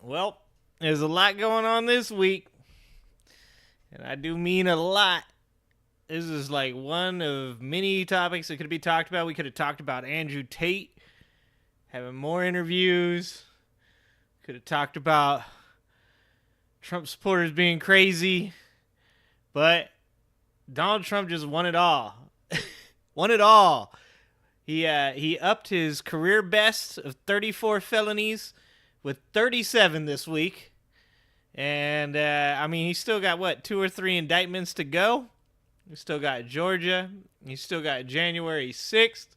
Well, there's a lot going on this week, and I do mean a lot. This is like one of many topics that could be talked about. We could have talked about Andrew Tate having more interviews. Could have talked about Trump supporters being crazy, but Donald Trump just won it all. Won it all. He upped his career best of 34 felonies with 37 this week. And, he's still got, 2 or 3 indictments to go? He's still got Georgia. He's still got January 6th.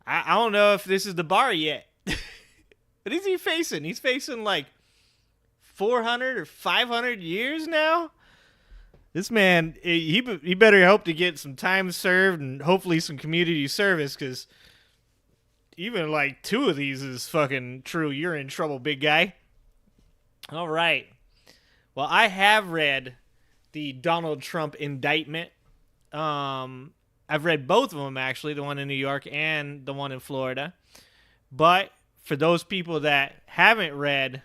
I don't know if this is the bar yet. What is he facing? He's facing, 400 or 500 years now? This man, he better hope to get some time served and hopefully some community service, because even 2 of these is fucking true. You're in trouble, big guy. All right. Well, I have read the Donald Trump indictment. I've read both of them, actually, the one in New York and the one in Florida. But for those people that haven't read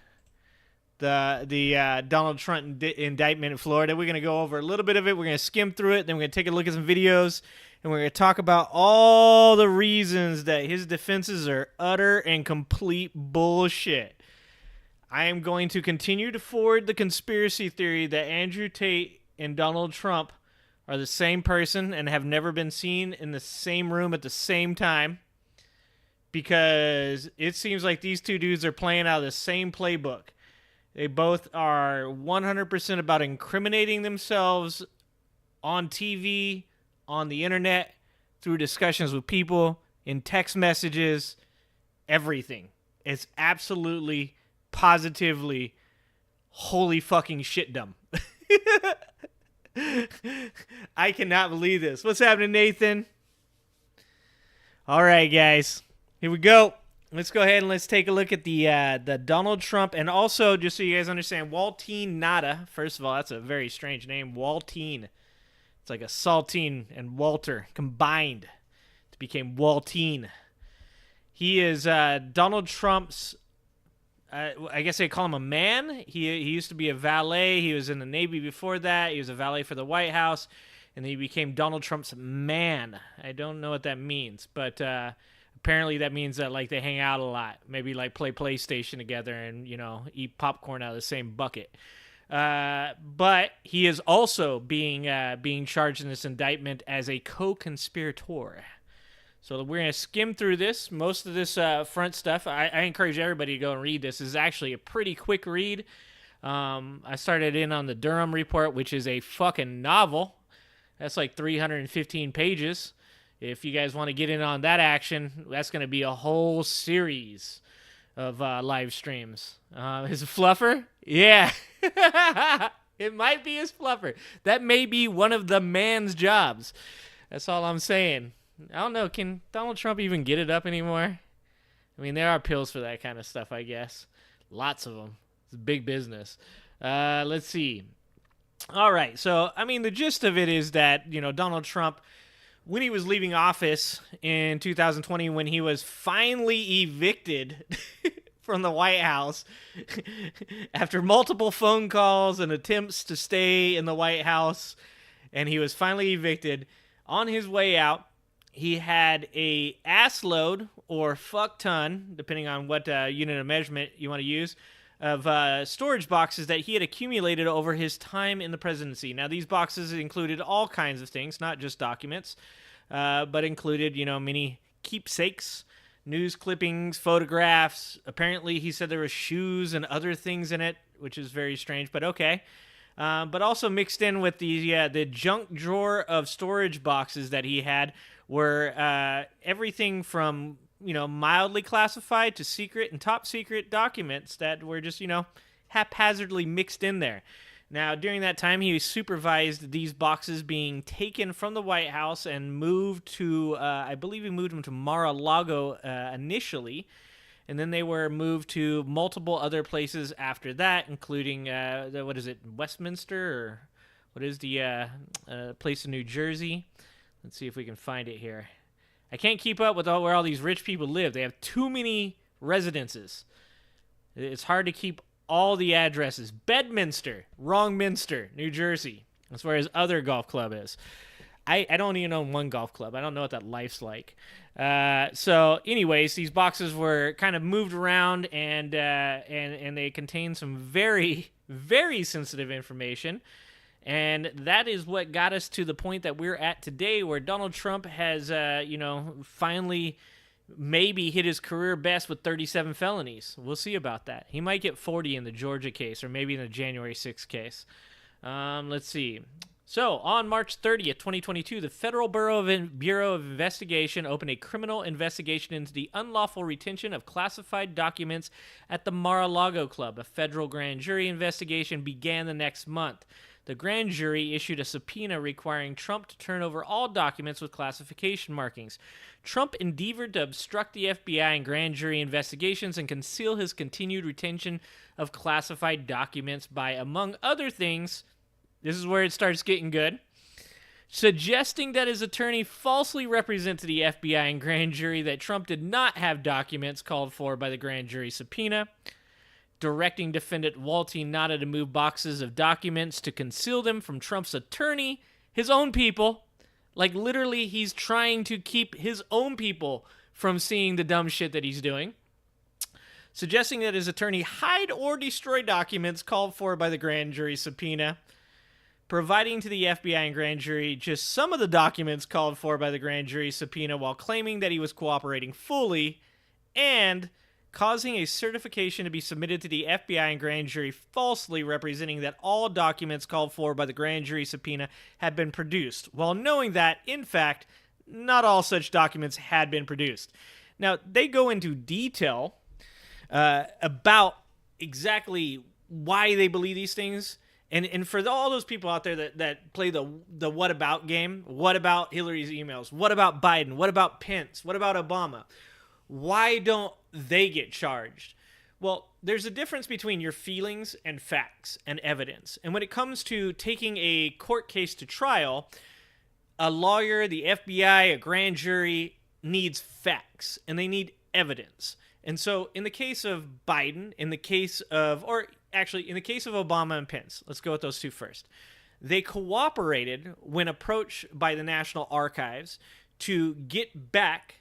the Donald Trump indictment in Florida, we're going to go over a little bit of it. We're going to skim through it. Then we're going to take a look at some videos. And we're going to talk about all the reasons that his defenses are utter and complete bullshit. I am going to continue to forward the conspiracy theory that Andrew Tate and Donald Trump are the same person and have never been seen in the same room at the same time, because it seems like these two dudes are playing out of the same playbook. They both are 100% about incriminating themselves on TV, on the internet, through discussions with people, in text messages, everything. It's absolutely, positively, holy fucking shit dumb. I cannot believe this. What's happening, Nathan? All right, guys. Here we go. Let's go ahead and let's take a look at the Donald Trump, and also, just so you guys understand, Waltine Nada. First of all, that's a very strange name, Waltine. It's like a Saltine and Walter combined to become Waltine. He is Donald Trump's, I guess they call him a man. He used to be a valet. He was in the Navy before that. He was a valet for the White House, and then he became Donald Trump's man. I don't know what that means, but apparently that means that they hang out a lot. Maybe play PlayStation together and, eat popcorn out of the same bucket. But he is also being charged in this indictment as a co-conspirator. So we're going to skim through this. Most of this front stuff, I encourage everybody to go and read this. This is actually a pretty quick read. I started in on the Durham Report, which is a fucking novel. That's 315 pages. If you guys want to get in on that action, that's going to be a whole series of live streams. His fluffer? Yeah. It might be his fluffer. That may be one of the man's jobs. That's all I'm saying. I don't know. Can Donald Trump even get it up anymore? I mean, there are pills for that kind of stuff, I guess. Lots of them. It's big business. Let's see. All right. So, the gist of it is that, Donald Trump, when he was leaving office in 2020, when he was finally evicted from the White House after multiple phone calls and attempts to stay in the White House, and he was finally evicted, on his way out, he had a ass load or fuck ton, depending on what unit of measurement you want to use, of storage boxes that he had accumulated over his time in the presidency. Now, these boxes included all kinds of things, not just documents, but included, many keepsakes, news clippings, photographs. Apparently, he said there were shoes and other things in it, which is very strange, but okay. But also mixed in with the junk drawer of storage boxes that he had were everything from, mildly classified to secret and top secret documents that were just, haphazardly mixed in there. Now, during that time, he supervised these boxes being taken from the White House and moved to, I believe he moved them to Mar-a-Lago initially, and then they were moved to multiple other places after that, including, Westminster, or what is the place in New Jersey? Let's see if we can find it here. I can't keep up with where all these rich people live. They have too many residences. It's hard to keep all the addresses. Bedminster, wrong Minster, New Jersey. That's where his other golf club is. I don't even own one golf club. I don't know what that life's like. So, anyways, these boxes were kind of moved around, and they contain some very, very sensitive information. And that is what got us to the point that we're at today, where Donald Trump has, finally maybe hit his career best with 37 felonies. We'll see about that. He might get 40 in the Georgia case, or maybe in the January 6th case. Let's see. So, on March 30th, 2022, the Federal Bureau of Investigation opened a criminal investigation into the unlawful retention of classified documents at the Mar-a-Lago Club. A federal grand jury investigation began the next month. The grand jury issued a subpoena requiring Trump to turn over all documents with classification markings. Trump endeavored to obstruct the FBI and grand jury investigations and conceal his continued retention of classified documents by, among other things, this is where it starts getting good, suggesting that his attorney falsely represent to the FBI and grand jury that Trump did not have documents called for by the grand jury subpoena, directing defendant Walty Nada to move boxes of documents to conceal them from Trump's attorney, his own people. Like, literally, he's trying to keep his own people from seeing the dumb shit that he's doing. Suggesting that his attorney hide or destroy documents called for by the grand jury subpoena. Providing to the FBI and grand jury just some of the documents called for by the grand jury subpoena while claiming that he was cooperating fully. And causing a certification to be submitted to the FBI and grand jury falsely representing that all documents called for by the grand jury subpoena had been produced, while knowing that, in fact, not all such documents had been produced. Now, they go into detail about exactly why they believe these things. And for all those people out there that play the what about game, what about Hillary's emails, what about Biden, what about Pence, what about Obama, why don't they get charged? Well, there's a difference between your feelings and facts and evidence. And when it comes to taking a court case to trial, a lawyer, the FBI, a grand jury needs facts and they need evidence. And so in the case of Biden, in the case of Obama and Pence, let's go with those two first. They cooperated when approached by the National Archives to get back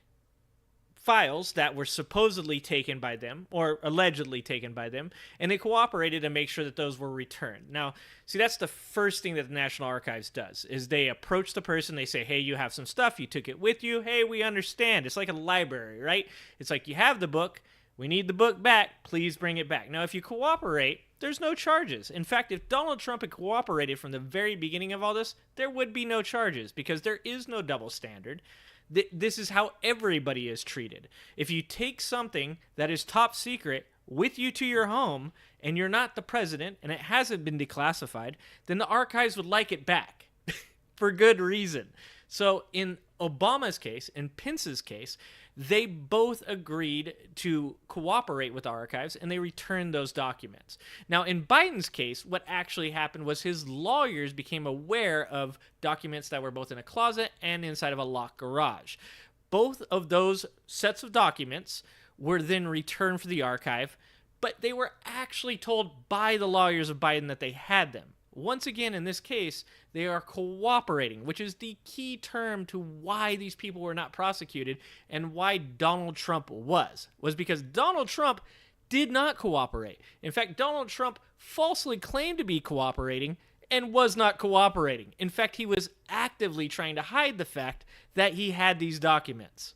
files that were supposedly taken by them or allegedly taken by them, and they cooperated to make sure that those were returned. Now, see, that's the first thing that the National Archives does, is they approach the person, they say, hey, you have some stuff, you took it with you, hey, we understand. It's like a library, right? It's like, you have the book, we need the book back, please bring it back. Now, if you cooperate, there's no charges. In fact, if Donald Trump had cooperated from the very beginning of all this, there would be no charges because there is no double standard. This is how everybody is treated. If you take something that is top secret with you to your home and you're not the president and it hasn't been declassified, then the archives would like it back for good reason. So in Obama's case, in Pence's case, they both agreed to cooperate with the archives and they returned those documents. Now, in Biden's case, what actually happened was his lawyers became aware of documents that were both in a closet and inside of a locked garage. Both of those sets of documents were then returned for the archive, but they were actually told by the lawyers of Biden that they had them. Once again, in this case, they are cooperating, which is the key term to why these people were not prosecuted and why Donald Trump was because Donald Trump did not cooperate. In fact, Donald Trump falsely claimed to be cooperating and was not cooperating. In fact, he was actively trying to hide the fact that he had these documents.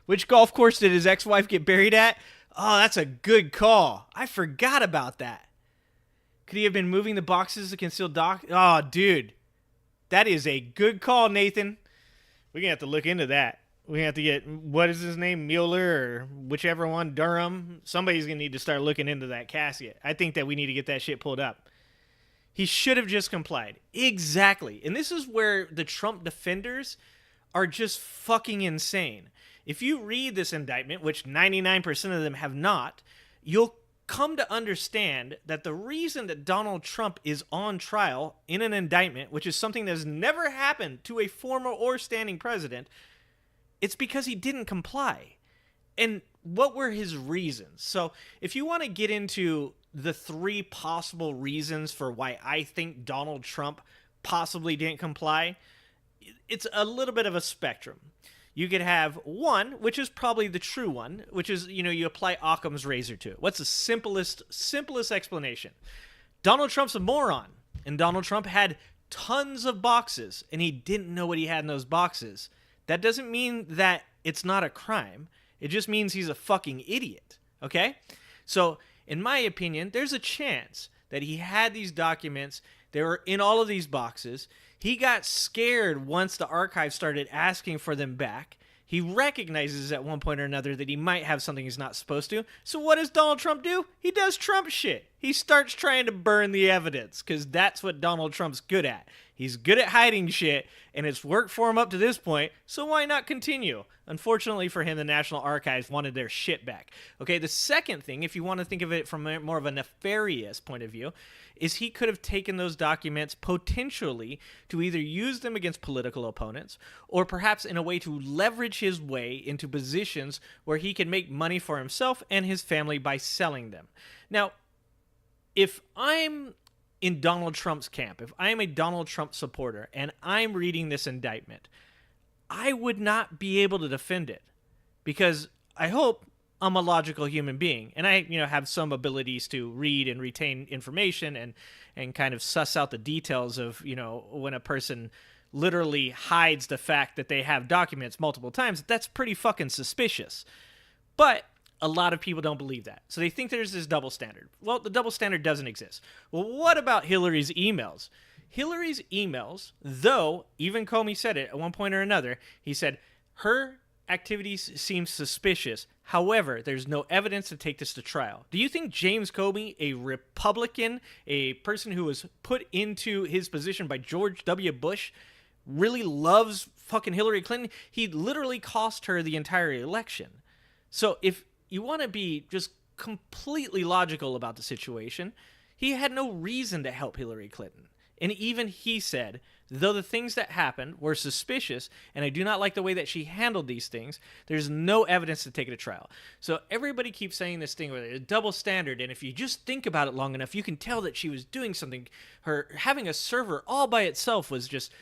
Which golf course did his ex-wife get buried at? Oh, that's a good call. I forgot about that. Could he have been moving the boxes to conceal Oh, dude. That is a good call, Nathan. We're going to have to look into that. We're going to have to get, what is his name, Mueller or whichever one, Durham? Somebody's going to need to start looking into that casket. I think that we need to get that shit pulled up. He should have just complied. Exactly. And this is where the Trump defenders are just fucking insane. If you read this indictment, which 99% of them have not, you'll come to understand that the reason that Donald Trump is on trial in an indictment, which is something that has never happened to a former or standing president, it's because he didn't comply. And what were his reasons? So if you want to get into the three possible reasons for why I think Donald Trump possibly didn't comply, it's a little bit of a spectrum. You could have one, which is probably the true one, which is, you apply Occam's razor to it. What's the simplest explanation? Donald Trump's a moron, and Donald Trump had tons of boxes, and he didn't know what he had in those boxes. That doesn't mean that it's not a crime. It just means he's a fucking idiot, okay? So, in my opinion, there's a chance that he had these documents. They were in all of these boxes. He got scared once the archive started asking for them back. He recognizes at one point or another that he might have something he's not supposed to. So what does Donald Trump do? He does Trump shit. He starts trying to burn the evidence, because that's what Donald Trump's good at. He's good at hiding shit, and it's worked for him up to this point, so why not continue? Unfortunately for him, the National Archives wanted their shit back. Okay, the second thing, if you want to think of it from more of a nefarious point of view, is he could have taken those documents potentially to either use them against political opponents, or perhaps in a way to leverage his way into positions where he can make money for himself and his family by selling them. Now, if I'm in Donald Trump's camp, if I am a Donald Trump supporter and I'm reading this indictment, I would not be able to defend it, because I hope I'm a logical human being, and I, have some abilities to read and retain information and kind of suss out the details of, when a person literally hides the fact that they have documents multiple times. That's pretty fucking suspicious. But a lot of people don't believe that. So they think there's this double standard. Well, the double standard doesn't exist. Well, what about Hillary's emails? Hillary's emails, though, even Comey said it at one point or another, he said, her activities seem suspicious. However, there's no evidence to take this to trial. Do you think James Comey, a Republican, a person who was put into his position by George W. Bush, really loves fucking Hillary Clinton? He literally cost her the entire election. So if you want to be just completely logical about the situation, he had no reason to help Hillary Clinton. And even he said, though the things that happened were suspicious, and I do not like the way that she handled these things, there's no evidence to take it to trial. So everybody keeps saying this thing where there's a double standard, and if you just think about it long enough, you can tell that she was doing something. Her having a server all by itself was just,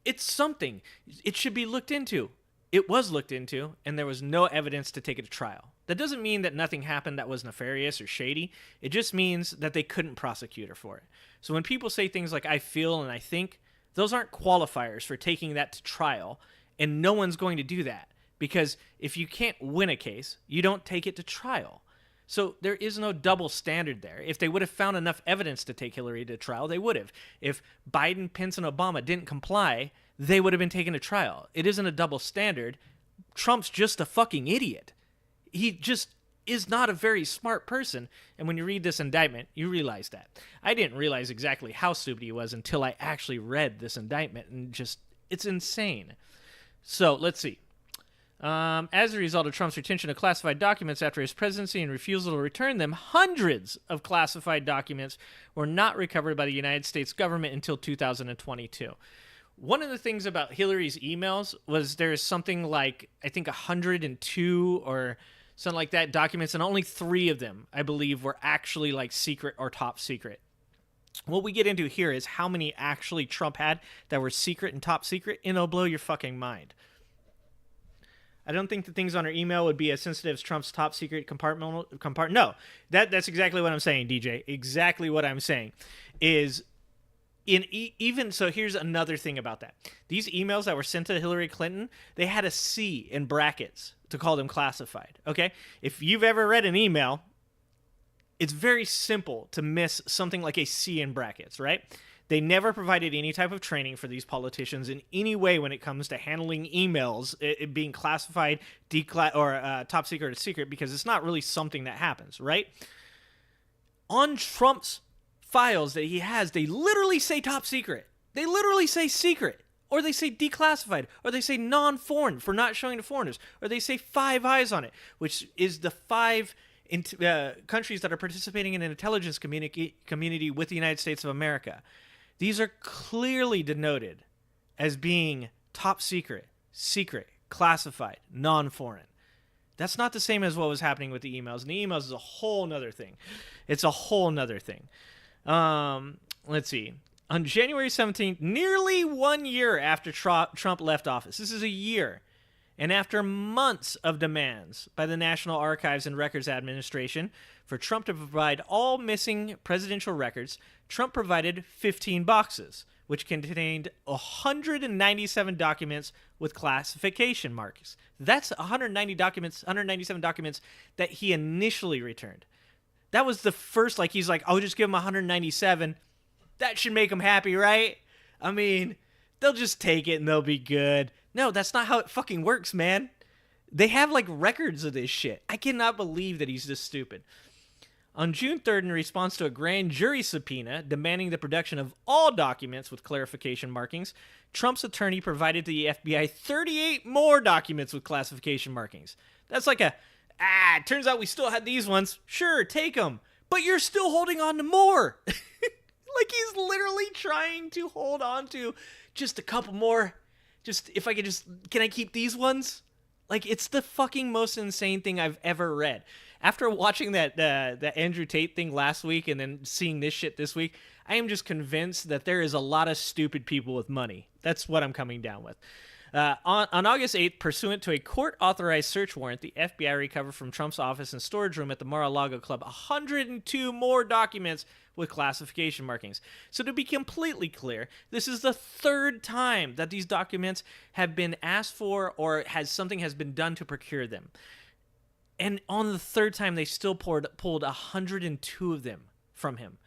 it's something. It should be looked into. It was looked into, and there was no evidence to take it to trial. That doesn't mean that nothing happened that was nefarious or shady. It just means that they couldn't prosecute her for it. So when people say things like, I feel and I think, those aren't qualifiers for taking that to trial, and no one's going to do that. Because if you can't win a case, you don't take it to trial. So there is no double standard there. If they would have found enough evidence to take Hillary to trial, they would have. If Biden, Pence, and Obama didn't comply, they would have been taken to trial. It isn't a double standard. Trump's just a fucking idiot. He just is not a very smart person. And when you read this indictment, you realize that. I didn't realize exactly how stupid he was until I actually read this indictment, and just, it's insane. So let's see. As a result of Trump's retention of classified documents after his presidency and refusal to return them, hundreds of classified documents were not recovered by the United States government until 2022. One of the things about Hillary's emails was there's something like, I think 102 or something like that documents, and only 3 of them, I believe, were actually like secret or top secret. What we get into here is how many actually Trump had that were secret and top secret, and it'll blow your fucking mind. I don't think the things on her email would be as sensitive as Trump's top secret compartment. No, that's exactly what I'm saying, DJ. Exactly what I'm saying is, even so, here's another thing about that. These emails that were sent to Hillary Clinton, they had a C in brackets to call them classified, okay? If you've ever read an email, it's very simple to miss something like a C in brackets, right? They never provided any type of training for these politicians in any way when it comes to handling emails, it being classified, top secret or secret, because it's not really something that happens, right? On Trump's files that he has, they literally say top secret. They literally say secret. Or they say declassified. Or they say non-foreign for not showing to foreigners. Or they say 5 eyes on it, which is the 5 countries that are participating in an intelligence community with the United States of America. These are clearly denoted as being top secret, secret, classified, non-foreign. That's not the same as what was happening with the emails. And the emails is a whole nother thing. It's a whole nother thing. Let's see. On January 17th, nearly 1 year after Trump left office, this is a year, and after months of demands by the National Archives and Records Administration for Trump to provide all missing presidential records, Trump provided 15 boxes, which contained 197 documents with classification marks. That's 197 documents that he initially returned. That was the first, like, he's like, I'll just give him 197. That should make them happy, right? I mean, they'll just take it and they'll be good. No, that's not how it fucking works, man. They have, like, records of this shit. I cannot believe that he's this stupid. On June 3rd, in response to a grand jury subpoena demanding the production of all documents with clarification markings, Trump's attorney provided to the FBI 38 more documents with classification markings. That's like it turns out we still had these ones. Sure, take them. But you're still holding on to more. Like, he's literally trying to hold on to just a couple more. Just, if I could just, can I keep these ones? Like, it's the fucking most insane thing I've ever read. After watching that Andrew Tate thing last week and then seeing this shit this week, I am just convinced that there is a lot of stupid people with money. That's what I'm coming down with. On August 8th, pursuant to a court-authorized search warrant, the FBI recovered from Trump's office and storage room at the Mar-a-Lago Club 102 more documents with classification markings. So to be completely clear, this is the third time that these documents have been asked for or something has been done to procure them. And on the third time, they still pulled 102 of them from him.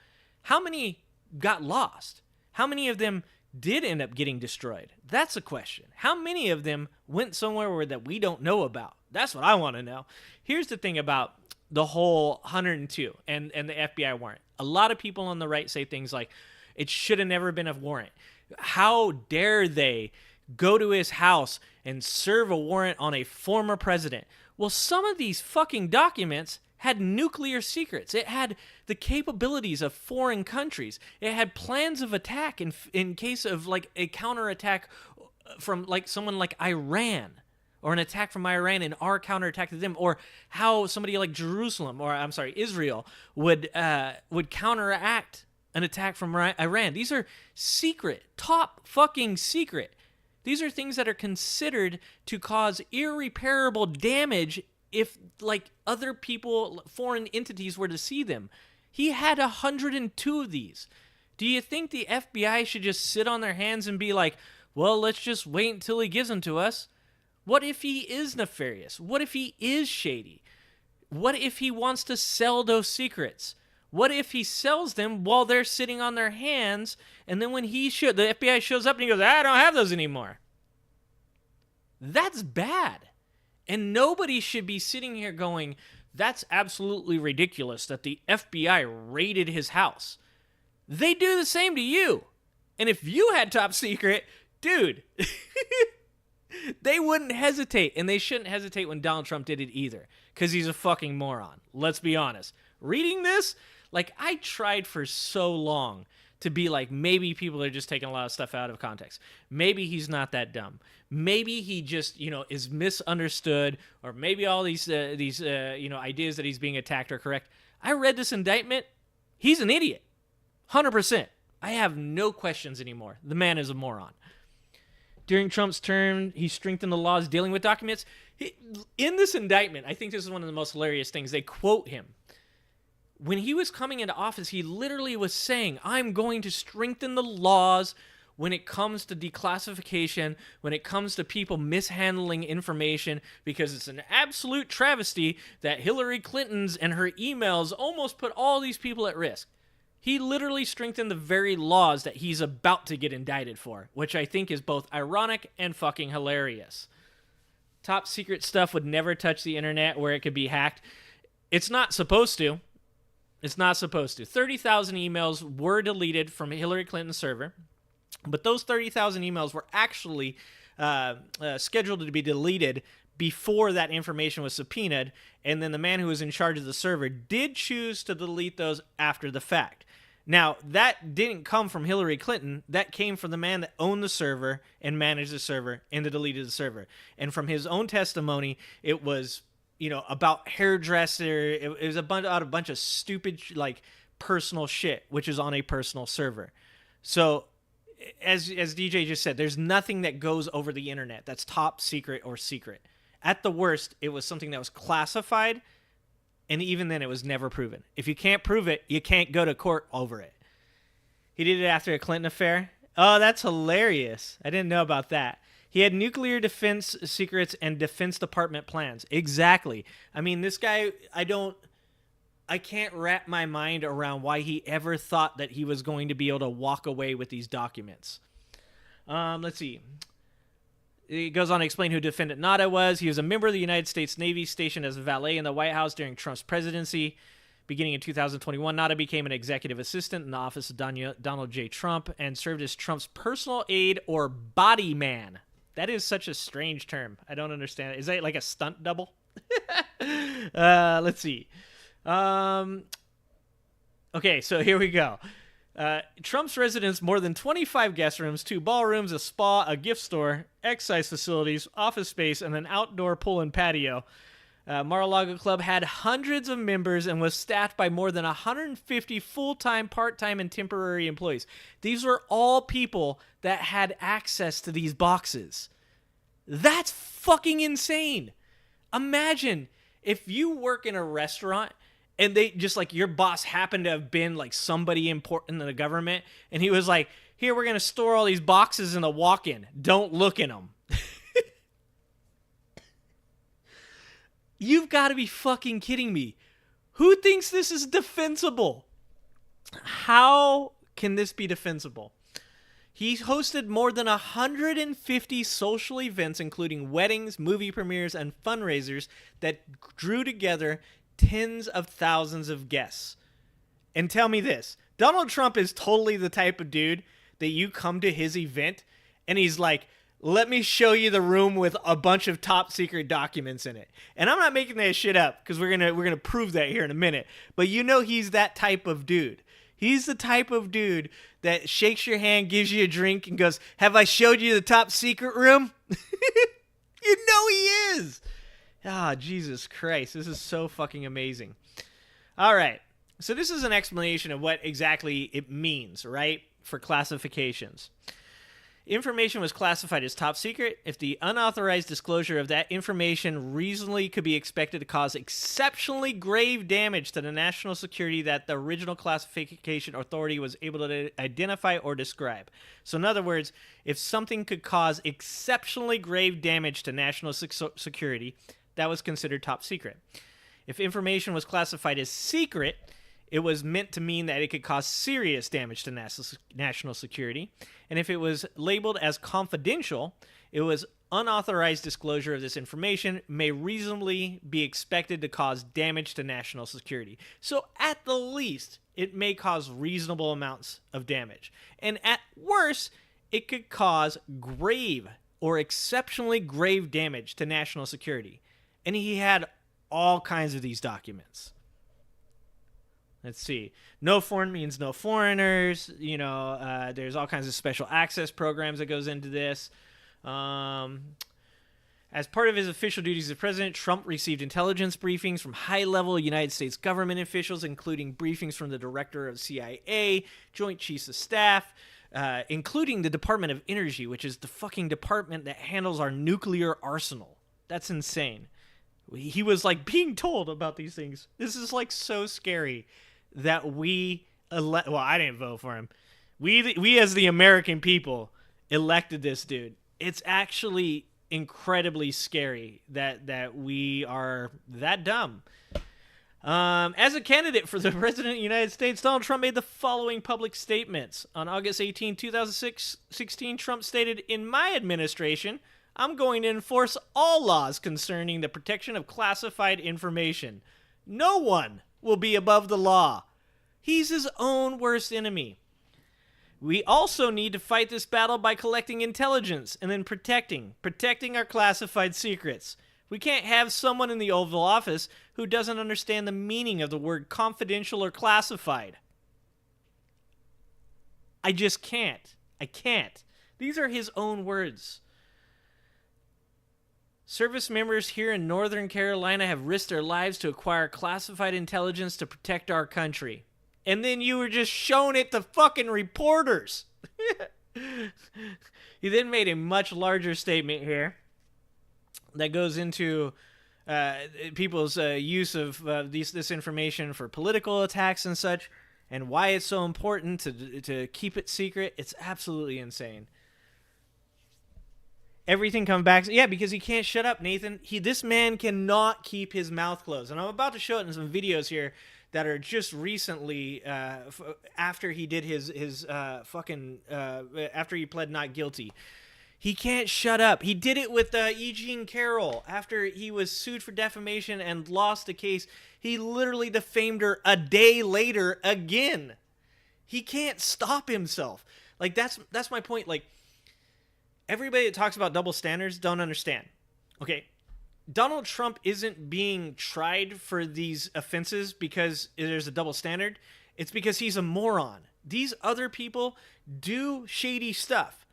How many got lost? How many of them did end up getting destroyed? That's a question. How many of them went somewhere that we don't know about? That's what I want to know. Here's the thing about the whole 102 and the FBI warrant. A lot of people on the right say things like, it should have never been a warrant. How dare they go to his house and serve a warrant on a former president? Well, some of these fucking documents had nuclear secrets. It had the capabilities of foreign countries. It had plans of attack in case of, like, a counterattack from, like, someone like Iran, or an attack from Iran and our counterattack to them, or how somebody like Israel would counteract an attack from Iran. These are secret, top fucking secret. These are things that are considered to cause irreparable damage if, like, other people, foreign entities were to see them. He had 102 of these. Do you think the FBI should just sit on their hands and be like, well, let's just wait until he gives them to us? What if he is nefarious? What if he is shady? What if he wants to sell those secrets? What if he sells them while they're sitting on their hands, and then when the FBI shows up and he goes, I don't have those anymore? That's bad. And nobody should be sitting here going, that's absolutely ridiculous that the FBI raided his house. They do the same to you. And if you had top secret, dude, they wouldn't hesitate. And they shouldn't hesitate when Donald Trump did it either, because he's a fucking moron. Let's be honest. Reading this, like, I tried for so long to be like, maybe people are just taking a lot of stuff out of context. Maybe he's not that dumb. Maybe he just, is misunderstood, or maybe all these ideas that he's being attacked are correct. I read this indictment. He's an idiot. 100%. I have no questions anymore. The man is a moron. During Trump's term, he strengthened the laws dealing with documents. In this indictment, I think this is one of the most hilarious things. They quote him. When he was coming into office, he literally was saying, I'm going to strengthen the laws when it comes to declassification, when it comes to people mishandling information, because it's an absolute travesty that Hillary Clinton's and her emails almost put all these people at risk. He literally strengthened the very laws that he's about to get indicted for, which I think is both ironic and fucking hilarious. Top secret stuff would never touch the internet where it could be hacked. It's not supposed to. It's not supposed to. 30,000 emails were deleted from Hillary Clinton's server, but those 30,000 emails were actually scheduled to be deleted before that information was subpoenaed, and then the man who was in charge of the server did choose to delete those after the fact. Now, that didn't come from Hillary Clinton. That came from the man that owned the server and managed the server and that deleted the server. And from his own testimony, it was about hairdresser. It was about a bunch of stupid, like, personal shit, which is on a personal server. So, as DJ just said, there's nothing that goes over the internet that's top secret or secret. At the worst, it was something that was classified, and even then, it was never proven. If you can't prove it, you can't go to court over it. He did it after a Clinton affair. Oh, that's hilarious. I didn't know about that. He had nuclear defense secrets and Defense Department plans. Exactly. I mean, this guy, I can't wrap my mind around why he ever thought that he was going to be able to walk away with these documents. Let's see. He goes on to explain who Defendant Nada was. He was a member of the United States Navy stationed as a valet in the White House during Trump's presidency. Beginning in 2021, Nada became an executive assistant in the office of Donald J. Trump and served as Trump's personal aide or body man. That is such a strange term. I don't understand it. Is that like a stunt double? Let's see. Okay, so here we go. Trump's residence, more than 25 guest rooms, 2 ballrooms, a spa, a gift store, exercise facilities, office space, and an outdoor pool and patio. Mar-a-Lago Club had hundreds of members and was staffed by more than 150 full-time, part-time, and temporary employees. These were all people that had access to these boxes. That's fucking insane. Imagine if you work in a restaurant and they just, like, your boss happened to have been like somebody important in the government, and he was like, here, we're going to store all these boxes in the walk-in. Don't look in them. You've got to be fucking kidding me. Who thinks this is defensible? How can this be defensible? He hosted more than 150 social events, including weddings, movie premieres, and fundraisers that drew together tens of thousands of guests. And tell me this, Donald Trump is totally the type of dude that you come to his event and he's like, let me show you the room with a bunch of top secret documents in it. And I'm not making that shit up because we're gonna prove that here in a minute. But he's that type of dude. He's the type of dude that shakes your hand, gives you a drink, and goes, have I showed you the top secret room? You know he is. Ah, Jesus Christ. This is so fucking amazing. All right. So this is an explanation of what exactly it means, right, for classifications. Information was classified as top secret if the unauthorized disclosure of that information reasonably could be expected to cause exceptionally grave damage to the national security that the original classification authority was able to identify or describe. So in other words, if something could cause exceptionally grave damage to national security, that was considered top secret. If information was classified as secret, it was meant to mean that it could cause serious damage to national security. And if it was labeled as confidential, it was unauthorized disclosure of this information may reasonably be expected to cause damage to national security. So at the least, it may cause reasonable amounts of damage. And at worst, it could cause grave or exceptionally grave damage to national security. And he had all kinds of these documents. Let's see. No foreign means no foreigners. There's all kinds of special access programs that goes into this. As part of his official duties as president, Trump received intelligence briefings from high-level United States government officials, including briefings from the director of CIA, Joint Chiefs of Staff, including the Department of Energy, which is the fucking department that handles our nuclear arsenal. That's insane. He was like being told about these things. This is like so scary that well, I didn't vote for him. We as the American people elected this dude. It's actually incredibly scary that we are that dumb. As a candidate for the president of the United States, Donald Trump made the following public statements. On August 18, 2016, Trump stated, "In my administration, I'm going to enforce all laws concerning the protection of classified information. No one will be above the law." He's his own worst enemy. "We also need to fight this battle by collecting intelligence and then protecting our classified secrets. We can't have someone in the Oval Office who doesn't understand the meaning of the word confidential or classified." I just can't. I can't. These are his own words. Service members here in Northern Carolina have risked their lives to acquire classified intelligence to protect our country. And then you were just showing it to fucking reporters. He then made a much larger statement here that goes into people's use of this information for political attacks and such, and why it's so important to keep it secret. It's absolutely insane. Everything comes back. Yeah, because he can't shut up, Nathan. This man cannot keep his mouth closed. And I'm about to show it in some videos here that are just recently after he did his after he pled not guilty. He can't shut up. He did it with E. Jean Carroll after he was sued for defamation and lost the case. He literally defamed her a day later again. He can't stop himself. Like, that's my point. Like, everybody that talks about double standards don't understand. Okay, Donald Trump isn't being tried for these offenses because there's a double standard. It's because he's a moron. These other people do shady stuff.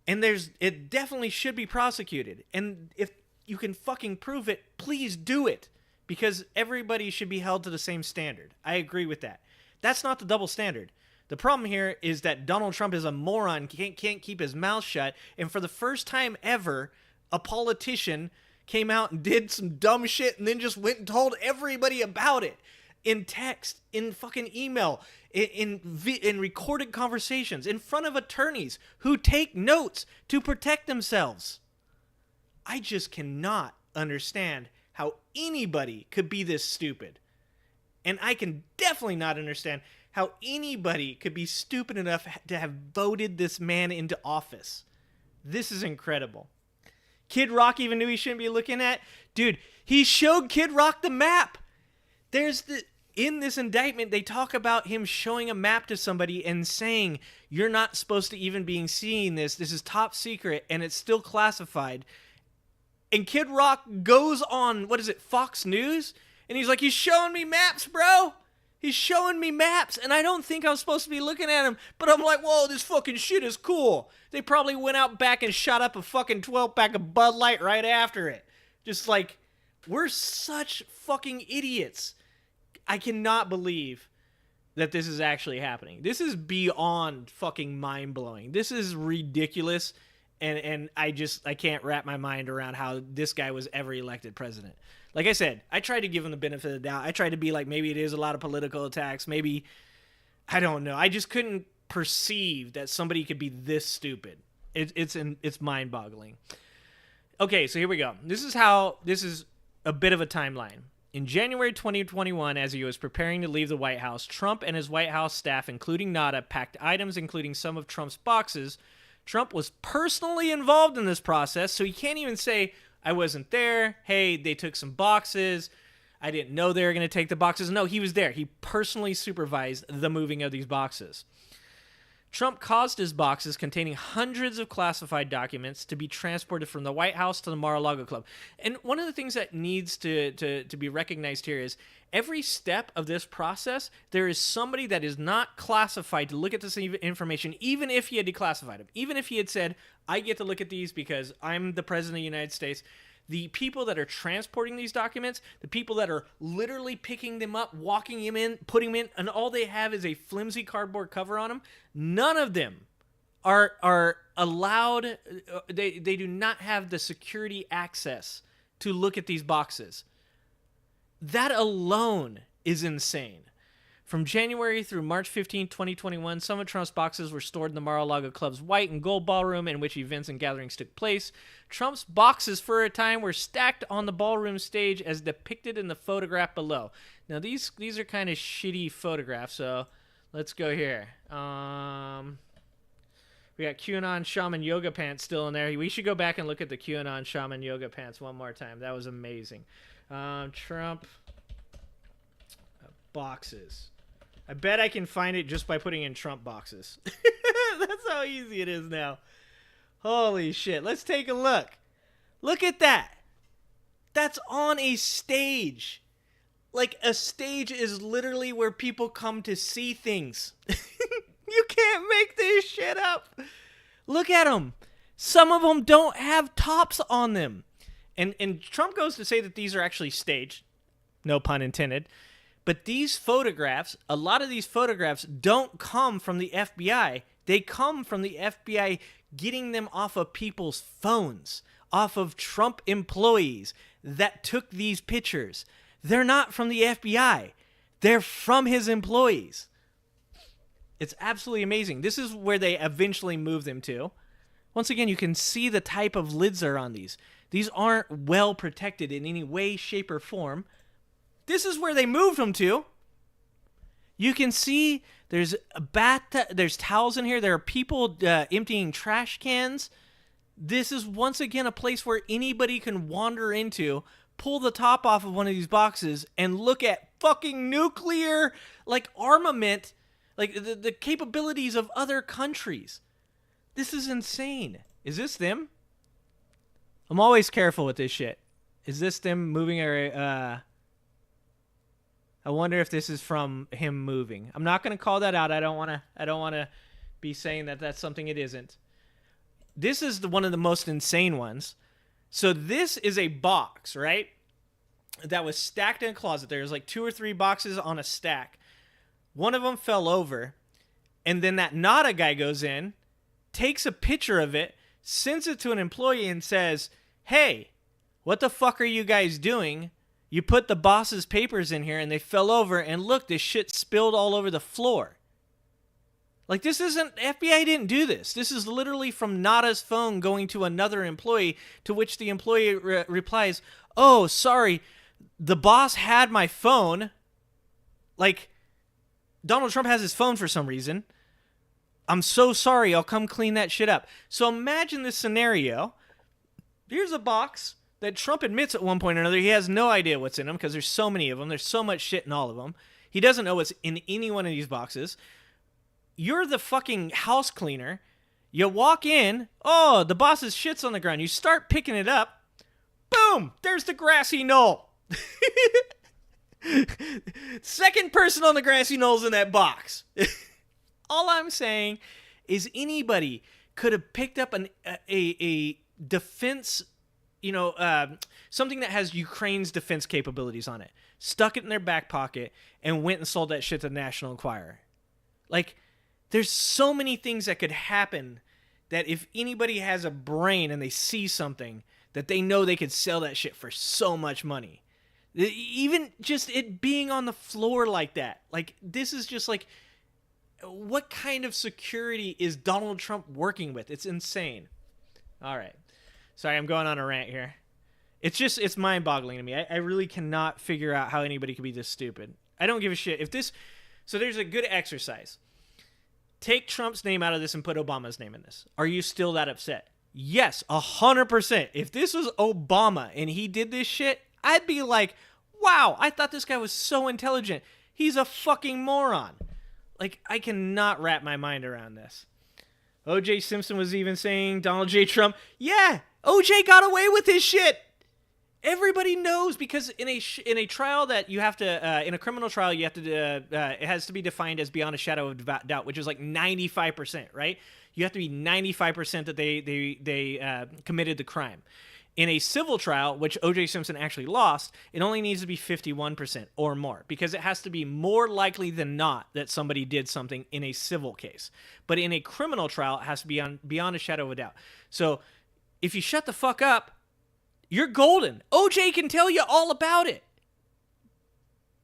And it definitely should be prosecuted. And if you can fucking prove it, please do it. Because everybody should be held to the same standard. I agree with that. That's not the double standard. The problem here is that Donald Trump is a moron, can't keep his mouth shut, and for the first time ever, a politician came out and did some dumb shit and then just went and told everybody about it. In text, in fucking email, in recorded conversations, in front of attorneys who take notes to protect themselves. I just cannot understand how anybody could be this stupid. And I can definitely not understand how anybody could be stupid enough to have voted this man into office. This is incredible. Kid Rock even knew he shouldn't be looking at. Dude, he showed Kid Rock the map. In this indictment, they talk about him showing a map to somebody and saying, you're not supposed to even be seeing this. This is top secret, and it's still classified. And Kid Rock goes on, Fox News? And he's like, he's showing me maps, bro. He's showing me maps, and I don't think I'm supposed to be looking at him, but I'm like, whoa, this fucking shit is cool. They probably went out back and shot up a fucking 12-pack of Bud Light right after it. Just like, we're such fucking idiots. I cannot believe that this is actually happening. This is beyond fucking mind-blowing. This is ridiculous, and I can't wrap my mind around how this guy was ever elected president. Like I said, I tried to give him the benefit of the doubt. I tried to be like, maybe it is a lot of political attacks. Maybe, I don't know. I just couldn't perceive that somebody could be this stupid. It's mind-boggling. Okay, so here we go. This is a bit of a timeline. In January 2021, as he was preparing to leave the White House, Trump and his White House staff, including Nada, packed items including some of Trump's boxes. Trump was personally involved in this process, so he can't even say, I wasn't there. Hey, they took some boxes. I didn't know they were going to take the boxes. No, he was there. He personally supervised the moving of these boxes. Trump caused his boxes containing hundreds of classified documents to be transported from the White House to the Mar-a-Lago Club. And one of the things that needs to be recognized here is every step of this process, there is somebody that is not classified to look at this information, even if he had declassified them. Even if he had said, I get to look at these because I'm the president of the United States. The people that are transporting these documents, the people that are literally picking them up, walking them in, putting them in, and all they have is a flimsy cardboard cover on them, none of them are allowed, they do not have the security access to look at these boxes. That alone is insane. From January through March 15, 2021, some of Trump's boxes were stored in the Mar-a-Lago Club's white and gold ballroom in which events and gatherings took place. Trump's boxes for a time were stacked on the ballroom stage as depicted in the photograph below. Now, these are kind of shitty photographs, so let's go here. We got QAnon Shaman Yoga Pants still in there. We should go back and look at the QAnon Shaman Yoga Pants one more time. That was amazing. Trump boxes. I bet I can find it just by putting in Trump boxes. That's how easy it is now. Holy shit. Let's take a look. Look at that. That's on a stage. Like, a stage is literally where people come to see things. You can't make this shit up. Look at them. Some of them don't have tops on them. And Trump goes to say that these are actually staged, no pun intended. But these photographs, a lot of these photographs don't come from the FBI. They come from the FBI getting them off of people's phones, off of Trump employees that took these pictures. They're not from the FBI. They're from his employees. It's absolutely amazing. This is where they eventually move them to. Once again, you can see the type of lids that are on these. These aren't well protected in any way, shape, or form. This is where they moved them to. You can see there's there's towels in here. There are people emptying trash cans. This is once again a place where anybody can wander into, pull the top off of one of these boxes, and look at fucking nuclear armament, the capabilities of other countries. This is insane. Is this them? I'm always careful with this shit. Is this them moving I wonder if this is from him moving. I'm not going to call that out. I don't want to be saying that that's something it isn't. This is one of the most insane ones. So this is a box, right? That was stacked in a closet. There's 2 or 3 boxes on a stack. One of them fell over, and then that Nada guy goes in, takes a picture of it, sends it to an employee and says, "Hey, what the fuck are you guys doing? You put the boss's papers in here and they fell over, and look, this shit spilled all over the floor." This isn't, FBI didn't do this. This is literally from Nada's phone going to another employee, to which the employee replies, "Oh, sorry, the boss had my phone." Donald Trump has his phone for some reason. "I'm so sorry, I'll come clean that shit up." So imagine this scenario. Here's a box that Trump admits at one point or another he has no idea what's in them because there's so many of them. There's so much shit in all of them. He doesn't know what's in any one of these boxes. You're the fucking house cleaner. You walk in. Oh, the boss's shit's on the ground. You start picking it up. Boom! There's the grassy knoll. Second person on the grassy knoll's in that box. All I'm saying is anybody could have picked up a defense, something that has Ukraine's defense capabilities on it, stuck it in their back pocket, and went and sold that shit to the National Enquirer. There's so many things that could happen that if anybody has a brain and they see something, that they know they could sell that shit for so much money. Even just it being on the floor like that. This is just what kind of security is Donald Trump working with? It's insane. All right. Sorry, I'm going on a rant here. It's mind-boggling to me. I really cannot figure out how anybody could be this stupid. I don't give a shit. So there's a good exercise. Take Trump's name out of this and put Obama's name in this. Are you still that upset? Yes, 100%. If this was Obama and he did this shit, I'd be like, wow, I thought this guy was so intelligent. He's a fucking moron. I cannot wrap my mind around this. O.J. Simpson was even saying Donald J. Trump. Yeah, O.J. got away with his shit. Everybody knows, because in a trial that you have to in a criminal trial you have to it has to be defined as beyond a shadow of doubt, which is 95%, right? You have to be 95% that they committed the crime. In a civil trial, which O.J. Simpson actually lost, it only needs to be 51% or more, because it has to be more likely than not that somebody did something in a civil case. But in a criminal trial, it has to be beyond a shadow of a doubt. So if you shut the fuck up, you're golden. O.J. can tell you all about it.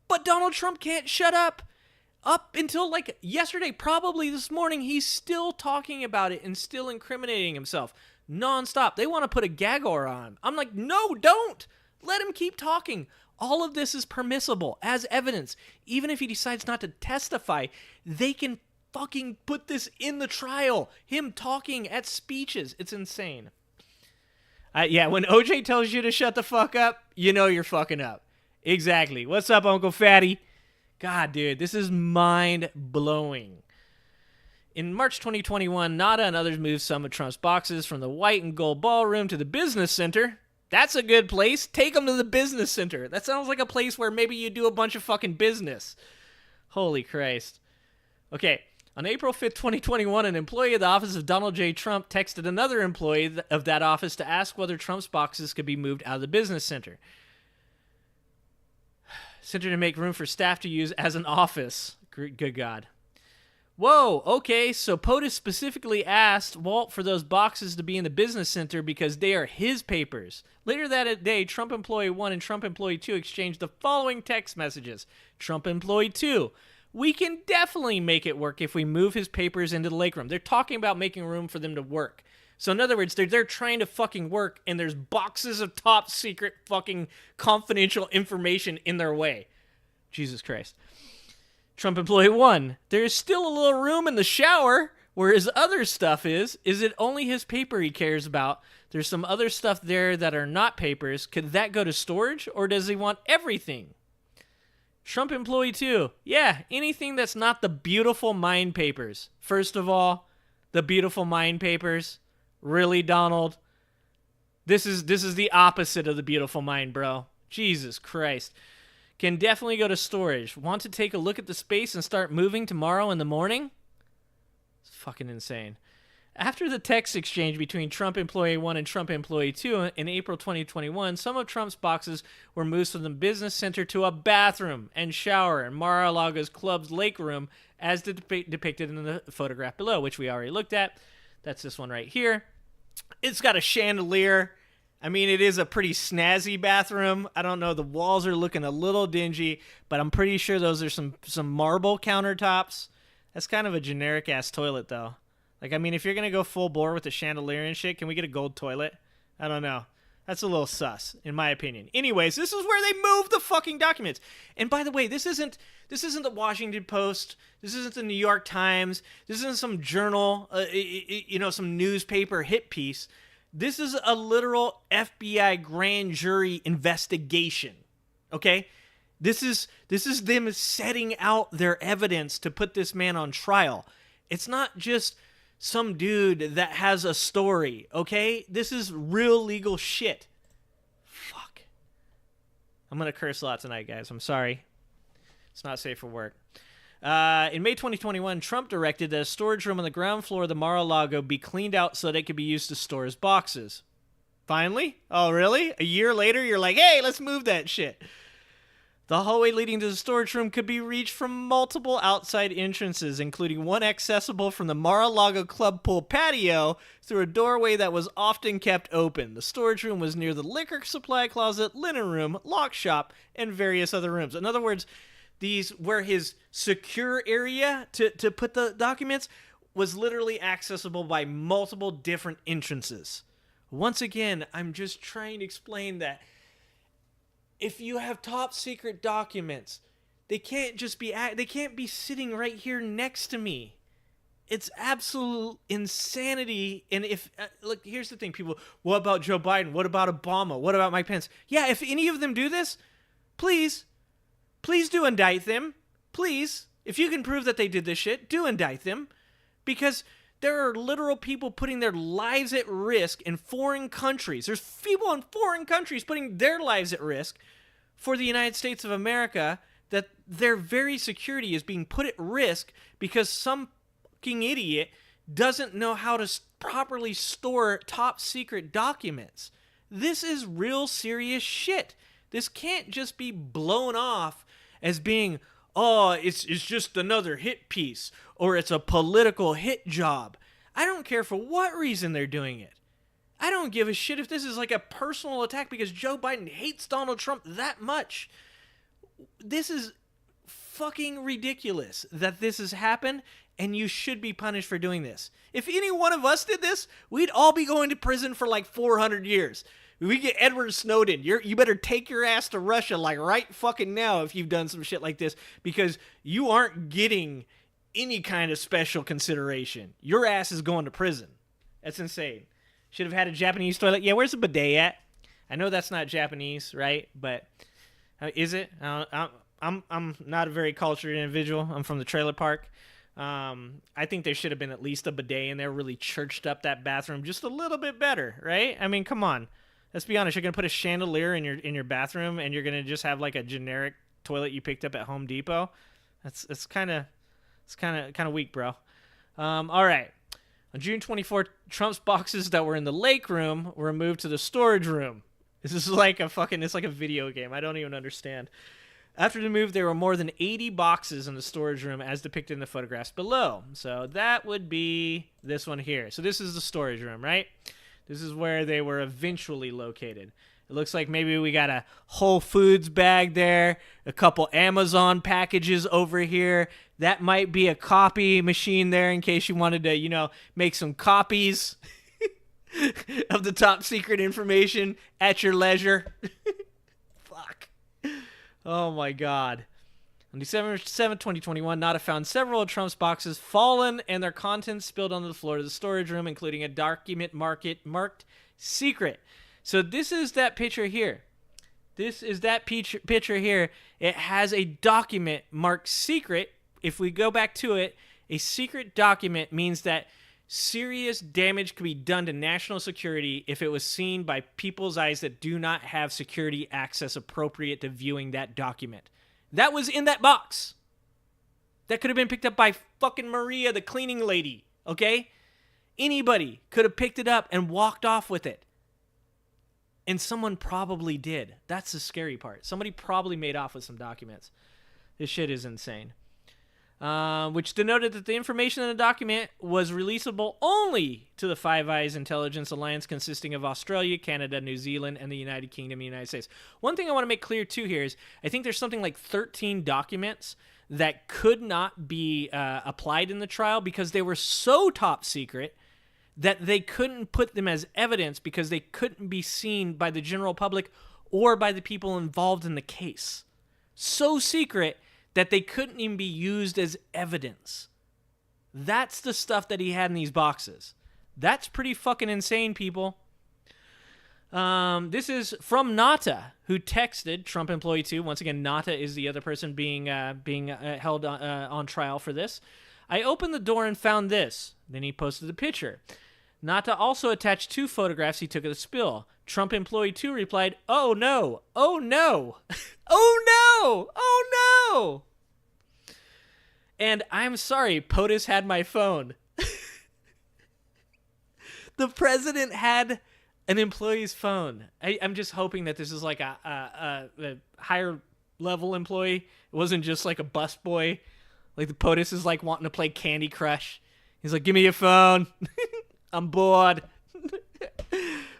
But Donald Trump can't shut up. Up until yesterday, probably this morning, he's still talking about it and still incriminating himself. Nonstop. They want to put a gag order on him. I'm like, no, don't. Let him keep talking. All of this is permissible as evidence. Even if he decides not to testify, they can fucking put this in the trial. Him talking at speeches. It's insane. Yeah, when OJ tells you to shut the fuck up, you know you're fucking up. Exactly. What's up, Uncle Fatty? God, dude, this is mind-blowing. In March 2021, Nada and others moved some of Trump's boxes from the white and gold ballroom to the business center. That's a good place. Take them to the business center. That sounds like a place where maybe you do a bunch of fucking business. Holy Christ. Okay, On April 5th, 2021, an employee of the office of Donald J. Trump texted another employee of that office to ask whether Trump's boxes could be moved out of the business center to make room for staff to use as an office. Good God. Whoa, okay, so POTUS specifically asked Walt for those boxes to be in the business center because they are his papers. Later that day, Trump Employee 1 and Trump Employee 2 exchanged the following text messages. Trump Employee 2, we can definitely make it work if we move his papers into the lake room. They're talking about making room for them to work. So in other words, they're trying to fucking work, and there's boxes of top secret fucking confidential information in their way. Jesus Christ. Trump Employee 1, there is still a little room in the shower where his other stuff is. Is it only his paper he cares about? There's some other stuff there that are not papers. Could that go to storage, or does he want everything? Trump Employee 2, yeah, anything that's not the beautiful mind papers. First of all, the beautiful mind papers. Really, Donald? This is the opposite of the beautiful mind, bro. Jesus Christ. Can definitely go to storage. Want to take a look at the space and start moving tomorrow in the morning? It's fucking insane. After the text exchange between Trump Employee 1 and Trump Employee 2 in April 2021, some of Trump's boxes were moved from the business center to a bathroom and shower in Mar-a-Lago's club's lake room, as depicted in the photograph below, which we already looked at. That's this one right here. It's got a chandelier. I mean, it is a pretty snazzy bathroom. I don't know. The walls are looking a little dingy, but I'm pretty sure those are some marble countertops. That's kind of a generic-ass toilet, though. Like, I mean, if you're going to go full bore with the chandelier and shit, can we get a gold toilet? I don't know. That's a little sus, in my opinion. Anyways, this is where they move the fucking documents. And by the way, this isn't the Washington Post. This isn't the New York Times. This isn't some journal, some newspaper hit piece. This is a literal FBI grand jury investigation, okay? This is them setting out their evidence to put this man on trial. It's not just some dude that has a story, okay? This is real legal shit. Fuck. I'm going to curse a lot tonight, guys. I'm sorry. It's not safe for work. In May 2021, Trump directed that a storage room on the ground floor of the Mar-a-Lago be cleaned out so that it could be used to store his boxes. Finally? Oh, really? A year later, you're like, hey, let's move that shit. The hallway leading to the storage room could be reached from multiple outside entrances, including one accessible from the Mar-a-Lago Club pool patio through a doorway that was often kept open. The storage room was near the liquor supply closet, linen room, lock shop, and various other rooms. In other words, these where his secure area to put the documents was literally accessible by multiple different entrances. Once again, I'm just trying to explain that if you have top secret documents, they can't be sitting right here next to me. It's absolute insanity. And look, here's the thing, people, what about Joe Biden? What about Obama? What about Mike Pence? Yeah, if any of them do this, please do indict them. Please, if you can prove that they did this shit, do indict them. Because there are literal people putting their lives at risk in foreign countries. There's people in foreign countries putting their lives at risk for the United States of America, that their very security is being put at risk because some fucking idiot doesn't know how to properly store top secret documents. This is real serious shit. This can't just be blown off as being, oh, it's just another hit piece, or it's a political hit job. I don't care for what reason they're doing it. I don't give a shit if this is like a personal attack because Joe Biden hates Donald Trump that much. This is fucking ridiculous that this has happened, and you should be punished for doing this. If any one of us did this, we'd all be going to prison for like 400 years. We get Edward Snowden. You better take your ass to Russia like right fucking now if you've done some shit like this, because you aren't getting any kind of special consideration. Your ass is going to prison. That's insane. Should have had a Japanese toilet. Yeah, where's the bidet at? I know that's not Japanese, right? But is it? I'm not a very cultured individual. I'm from the trailer park. I think there should have been at least a bidet in there, really churched up that bathroom just a little bit better, right? I mean, come on. Let's be honest. You're gonna put a chandelier in your bathroom, and you're gonna just have like a generic toilet you picked up at Home Depot. It's kind of weak, bro. All right. On June 24th, Trump's boxes that were in the lake room were moved to the storage room. This is like it's like a video game. I don't even understand. After the move, there were more than 80 boxes in the storage room as depicted in the photographs below. So that would be this one here. So this is the storage room, right? This is where they were eventually located. It looks like maybe we got a Whole Foods bag there, a couple Amazon packages over here. That might be a copy machine there in case you wanted to, make some copies of the top secret information at your leisure. Fuck. Oh my God. On December 7, 2021, Nada found several of Trump's boxes fallen and their contents spilled onto the floor of the storage room, including a document marked secret. So this is that picture here. This is that picture here. It has a document marked secret. If we go back to it, a secret document means that serious damage could be done to national security if it was seen by people's eyes that do not have security access appropriate to viewing that document. That was in that box. That could have been picked up by fucking Maria, the cleaning lady, okay? Anybody could have picked it up and walked off with it. And someone probably did. That's the scary part. Somebody probably made off with some documents. This shit is insane. Which denoted that the information in the document was releasable only to the Five Eyes Intelligence Alliance consisting of Australia, Canada, New Zealand, and the United Kingdom and the United States. One thing I want to make clear, too, here is I think there's something like 13 documents that could not be applied in the trial because they were so top secret that they couldn't put them as evidence because they couldn't be seen by the general public or by the people involved in the case. So secret that they couldn't even be used as evidence. That's the stuff that he had in these boxes. That's pretty fucking insane, people. This is from Nata, who texted Trump Employee 2. Once again, Nata is the other person being held on trial for this. I opened the door and found this. Then he posted the picture. Nata also attached 2 photographs he took of the spill. Trump Employee 2 replied, "Oh no, oh no, oh no, oh no." And I'm sorry, POTUS had my phone. The president had an employee's phone. I'm just hoping that this is like a higher level employee. It wasn't just like a busboy. Like the POTUS is like wanting to play Candy Crush. He's like, "Give me your phone. I'm bored."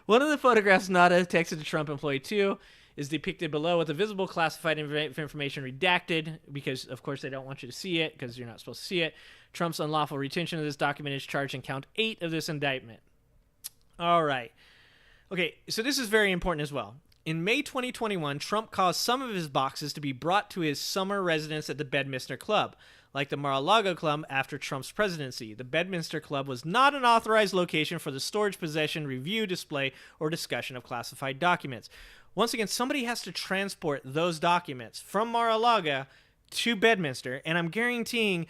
One of the photographs Nada texted to Trump Employee 2 is depicted below with the visible classified information redacted because, of course, they don't want you to see it because you're not supposed to see it. Trump's unlawful retention of this document is charged in count 8 of this indictment. All right. Okay, so this is very important as well. In May 2021, Trump caused some of his boxes to be brought to his summer residence at the Bedminster Club. Like the Mar-a-Lago Club after Trump's presidency, the Bedminster Club was not an authorized location for the storage, possession, review, display, or discussion of classified documents. Once again, somebody has to transport those documents from Mar-a-Lago to Bedminster, and I'm guaranteeing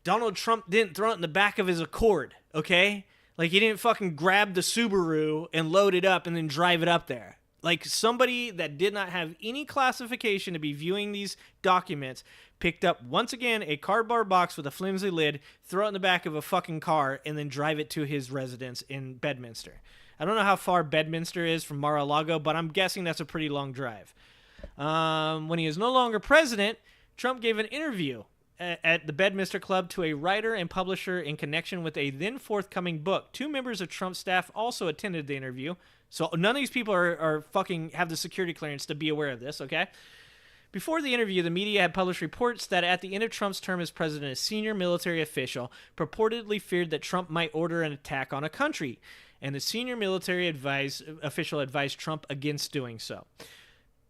Donald Trump didn't throw it in the back of his Accord, okay? Like, he didn't fucking grab the Subaru and load it up and then drive it up there. Like, somebody that did not have any classification to be viewing these documents picked up, once again, a cardboard box with a flimsy lid, throw it in the back of a fucking car, and then drive it to his residence in Bedminster. I don't know how far Bedminster is from Mar-a-Lago, but I'm guessing that's a pretty long drive. When he is no longer president, Trump gave an interview at the Bedminster Club to a writer and publisher in connection with a then forthcoming book. 2 members of Trump's staff also attended the interview. So none of these people are fucking have the security clearance to be aware of this, okay? Before the interview, the media had published reports that at the end of Trump's term as president, a senior military official purportedly feared that Trump might order an attack on a country, and the senior military official advised Trump against doing so.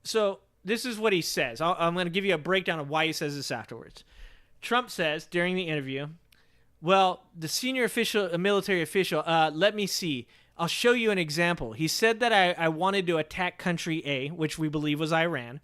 So this is what he says. I'm going to give you a breakdown of why he says this afterwards. Trump says during the interview, well, the senior military official, let me see. I'll show you an example. He said that I wanted to attack country A, which we believe was Iran.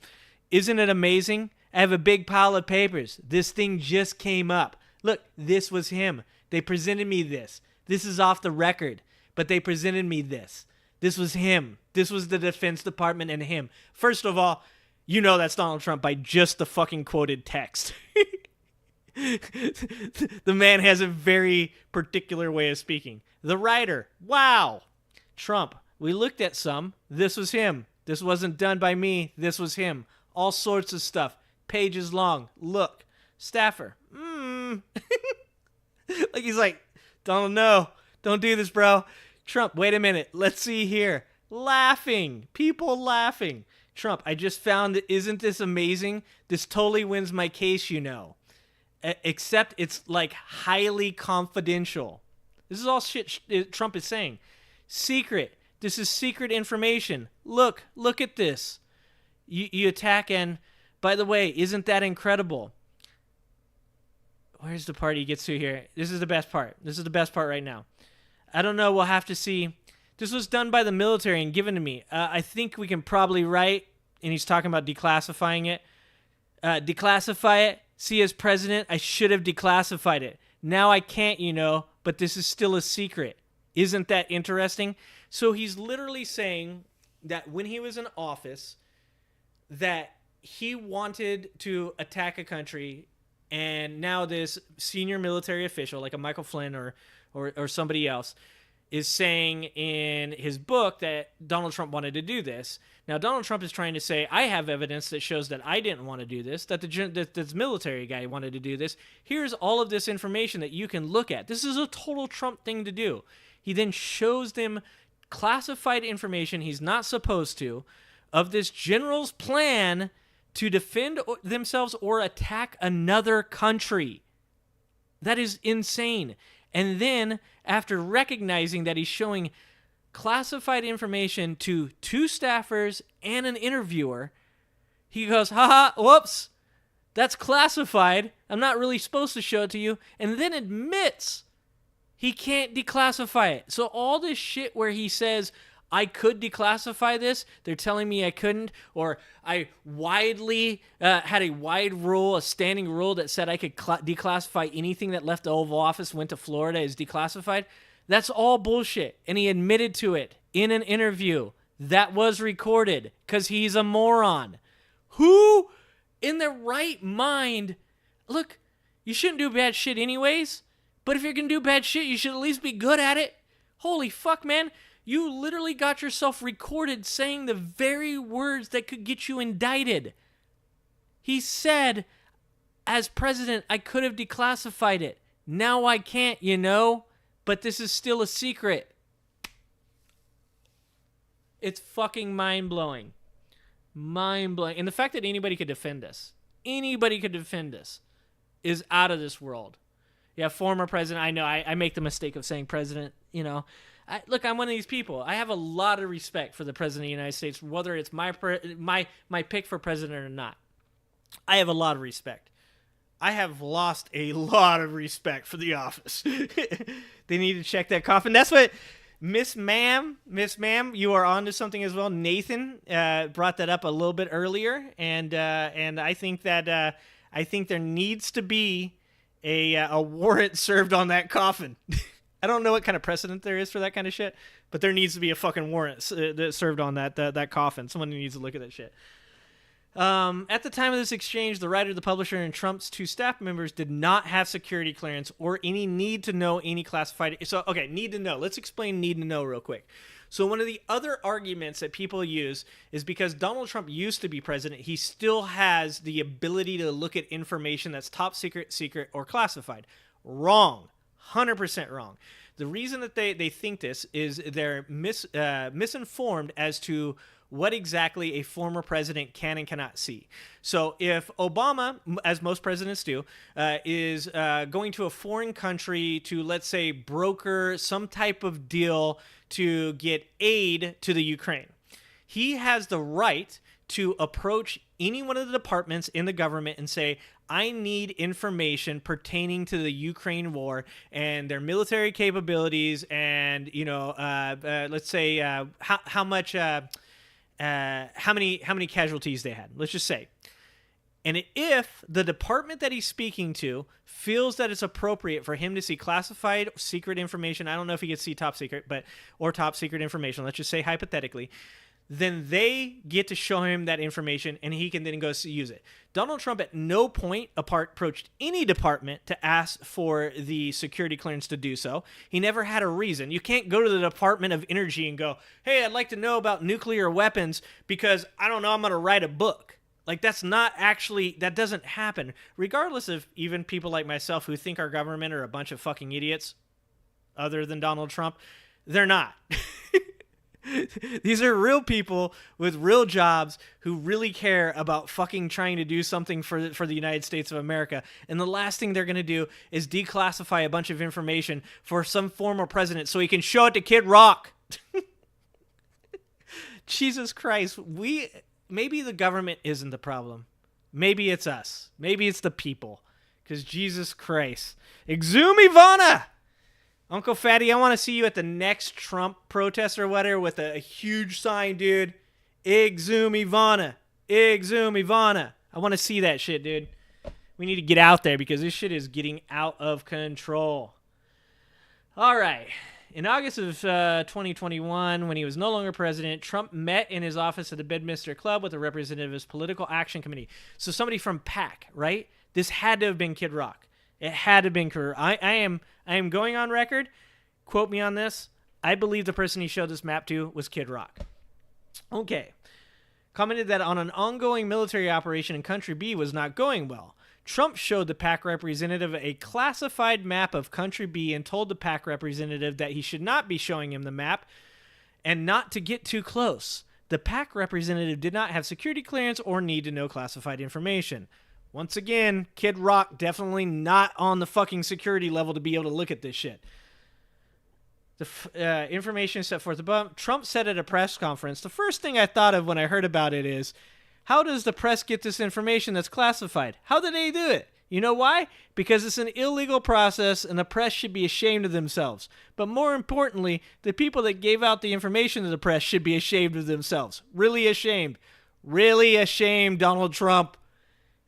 Isn't it amazing? I have a big pile of papers. This thing just came up. Look, this was him. They presented me this. This is off the record, but they presented me this. This was him. This was the Defense Department and him. First of all, you know that's Donald Trump by just the fucking quoted text. The man has a very particular way of speaking. The writer, wow. Trump, we looked at some. This was him. This wasn't done by me. This was him. All sorts of stuff. Pages long. Look. Staffer, like he's like, Donald, no. Don't do this, bro. Trump, wait a minute. Let's see here. Laughing. People laughing. Trump, I just found it. Isn't this amazing? This totally wins my case, you know. Except it's like highly confidential. This is all shit Trump is saying. Secret. This is secret information. Look at this. You attack, and by the way, isn't that incredible? Where's the part he gets to here? This is the best part. This is the best part right now. I don't know. We'll have to see. This was done by the military and given to me. I think we can probably write, and he's talking about declassifying it. Declassify it. See, as president, I should have declassified it. Now I can't, you know, but this is still a secret. Isn't that interesting? So he's literally saying that when he was in office, that he wanted to attack a country, and now this senior military official, like a Michael Flynn or somebody else, is saying in his book that Donald Trump wanted to do this. Now, Donald Trump is trying to say, I have evidence that shows that I didn't want to do this, that this military guy wanted to do this. Here's all of this information that you can look at. This is a total Trump thing to do. He then shows them classified information he's not supposed to of this general's plan to defend themselves or attack another country. That is insane. And then, after recognizing that he's showing classified information to two staffers and an interviewer, he goes, haha, whoops, that's classified. I'm not really supposed to show it to you. And then admits he can't declassify it. So all this shit where he says, I could declassify this, they're telling me I couldn't, or I widely had a wide rule, a standing rule that said I could declassify anything that left the Oval Office, went to Florida, is declassified. That's all bullshit, and he admitted to it in an interview that was recorded because he's a moron. Who in their right mind, look, you shouldn't do bad shit anyways, but if you're going to do bad shit, you should at least be good at it. Holy fuck, man. You literally got yourself recorded saying the very words that could get you indicted. He said, as president, I could have declassified it. Now I can't, you know, but this is still a secret. It's fucking mind-blowing. Mind-blowing. And the fact that anybody could defend us, is out of this world. Yeah, former president, I know, I make the mistake of saying president, you know. Look, I'm one of these people. I have a lot of respect for the president of the United States, whether it's my pick for president or not. I have a lot of respect. I have lost a lot of respect for the office. They need to check that coffin. That's what Miss Ma'am, you are onto something as well. Nathan brought that up a little bit earlier, and I think that there needs to be a warrant served on that coffin. I don't know what kind of precedent there is for that kind of shit, but there needs to be a fucking warrant served on that coffin. Someone needs to look at that shit. At the time of this exchange, the writer, the publisher, and Trump's two staff members did not have security clearance or any need to know any classified. So, okay, need to know. Let's explain need to know real quick. So one of the other arguments that people use is because Donald Trump used to be president, he still has the ability to look at information that's top secret, or classified. Wrong. 100% wrong. The reason that they think this is they're misinformed as to what exactly a former president can and cannot see. So if Obama, as most presidents do, is going to a foreign country to, let's say, broker some type of deal to get aid to the Ukraine, he has the right to approach any one of the departments in the government and say, I need information pertaining to the Ukraine war and their military capabilities and, you know, let's say how many casualties they had, let's just say. And if the department that he's speaking to feels that it's appropriate for him to see classified secret information, I don't know if he gets see top secret, or top secret information, let's just say hypothetically, then they get to show him that information and he can then go use it. Donald Trump at no point approached any department to ask for the security clearance to do so. He never had a reason. You can't go to the Department of Energy and go, hey, I'd like to know about nuclear weapons because, I don't know, I'm going to write a book. Like, that's not actually, that doesn't happen. Regardless of even people like myself who think our government are a bunch of fucking idiots, other than Donald Trump, they're not. These are real people with real jobs who really care about fucking trying to do something for the United States of America. And the last thing they're going to do is declassify a bunch of information for some former president so he can show it to Kid Rock. Jesus Christ. Maybe the government isn't the problem. Maybe it's us. Maybe it's the people. Because Jesus Christ. Exhume Ivana! Uncle Fatty, I want to see you at the next Trump protest or whatever with a huge sign, dude. Exhume Ivana. Exhume Ivana. I want to see that shit, dude. We need to get out there because this shit is getting out of control. All right. In August of 2021, when he was no longer president, Trump met in his office at the Bedminster Club with a representative of his Political Action Committee. So somebody from PAC, right? This had to have been Kid Rock. It had to have been Kid Rock. I am going on record. Quote me on this. I believe the person he showed this map to was Kid Rock. Okay. Commented that on an ongoing military operation in Country B was not going well. Trump showed the PAC representative a classified map of Country B and told the PAC representative that he should not be showing him the map and not to get too close. The PAC representative did not have security clearance or need to know classified information. Once again, Kid Rock definitely not on the fucking security level to be able to look at this shit. The information set forth above. Trump said at a press conference, the first thing I thought of when I heard about it is, how does the press get this information that's classified? How did they do it? You know why? Because it's an illegal process and the press should be ashamed of themselves. But more importantly, the people that gave out the information to the press should be ashamed of themselves. Really ashamed. Really ashamed, Donald Trump.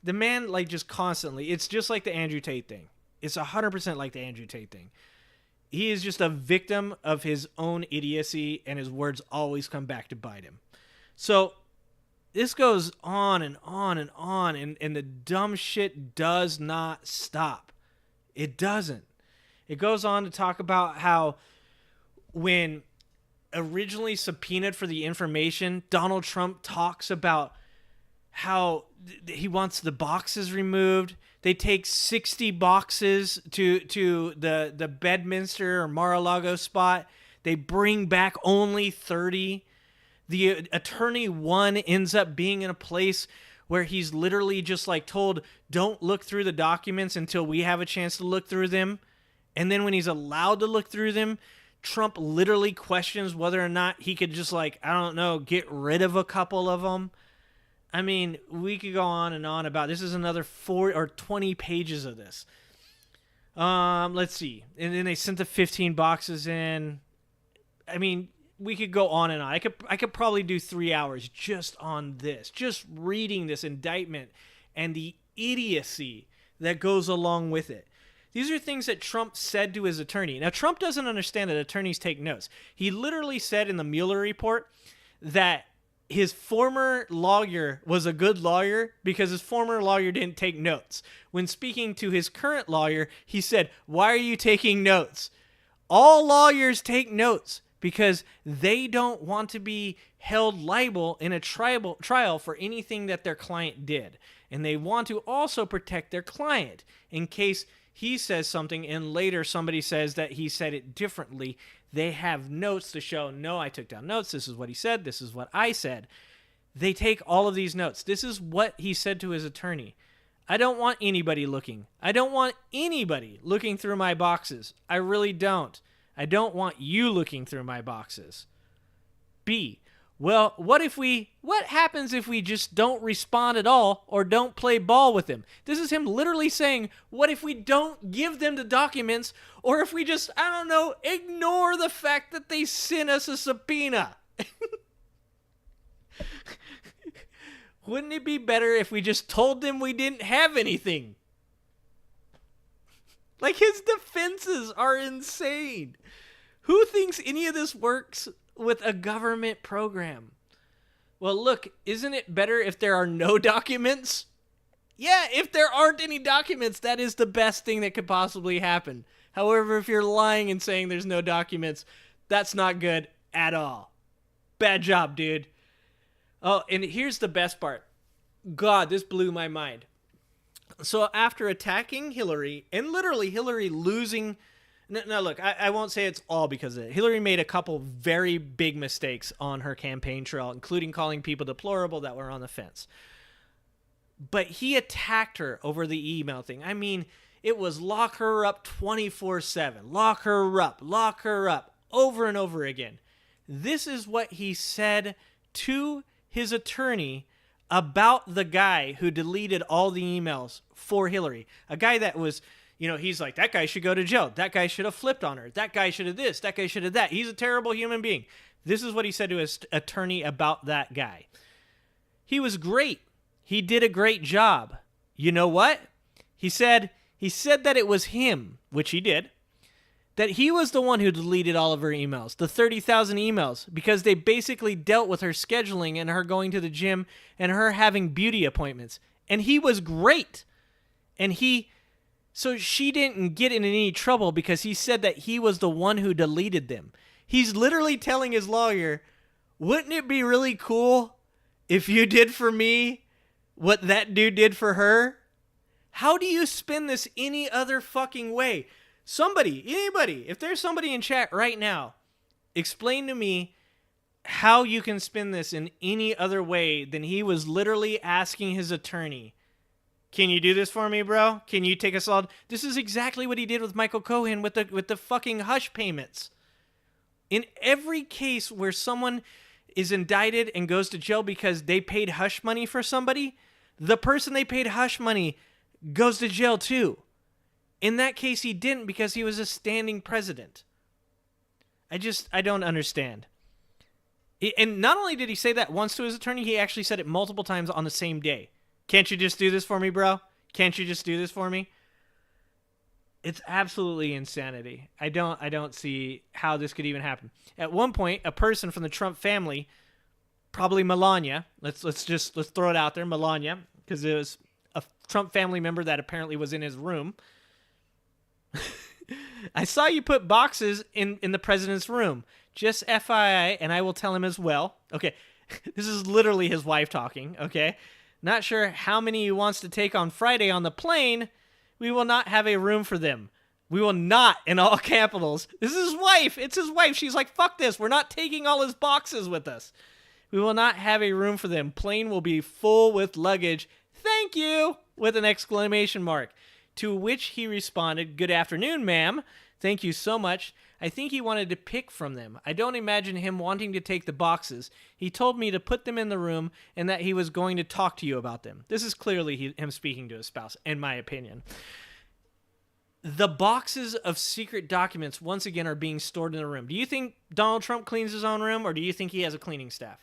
The man, like, just constantly, it's just like the Andrew Tate thing. It's 100% like the Andrew Tate thing. He is just a victim of his own idiocy, and his words always come back to bite him. So this goes on and on and on, and the dumb shit does not stop. It doesn't. It goes on to talk about how when originally subpoenaed for the information, Donald Trump talks about how he wants the boxes removed. They take 60 boxes to the Bedminster or Mar-a-Lago spot. They bring back only 30. The attorney one ends up being in a place where he's literally just like told, don't look through the documents until we have a chance to look through them. And then when he's allowed to look through them, Trump literally questions whether or not he could just, like, I don't know, get rid of a couple of them. I mean, we could go on and on about this. Is another 4 or 20 pages of this. Let's see. And then they sent the 15 boxes in. I mean, we could go on and on. I could probably do 3 hours just on this, just reading this indictment and the idiocy that goes along with it. These are things that Trump said to his attorney. Now, Trump doesn't understand that attorneys take notes. He literally said in the Mueller report that his former lawyer was a good lawyer because his former lawyer didn't take notes. When speaking to his current lawyer, he said, why are you taking notes? All lawyers take notes because they don't want to be held liable in a trial for anything that their client did. And they want to also protect their client in case he says something and later somebody says that he said it differently. They have notes to show, no, I took down notes. This is what he said. This is what I said. They take all of these notes. This is what he said to his attorney. I don't want anybody looking. I don't want anybody looking through my boxes. I really don't. I don't want you looking through my boxes. B, well, what happens if we just don't respond at all or don't play ball with him? This is him literally saying, what if we don't give them the documents or if we just, I don't know, ignore the fact that they sent us a subpoena? Wouldn't it be better if we just told them we didn't have anything? Like, his defenses are insane. Who thinks any of this works with a government program? Well, look, isn't it better if there are no documents? Yeah, if there aren't any documents, that is the best thing that could possibly happen. However, if you're lying and saying there's no documents, that's not good at all. Bad job, dude. Oh, and here's the best part. God, this blew my mind. So after attacking Hillary, and literally Hillary losing... Now, look, I won't say it's all because of it. Hillary made a couple very big mistakes on her campaign trail, including calling people deplorable that were on the fence. But he attacked her over the email thing. I mean, it was lock her up 24/7. Lock her up, over and over again. This is what he said to his attorney about the guy who deleted all the emails for Hillary. A guy that was... he's like, that guy should go to jail. That guy should have flipped on her. That guy should have this. That guy should have that. He's a terrible human being. This is what he said to his attorney about that guy. He was great. He did a great job. You know what? He said that it was him, which he did, that he was the one who deleted all of her emails, the 30,000 emails, because they basically dealt with her scheduling and her going to the gym and her having beauty appointments. And he was great. So she didn't get in any trouble because he said that he was the one who deleted them. He's literally telling his lawyer, wouldn't it be really cool if you did for me what that dude did for her? How do you spin this any other fucking way? Anybody, if there's somebody in chat right now, explain to me how you can spin this in any other way than he was literally asking his attorney, can you do this for me, bro? Can you take us all? This is exactly what he did with Michael Cohen with the fucking hush payments. In every case where someone is indicted and goes to jail because they paid hush money for somebody, the person they paid hush money goes to jail too. In that case, he didn't because he was a standing president. I don't understand. And not only did he say that once to his attorney, he actually said it multiple times on the same day. Can't you just do this for me, bro? Can't you just do this for me? It's absolutely insanity. I don't see how this could even happen. At one point, a person from the Trump family, probably Melania, let's throw it out there, Melania, because it was a Trump family member that apparently was in his room. I saw you put boxes in the president's room. Just FYI, and I will tell him as well. Okay, this is literally his wife talking, okay? Not sure how many he wants to take on Friday on the plane. We will not have a room for them. We will not, in all capitals. This is his wife. It's his wife. She's like, fuck this. We're not taking all his boxes with us. We will not have a room for them. Plane will be full with luggage. Thank you, with an exclamation mark. To which he responded, good afternoon, ma'am. Thank you so much. I think he wanted to pick from them. I don't imagine him wanting to take the boxes. He told me to put them in the room and that he was going to talk to you about them. This is clearly him speaking to his spouse, in my opinion. The boxes of secret documents, once again, are being stored in the room. Do you think Donald Trump cleans his own room, or do you think he has a cleaning staff?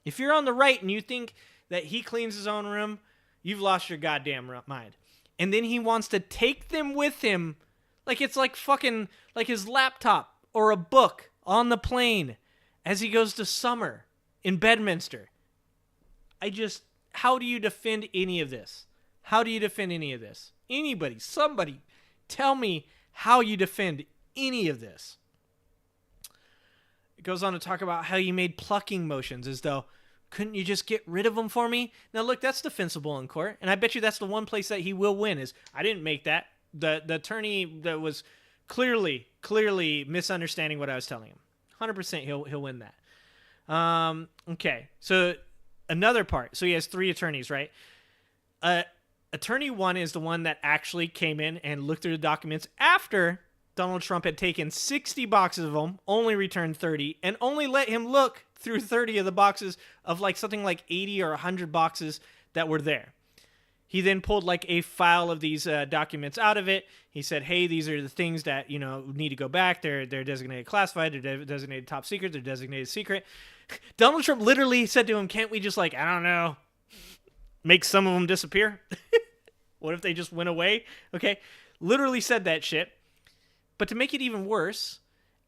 If you're on the right and you think that he cleans his own room, you've lost your goddamn mind. And then he wants to take them with him like it's like fucking like his laptop or a book on the plane as he goes to summer in Bedminster. How do you defend any of this? How do you defend any of this? Anybody, somebody, tell me how you defend any of this. It goes on to talk about how you made plucking motions as though, couldn't you just get rid of them for me? Now look, that's defensible in court, and I bet you that's the one place that he will win is, I didn't make that. The attorney that was clearly misunderstanding what I was telling him. 100% he'll win that. Okay, so another part. So he has 3 attorneys, right? Attorney 1 is the one that actually came in and looked through the documents after Donald Trump had taken 60 boxes of them, only returned 30, and only let him look through 30 of the boxes of like something like 80 or 100 boxes that were there. He then pulled like a file of these documents out of it. He said, hey, these are the things that, need to go back. They're designated classified. They're designated top secret. They're designated secret. Donald Trump literally said to him, can't we just I don't know, make some of them disappear? What if they just went away? Okay. Literally said that shit. But to make it even worse,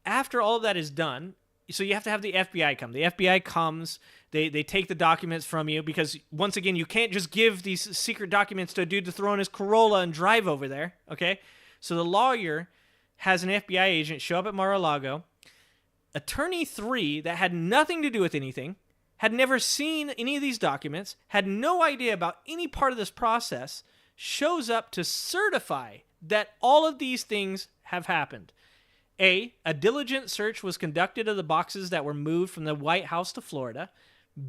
after all of that is done, so you have to have the FBI come. The FBI comes, they take the documents from you because, once again, you can't just give these secret documents to a dude to throw in his Corolla and drive over there, okay? So the lawyer has an FBI agent show up at Mar-a-Lago. Attorney 3, that had nothing to do with anything, had never seen any of these documents, had no idea about any part of this process, shows up to certify that all of these things have happened. A diligent search was conducted of the boxes that were moved from the White House to Florida.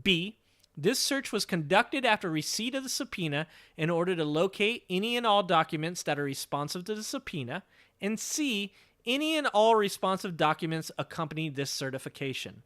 B, this search was conducted after receipt of the subpoena in order to locate any and all documents that are responsive to the subpoena. And C, any and all responsive documents accompany this certification.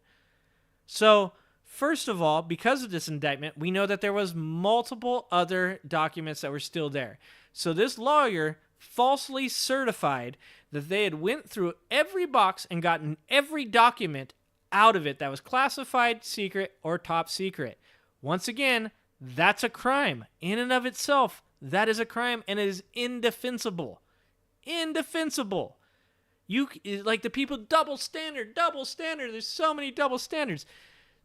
So, first of all, because of this indictment, we know that there was multiple other documents that were still there. So this lawyer falsely certified that they had went through every box and gotten every document out of it that was classified, secret, or top secret. Once again, that's a crime. In and of itself, that is a crime, and it is indefensible. Indefensible. You, like the people, double standard. There's so many double standards.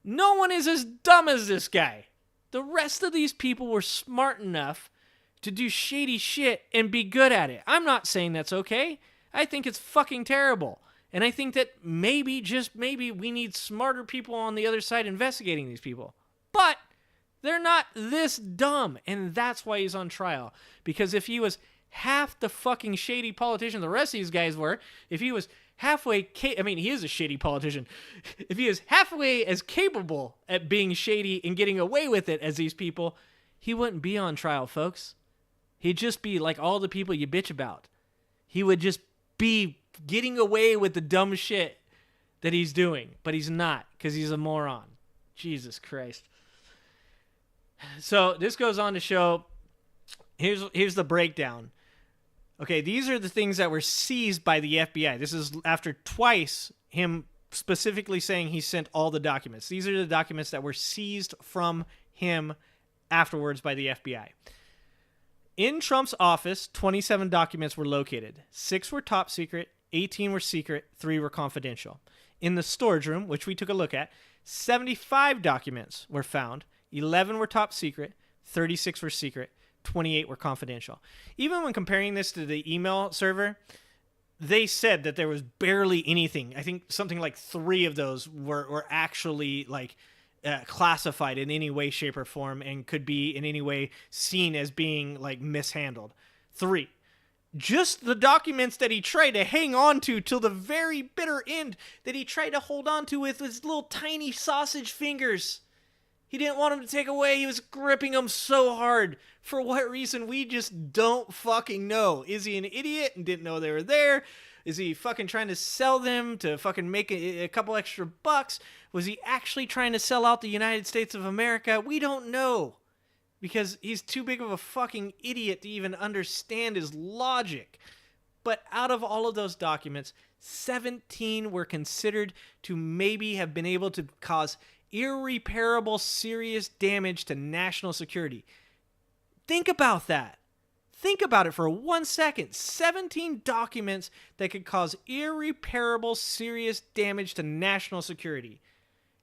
No one is as dumb as this guy. The rest of these people were smart enough to do shady shit and be good at it. I'm not saying that's okay. I think it's fucking terrible. And I think that maybe, just maybe, we need smarter people on the other side investigating these people. But they're not this dumb, and that's why he's on trial. Because if he was half the fucking shady politician the rest of these guys were, if he was halfway, he is a shady politician. If he is halfway as capable at being shady and getting away with it as these people, he wouldn't be on trial, folks. He'd just be like all the people you bitch about. He would just be getting away with the dumb shit that he's doing, but he's not, because he's a moron. Jesus Christ. So this goes on to show, here's the breakdown. Okay, these are the things that were seized by the FBI. This is after twice him specifically saying he sent all the documents. These are the documents that were seized from him afterwards by the FBI. In Trump's office, 27 documents were located. 6 were top secret, 18 were secret, 3 were confidential. In the storage room, which we took a look at, 75 documents were found. 11 were top secret, 36 were secret, 28 were confidential. Even when comparing this to the email server, they said that there was barely anything. I think something like 3 of those were actually like classified in any way, shape, or form and could be in any way seen as being like mishandled. 3. Just the documents that he tried to hang on to till the very bitter end, that he tried to hold on to with his little tiny sausage fingers. He didn't want them to take away. He was gripping them so hard. For what reason? We just don't fucking know. Is he an idiot and didn't know they were there? Is he fucking trying to sell them to fucking make a couple extra bucks? Was he actually trying to sell out the United States of America? We don't know. Because he's too big of a fucking idiot to even understand his logic. But out of all of those documents, 17 were considered to maybe have been able to cause irreparable serious damage to national security. Think about that. Think about it for 1 second. 17 documents that could cause irreparable serious damage to national security.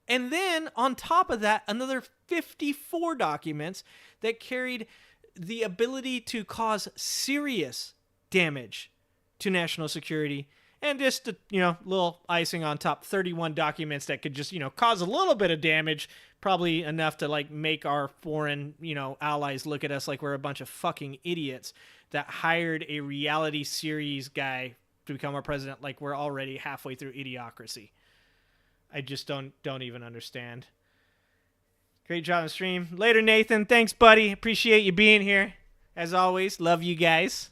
And then, on top of that, another 54 documents that carried the ability to cause serious damage to national security. And just, little icing on top, 31 documents that could just, cause a little bit of damage, probably enough to, make our foreign, allies look at us like we're a bunch of fucking idiots that hired a reality series guy to become our president like we're already halfway through Idiocracy. I just don't even understand. Great job on the stream. Later, Nathan. Thanks, buddy. Appreciate you being here. As always, love you guys.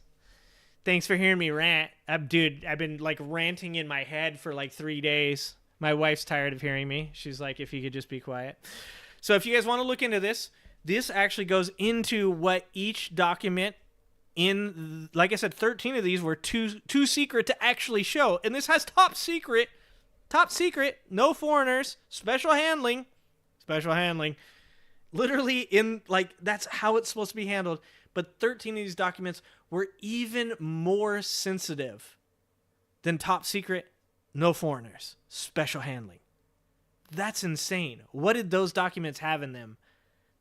Thanks for hearing me rant. I've been ranting in my head for 3 days. My wife's tired of hearing me. She's like, if you could just be quiet. So if you guys want to look into this actually goes into what each document in, like I said, 13 of these were too secret to actually show. And this has top secret, no foreigners, special handling. Literally that's how it's supposed to be handled. But 13 of these documents were even more sensitive than top secret, no foreigners, special handling. That's insane. What did those documents have in them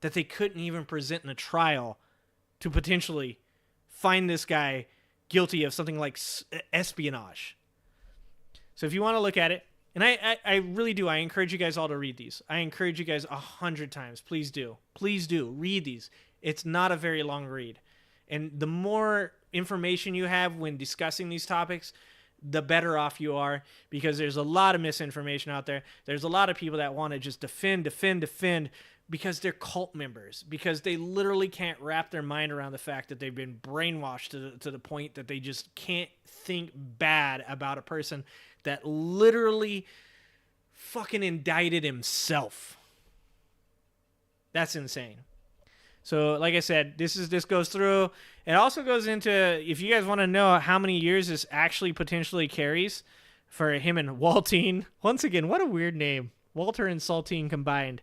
that they couldn't even present in a trial to potentially find this guy guilty of something like espionage? So if you want to look at it, and I really do, I encourage you guys all to read these. I encourage you guys 100 times. Please do. Please do. Read these. It's not a very long read. And the more information you have when discussing these topics, the better off you are, because there's a lot of misinformation out there. There's a lot of people that want to just defend because they're cult members, because they literally can't wrap their mind around the fact that they've been brainwashed to the point that they just can't think bad about a person that literally fucking indicted himself. That's insane. So, like I said, this goes through. It also goes into, if you guys want to know how many years this actually potentially carries for him and Waltine. Once again, what a weird name. Walter and Saltine combined.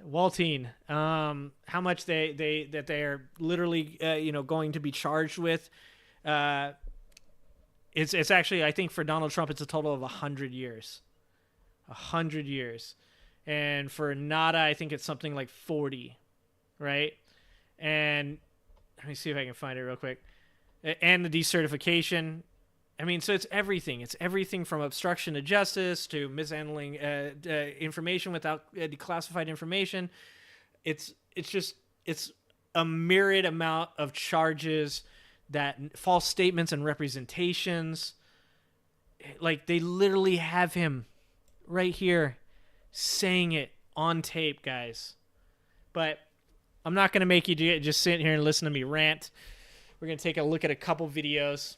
Waltine. How much they are literally going to be charged with. It's actually, I think for Donald Trump, it's a total of 100 years. 100 years. And for Nada, I think it's something like 40. Right? And let me see if I can find it real quick. And the decertification. I mean, so it's everything. It's everything from obstruction of justice to mishandling information without declassified information. It's a myriad amount of charges, that false statements and representations. Like, they literally have him right here saying it on tape, guys. But I'm not going to make you just sit here and listen to me rant. We're going to take a look at a couple videos.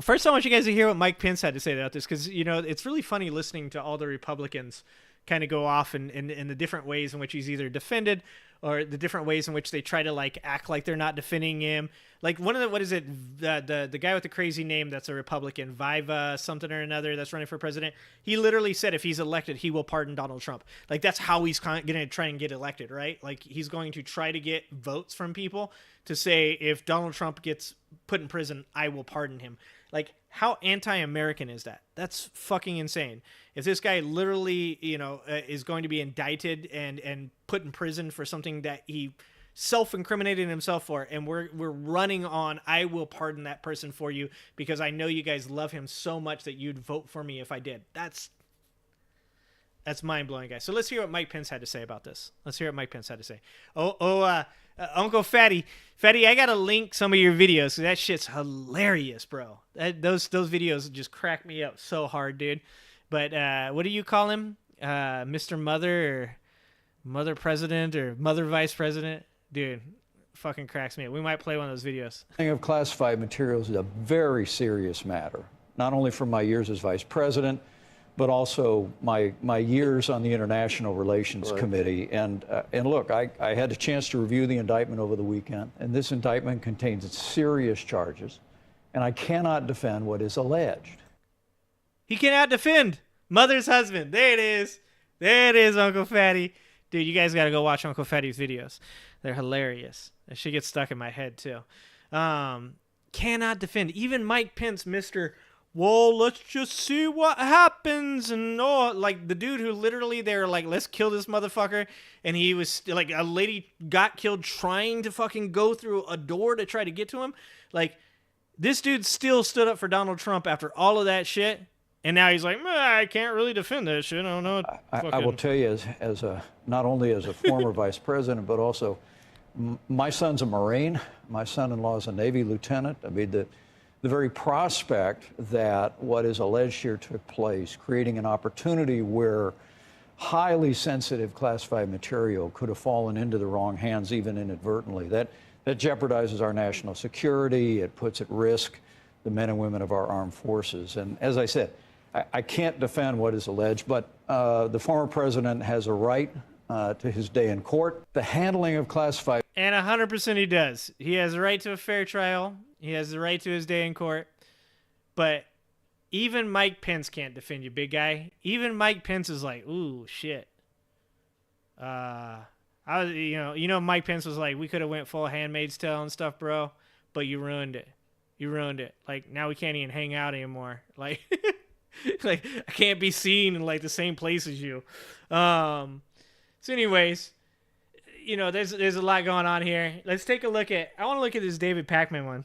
First, I want you guys to hear what Mike Pence had to say about this, because, it's really funny listening to all the Republicans kind of go off in the different ways in which he's either defended, or the different ways in which they try to act like they're not defending him. Like one of the, what is it? The guy with the crazy name that's a Republican, Viva something or another, that's running for president. He literally said if he's elected, he will pardon Donald Trump. Like, that's how he's going to try and get elected, right? Like, he's going to try to get votes from people to say, if Donald Trump gets put in prison, I will pardon him. Like, how anti-American is that? That's fucking insane. If this guy literally, is going to be indicted and put in prison for something that he self-incriminated himself for, and we're running on, I will pardon that person for you because I know you guys love him so much that you'd vote for me if I did. That's mind-blowing, guys. So let's hear what Mike Pence had to say about this. Uncle Fatty, I gotta link some of your videos, because that shit's hilarious, bro. Those videos just crack me up so hard, dude. But what do you call him? Mr. Mother, or Mother President, or Mother Vice President? Dude, fucking cracks me up. We might play one of those videos. The thing of classified materials is a very serious matter, not only from my years as Vice President, but also my years on the International Relations Committee. And look, I had a chance to review the indictment over the weekend, and this indictment contains serious charges, and I cannot defend what is alleged. He cannot defend Mother's husband. There it is. There it is, Uncle Fatty. Dude, you guys got to go watch Uncle Fatty's videos. They're hilarious. That shit gets stuck in my head, too. Cannot defend. Even Mike Pence, Mr. Well, let's just see what happens. And like the dude who literally, they were like, let's kill this motherfucker. And he was like, a lady got killed trying to fucking go through a door to try to get to him. Like, this dude still stood up for Donald Trump after all of that shit. And now he's like, I can't really defend that shit. I don't know. I will tell you, as not only as a former vice president, but also my son's a Marine. My son-in-law is a Navy lieutenant. I mean, the very prospect that what is alleged here took place, creating an opportunity where highly sensitive classified material could have fallen into the wrong hands, even inadvertently, that jeopardizes our national security. It puts at risk the men and women of our armed forces. And as I said, I can't defend what is alleged, but the former president has a right to his day in court. The handling of classified... And 100% he does. He has a right to a fair trial. He has the right to his day in court. But even Mike Pence can't defend you, big guy. Even Mike Pence is like, ooh, shit. Mike Pence was like, we could have went full Handmaid's Tale and stuff, bro, but you ruined it. You ruined it. Like, now we can't even hang out anymore. Like, Like, I can't be seen in like the same place as you. So anyways, there's a lot going on here. Let's take a look at. I want to look at this David Pakman one.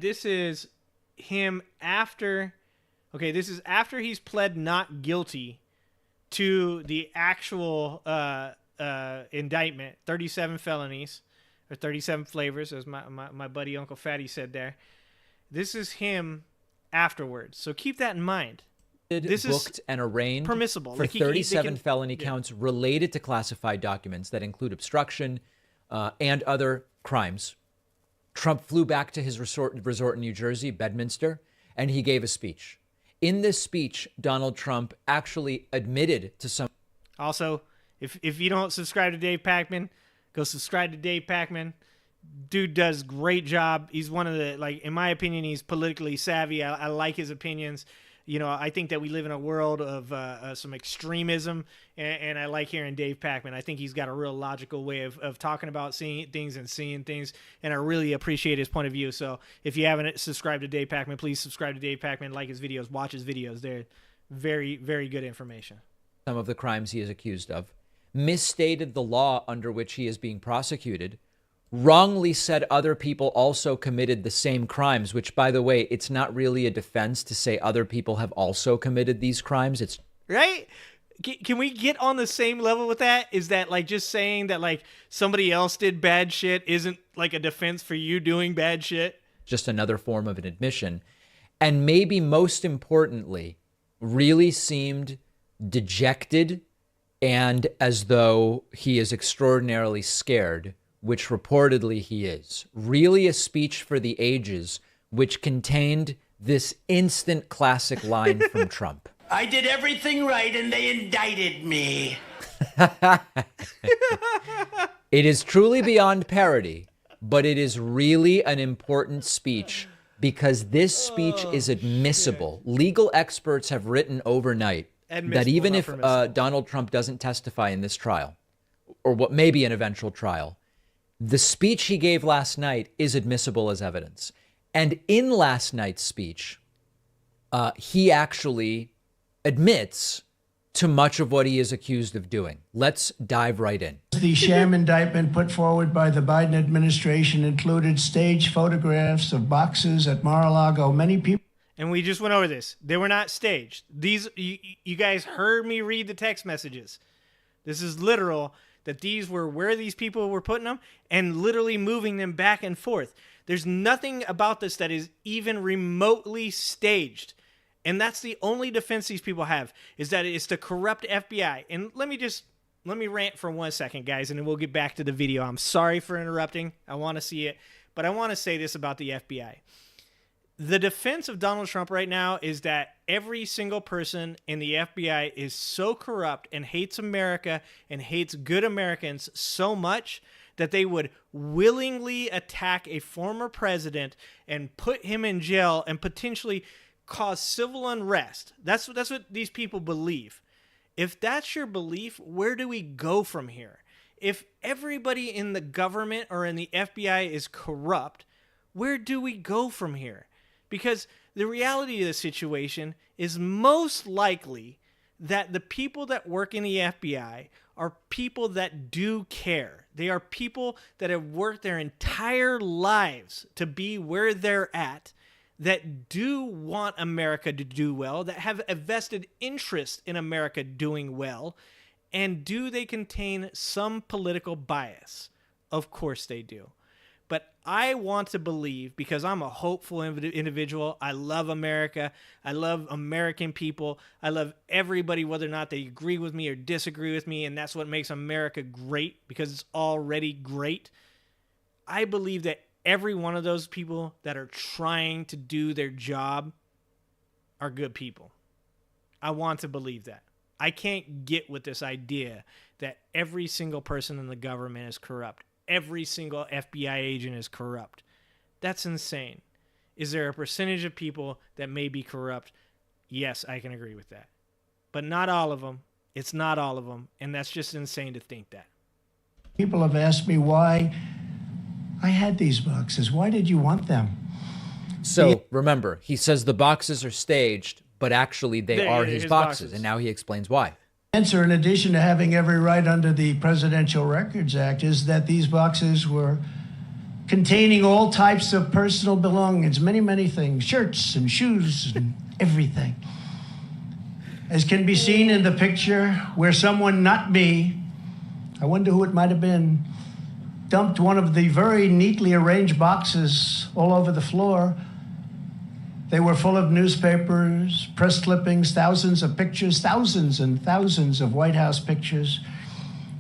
This is him after. Okay, this is after he's pled not guilty to the actual indictment, 37 felonies or 37 flavors, as my buddy Uncle Fatty said there. This is him afterwards. So keep that in mind. This booked and arraigned permissible for 37 felony counts related to classified documents that include obstruction and other crimes. Trump flew back to his resort in New Jersey, Bedminster, and he gave a speech. In this speech, Donald Trump actually admitted to some. Also, if you don't subscribe to Dave Pakman, go subscribe to Dave Pakman. Dude does great job. He's one of the, like, in my opinion, he's politically savvy. I like his opinions. I think that we live in a world of some extremism, and I like hearing Dave Pakman. I think he's got a real logical way of talking about seeing things, and I really appreciate his point of view. So if you haven't subscribed to Dave Pakman, please subscribe to Dave Pakman, like his videos, watch his videos. They're very, very good information. Some of the crimes he is accused of, misstated the law under which he is being prosecuted, wrongly said other people also committed the same crimes, which, by the way, it's not really a defense to say other people have also committed these crimes. It's right. Can we get on the same level with that? Is that like just saying that like somebody else did bad shit isn't like a defense for you doing bad shit? Just another form of an admission. And maybe most importantly, really seemed dejected and as though he is extraordinarily scared, which reportedly he is. Really a speech for the ages, which contained this instant classic line from Trump. I did everything right and they indicted me. It is truly beyond parody, but it is really an important speech because this speech is admissible. Shit. Legal experts have written overnight that even if Donald Trump doesn't testify in this trial, or what may be an eventual trial, the speech he gave last night is admissible as evidence. And in last night's speech, he actually admits to much of what he is accused of doing. Let's dive right in. The sham indictment put forward by the Biden administration included staged photographs of boxes at Mar-a-Lago. Many people. And we just went over this. They were not staged. These, you guys heard me read the text messages. This is literal. That these were where these people were putting them and literally moving them back and forth. There's nothing about this that is even remotely staged. And that's the only defense these people have, is that it's the corrupt FBI. And let me rant for 1 second, guys, and then we'll get back to the video. I'm sorry for interrupting. I want to see it. But I want to say this about the FBI. The defense of Donald Trump right now is that every single person in the FBI is so corrupt and hates America and hates good Americans so much that they would willingly attack a former president and put him in jail and potentially cause civil unrest. That's what these people believe. If that's your belief, where do we go from here? If everybody in the government or in the FBI is corrupt, where do we go from here? Because the reality of the situation is most likely that the people that work in the FBI are people that do care. They are people that have worked their entire lives to be where they're at, that do want America to do well, that have a vested interest in America doing well, and do they contain some political bias? Of course they do. But I want to believe, because I'm a hopeful individual, I love America, I love American people, I love everybody, whether or not they agree with me or disagree with me, and that's what makes America great, because it's already great. I believe that every one of those people that are trying to do their job are good people. I want to believe that. I can't get with this idea that every single person in the government is corrupt. Every single FBI agent is corrupt. That's insane. Is there a percentage of people that may be corrupt? Yes, I can agree with that. But not all of them. It's not all of them. And that's just insane to think that. People have asked me why I had these boxes. Why did you want them? So remember, he says the boxes are staged, but actually they are his boxes. And now he explains why. Answer, in addition to having every right under the Presidential Records Act, is that these boxes were containing all types of personal belongings, many, many things, shirts and shoes and everything. As can be seen in the picture where someone, not me, I wonder who it might have been, dumped one of the very neatly arranged boxes all over the floor. They were full of newspapers, press clippings, thousands of pictures, thousands and thousands of White House pictures.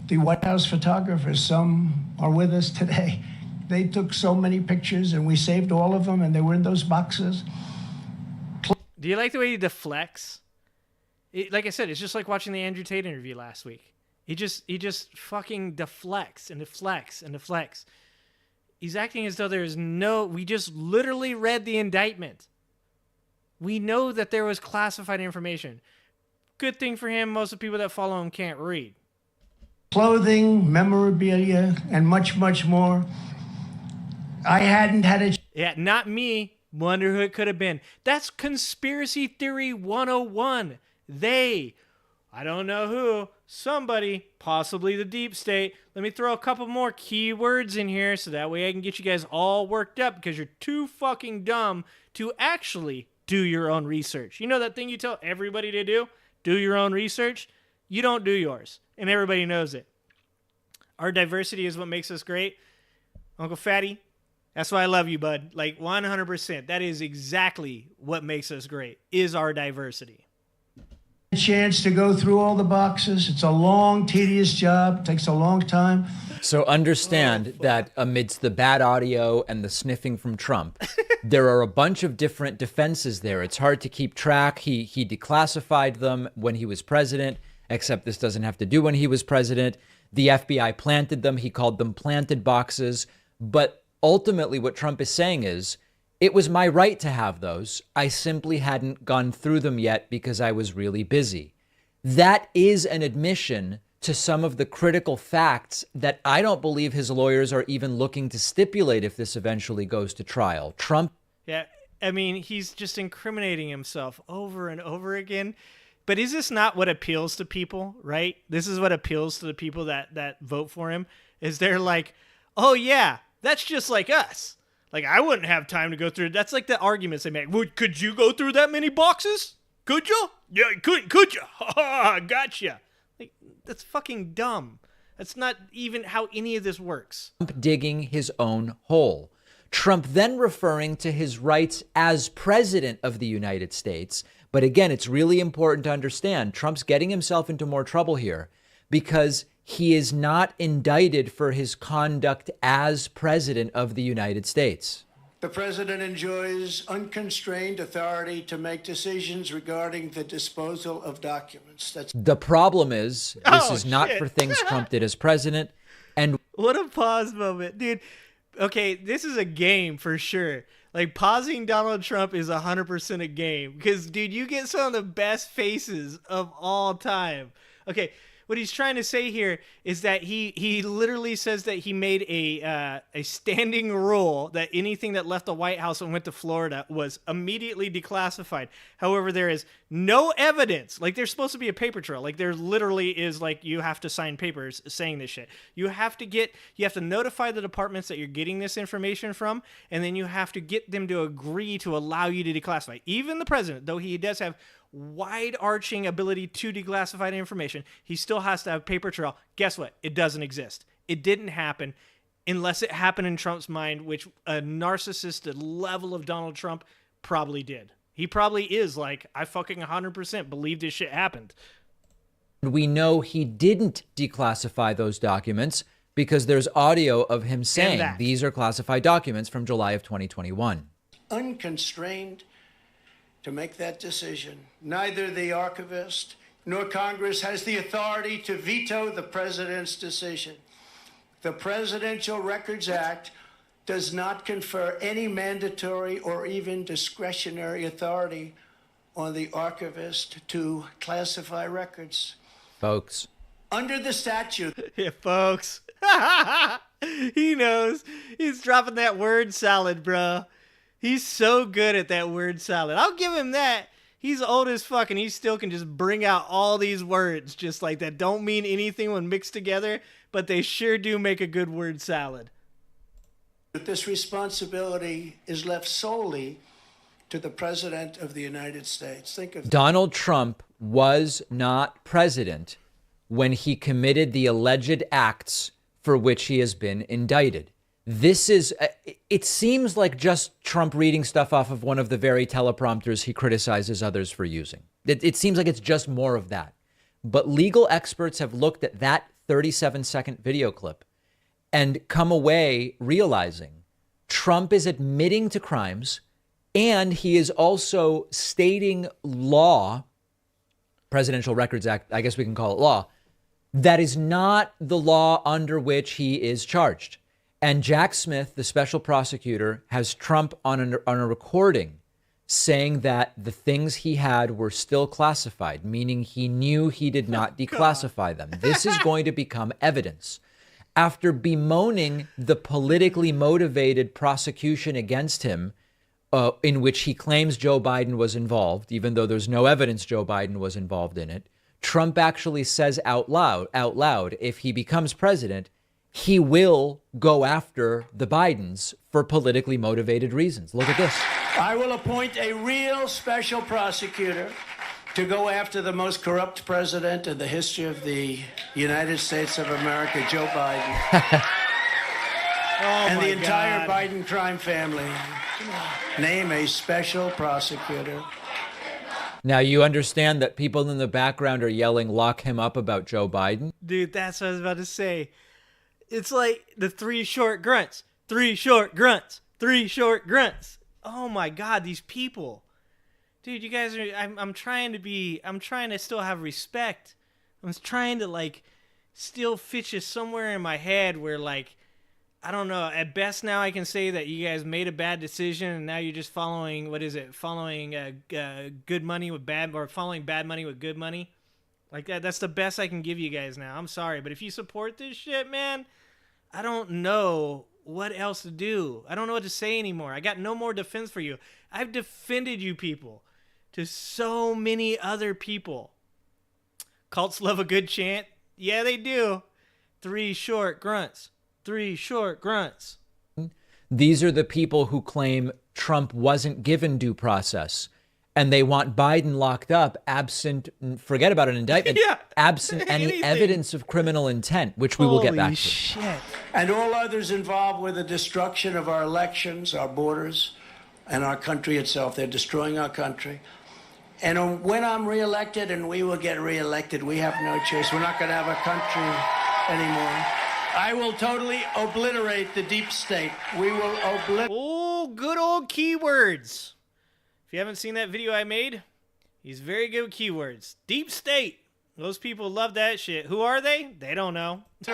The White House photographers, some are with us today. They took so many pictures, and we saved all of them, and they were in those boxes. Do you like the way he deflects? Like I said, it's just like watching the Andrew Tate interview last week. He just fucking deflects and deflects and deflects. He's acting as though we just literally read the indictment. We know that there was classified information. Good thing for him, most of the people that follow him can't read. Clothing, memorabilia, and much, much more. I hadn't had a... Yeah, not me. Wonder who it could have been. That's conspiracy theory 101. I don't know who, somebody, possibly the deep state. Let me throw a couple more keywords in here so that way I can get you guys all worked up because you're too fucking dumb to actually do your own research. You know that thing you tell everybody to do? Do your own research? You don't do yours, and everybody knows it. Our diversity is what makes us great. Uncle Fatty, that's why I love you, bud. Like 100%. That is exactly what makes us great, is our diversity. Chance to go through all the boxes. It's a long, tedious job. It takes a long time. So understand that amidst the bad audio and the sniffing from Trump, there are a bunch of different defenses there. It's hard to keep track. He declassified them when he was president, except this doesn't have to do when he was president. The FBI planted them. He called them planted boxes. But ultimately what Trump is saying is, it was my right to have those. I simply hadn't gone through them yet because I was really busy. That is an admission to some of the critical facts that I don't believe his lawyers are even looking to stipulate if this eventually goes to trial. Trump. Yeah, I mean, he's just incriminating himself over and over again. But is this not what appeals to people, right? This is what appeals to the people that vote for him, is they're like, oh yeah, that's just like us. Like, I wouldn't have time to go through. That's like the arguments they make. Could you go through that many boxes? Could you? Yeah, could you? Ha, gotcha. Like, that's fucking dumb. That's not even how any of this works. Trump digging his own hole. Trump then referring to his rights as president of the United States. But again, it's really important to understand Trump's getting himself into more trouble here because he is not indicted for his conduct as president of the United States. The president enjoys unconstrained authority to make decisions regarding the disposal of documents. The problem is, this is not for things Trump did as president. And what a pause moment, dude. Okay, this is a game for sure. Like, pausing Donald Trump is 100% a game because, dude, you get some of the best faces of all time. Okay, what he's trying to say here is that he literally says that he made a standing rule that anything that left the White House and went to Florida was immediately declassified. However, there is no evidence. Like, there's supposed to be a paper trail. Like, there literally is, like, you have to sign papers saying this shit. You have to notify the departments that you're getting this information from, and then you have to get them to agree to allow you to declassify. Even the president, though he does have wide-arching ability to declassify information, he still has to have paper trail. Guess what? It doesn't exist. It didn't happen unless it happened in Trump's mind, which a narcissist at level of Donald Trump probably did. He probably is like, I fucking 100% believe this shit happened. We know he didn't declassify those documents because there's audio of him saying these are classified documents from July of 2021. Unconstrained to make that decision. Neither the archivist nor Congress has the authority to veto the president's decision. The Presidential Records Act does not confer any mandatory or even discretionary authority on the archivist to classify records. Folks. Under the statute. Yeah, folks. He knows. He's dropping that word salad, bro. He's so good at that word salad. I'll give him that. He's old as fuck, and he still can just bring out all these words just like that. Don't mean anything when mixed together, but they sure do make a good word salad. But this responsibility is left solely to the President of the United States. Think of Donald Trump was not president when he committed the alleged acts for which he has been indicted. This is, it seems like just Trump reading stuff off of one of the very teleprompters he criticizes others for using. It seems like it's just more of that. But legal experts have looked at that 37-second video clip and come away realizing Trump is admitting to crimes, and he is also stating law, Presidential Records Act, I guess we can call it law, that is not the law under which he is charged. And Jack Smith, the special prosecutor, has Trump on a recording saying that the things he had were still classified, meaning he knew he did not declassify them. This is going to become evidence. After bemoaning the politically motivated prosecution against him, in which he claims Joe Biden was involved, even though there's no evidence Joe Biden was involved in it, Trump actually says out loud, if he becomes president, he will go after the Bidens for politically motivated reasons. Look at this. I will appoint a real special prosecutor to go after the most corrupt president in the history of the United States of America, Joe Biden. And the entire Biden crime family. Name a special prosecutor. Now, you understand that people in the background are yelling, lock him up about Joe Biden? Dude, that's what I was about to say. It's like the three short grunts. Three short grunts. Three short grunts. Oh my God, these people. Dude, you guys are, I'm trying to still have respect. I'm trying to like still fit you somewhere in my head where like, I don't know, at best now I can say that you guys made a bad decision and now you're just following, what is it? Following good money with bad, or following bad money with good money. Like that's the best I can give you guys now. I'm sorry, but if you support this shit, man, I don't know what else to do. I don't know what to say anymore. I got no more defense for you. I've defended you people to so many other people. Cults love a good chant. Yeah, they do. Three short grunts. Three short grunts. These are the people who claim Trump wasn't given due process, and they want Biden locked up absent, forget about an indictment, absent any evidence of criminal intent, which we will get back to. Shit. And all others involved with the destruction of our elections, our borders, and our country itself. They're destroying our country. And when I'm reelected, and we will get reelected, we have no choice. We're not going to have a country anymore. I will totally obliterate the deep state. We will obliterate. Oh, good old keywords. If you haven't seen that video I made, he's very good with keywords. Deep state. Those people love that shit. Who are they? They don't know. The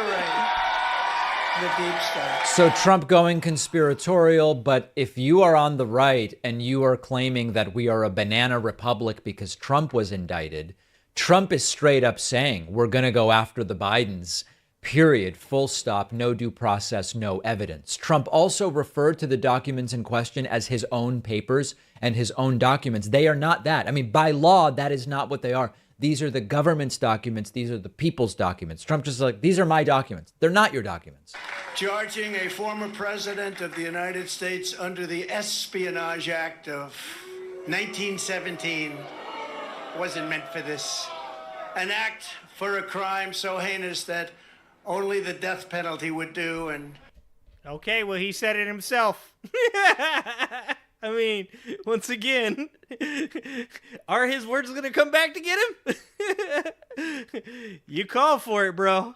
deep state. So Trump going conspiratorial, but if you are on the right and you are claiming that we are a banana republic because Trump was indicted, Trump is straight up saying we're going to go after the Bidens. Period. Full stop. No due process. No evidence. Trump also referred to the documents in question as his own papers and his own documents. They are not that. I mean, by law, that is not what they are. These are the government's documents. These are the people's documents. Trump just like, these are my documents. They're not your documents. Charging a former president of the United States under the Espionage Act of 1917 wasn't meant for this. An act for a crime so heinous that only the death penalty would do. And okay, well, he said it himself. I mean, once again, are his words going to come back to get him? You call for it, bro.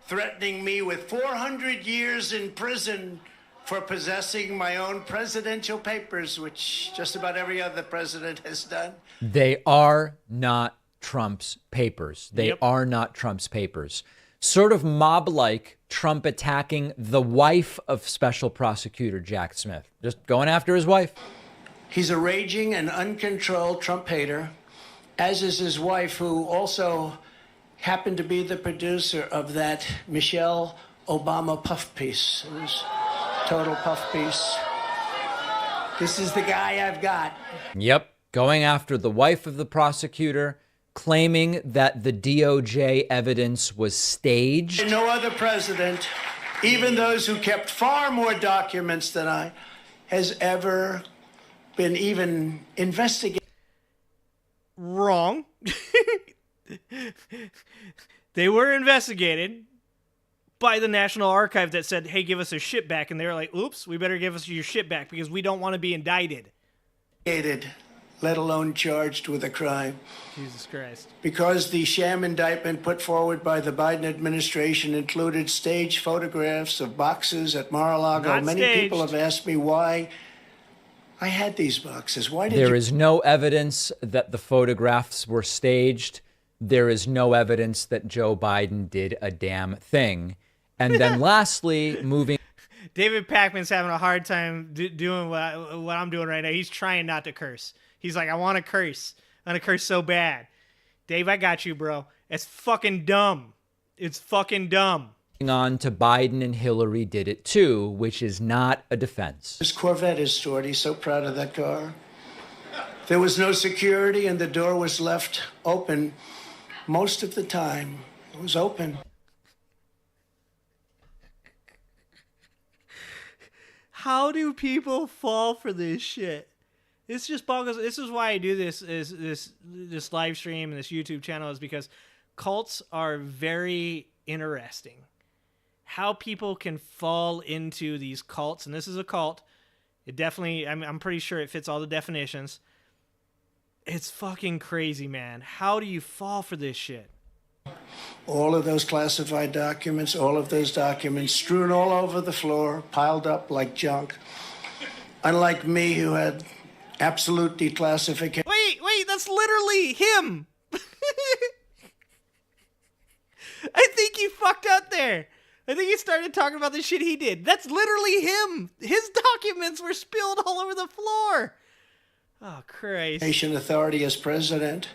Threatening me with 400 years in prison for possessing my own presidential papers, which just about every other president has done. They are not Trump's papers. They are not Trump's papers. Sort of mob-like Trump attacking the wife of Special Prosecutor Jack Smith. Just going after his wife. He's a raging and uncontrolled Trump hater, as is his wife, who also happened to be the producer of that Michelle Obama puff piece. It was total puff piece. This is the guy I've got. Yep. going after the wife of the prosecutor, claiming that the DOJ evidence was staged. No other president, even those who kept far more documents than I, has ever been even investigated. Wrong. They were investigated by the National Archive that said, hey, give us our shit back. And they were like, oops, we better give us your shit back because we don't want to be indicted. Let alone charged with a crime. Jesus Christ. Because the sham indictment put forward by the Biden administration included staged photographs of boxes at Mar-a-Lago. Not Many staged. people have asked me why I had these boxes. Why did There you... is no evidence that the photographs were staged. There is no evidence that Joe Biden did a damn thing. And then lastly, moving... David Pakman's having a hard time doing what I'm doing right now. He's trying not to curse. He's like, I want to curse. I want to curse so bad. Dave, I got you, bro. It's fucking dumb. It's fucking dumb. on to Biden and Hillary did it too, which is not a defense. His Corvette is stored. He's so proud of that car. There was no security and the door was left open most of the time. It was open. How do people fall for this shit? It's just boggles. This is why I do this live stream and this YouTube channel, is because cults are very interesting. How people can fall into these cults, and this is a cult. It definitely, I'm pretty sure it fits all the definitions. It's fucking crazy, man. How do you fall for this shit? All of those classified documents, all of those documents strewn all over the floor, piled up like junk. Unlike me, who had absolute declassification. Wait, that's literally him. I think he fucked up there. I think he started talking about the shit he did. That's literally him. His documents were spilled all over the floor. Oh, Christ. Authority as president.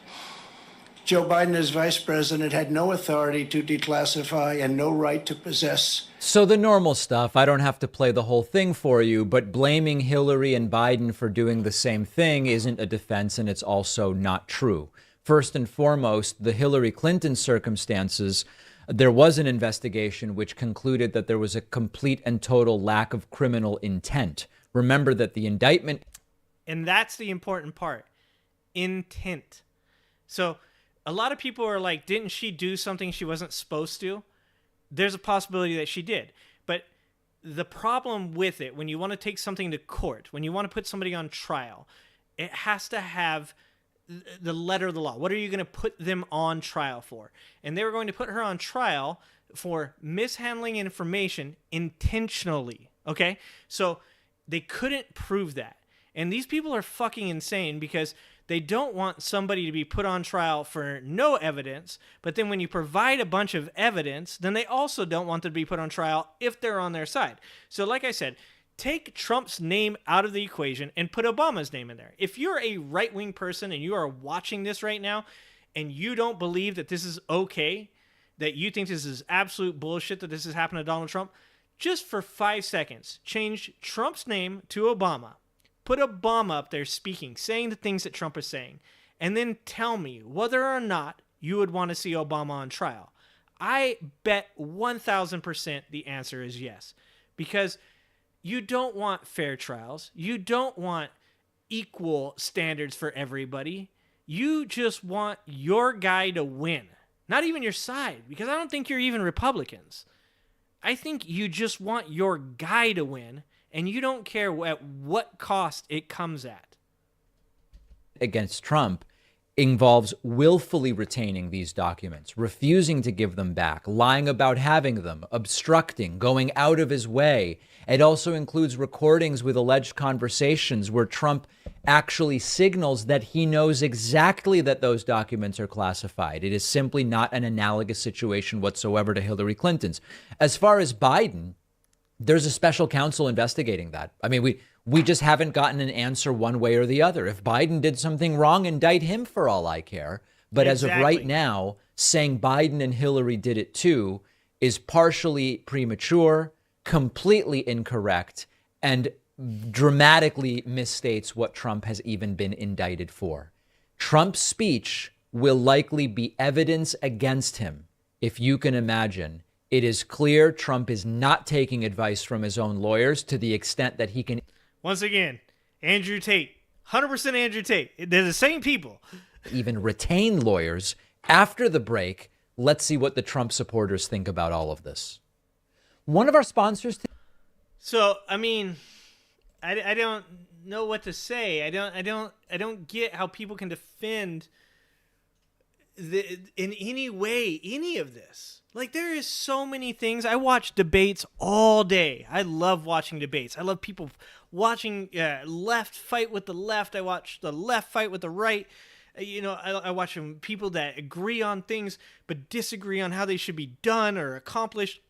Joe Biden, as vice president, had no authority to declassify and no right to possess. So the normal stuff, I don't have to play the whole thing for you, but blaming Hillary and Biden for doing the same thing isn't a defense, and it's also not true. First and foremost, the Hillary Clinton circumstances, there was an investigation which concluded that there was a complete and total lack of criminal intent. Remember that the indictment... And that's the important part. Intent. So a lot of people are like, didn't she do something she wasn't supposed to? There's a possibility that she did. But the problem with it, when you want to take something to court, when you want to put somebody on trial, it has to have the letter of the law. What are you going to put them on trial for? And they were going to put her on trial for mishandling information intentionally. Okay? So they couldn't prove that. And these people are fucking insane because they don't want somebody to be put on trial for no evidence, but then when you provide a bunch of evidence, then they also don't want them to be put on trial if they're on their side. So like I said, take Trump's name out of the equation and put Obama's name in there. If you're a right-wing person and you are watching this right now and you don't believe that this is okay, that you think this is absolute bullshit that this has happened to Donald Trump, just for 5 seconds, change Trump's name to Obama. Put Obama up there speaking, saying the things that Trump is saying, and then tell me whether or not you would want to see Obama on trial. I bet 1,000% the answer is yes, because you don't want fair trials. You don't want equal standards for everybody. You just want your guy to win, not even your side, because I don't think you're even Republicans. I think you just want your guy to win, and you don't care at what cost it comes at. Against Trump involves willfully retaining these documents, refusing to give them back, lying about having them, obstructing, going out of his way. It also includes recordings with alleged conversations where Trump actually signals that he knows exactly that those documents are classified. It is simply not an analogous situation whatsoever to Hillary Clinton's. As far as Biden, there's a special counsel investigating that. I mean, we just haven't gotten an answer one way or the other. If Biden did something wrong, indict him for all I care. But As of right now, saying Biden and Hillary did it too is partially premature, completely incorrect, and dramatically misstates what Trump has even been indicted for. Trump's speech will likely be evidence against him. If you can imagine, it is clear Trump is not taking advice from his own lawyers to the extent that he can. Once again, Andrew Tate, 100% Andrew Tate. They're the same people. Even retain lawyers. After the break, let's see what the Trump supporters think about all of this. One of our sponsors. So, I mean, I don't know what to say. I don't get how people can defend in any way any of this. Like, there is so many things. I watch debates all day. I love watching debates. I love people watching left fight with the left. I watch the left fight with the right. I watch people that agree on things but disagree on how they should be done or accomplished.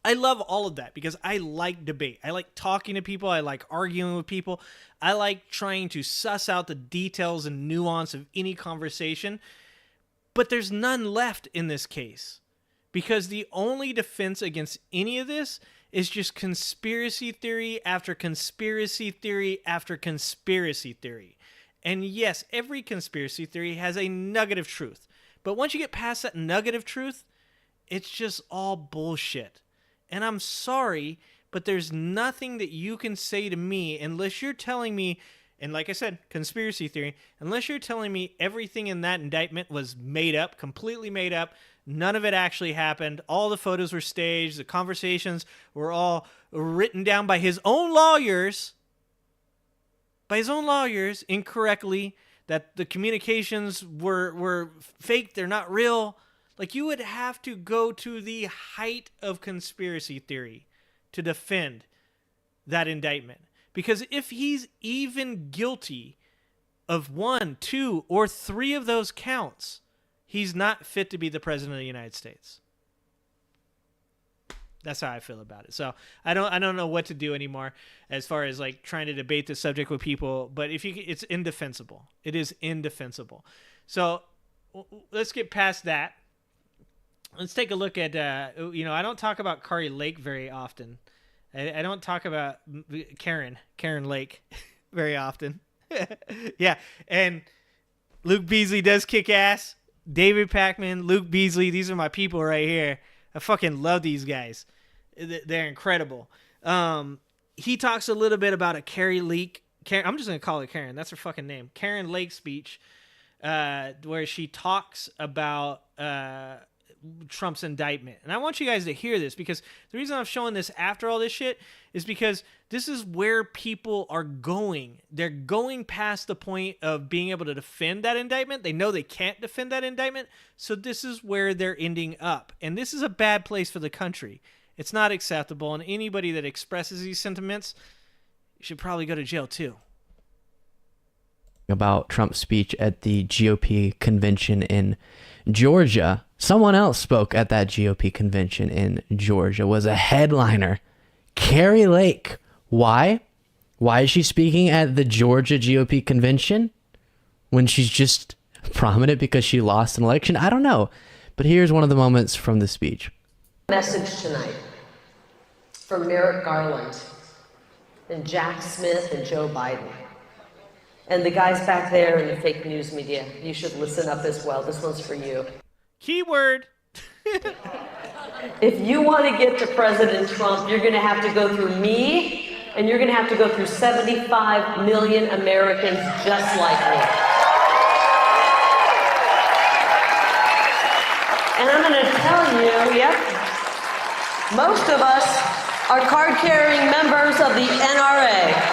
I love all of that because I like debate. I like talking to people. I like arguing with people. I like trying to suss out the details and nuance of any conversation. But there's none left in this case because the only defense against any of this is just conspiracy theory after conspiracy theory after conspiracy theory. And yes, every conspiracy theory has a nugget of truth. But once you get past that nugget of truth, it's just all bullshit. And I'm sorry, but there's nothing that you can say to me unless you're telling me, and like I said, conspiracy theory, unless you're telling me everything in that indictment was made up, completely made up, none of it actually happened, all the photos were staged, the conversations were all written down by his own lawyers incorrectly, that the communications were fake, they're not real. Like, you would have to go to the height of conspiracy theory to defend that indictment. Because if he's even guilty of 1, 2, or 3 of those counts, he's not fit to be the president of the United States. That's how I feel about it. So I don't know what to do anymore as far as like trying to debate this subject with people. But it's indefensible. It is indefensible. So let's get past that. Let's take a look at, I don't talk about Kari Lake very often. I don't talk about Karen Lake very often. Yeah, and Luke Beasley does kick ass. David Pakman, Luke Beasley, these are my people right here. I fucking love these guys. They're incredible. He talks a little bit about a Kari Lake. I'm just going to call it Karen. That's her fucking name. Karen Lake speech, where she talks about Trump's indictment. And I want you guys to hear this because the reason I'm showing this after all this shit is because this is where people are going. They're going past the point of being able to defend that indictment. They know they can't defend that indictment. So this is where they're ending up. And this is a bad place for the country. It's not acceptable. And anybody that expresses these sentiments should probably go to jail too. About Trump's speech at the GOP convention in Georgia. Someone else spoke at that GOP convention in Georgia, was a headliner, Kari Lake. Why? Why is she speaking at the Georgia GOP convention when she's just prominent because she lost an election? I don't know. But here's one of the moments from the speech. Message tonight from Merrick Garland and Jack Smith and Joe Biden. And the guys back there in the fake news media, you should listen up as well. This one's for you. Keyword. If you want to get to President Trump, you're going to have to go through me, and you're going to have to go through 75 million Americans just like me. And I'm going to tell you, yep, most of us are card-carrying members of the NRA.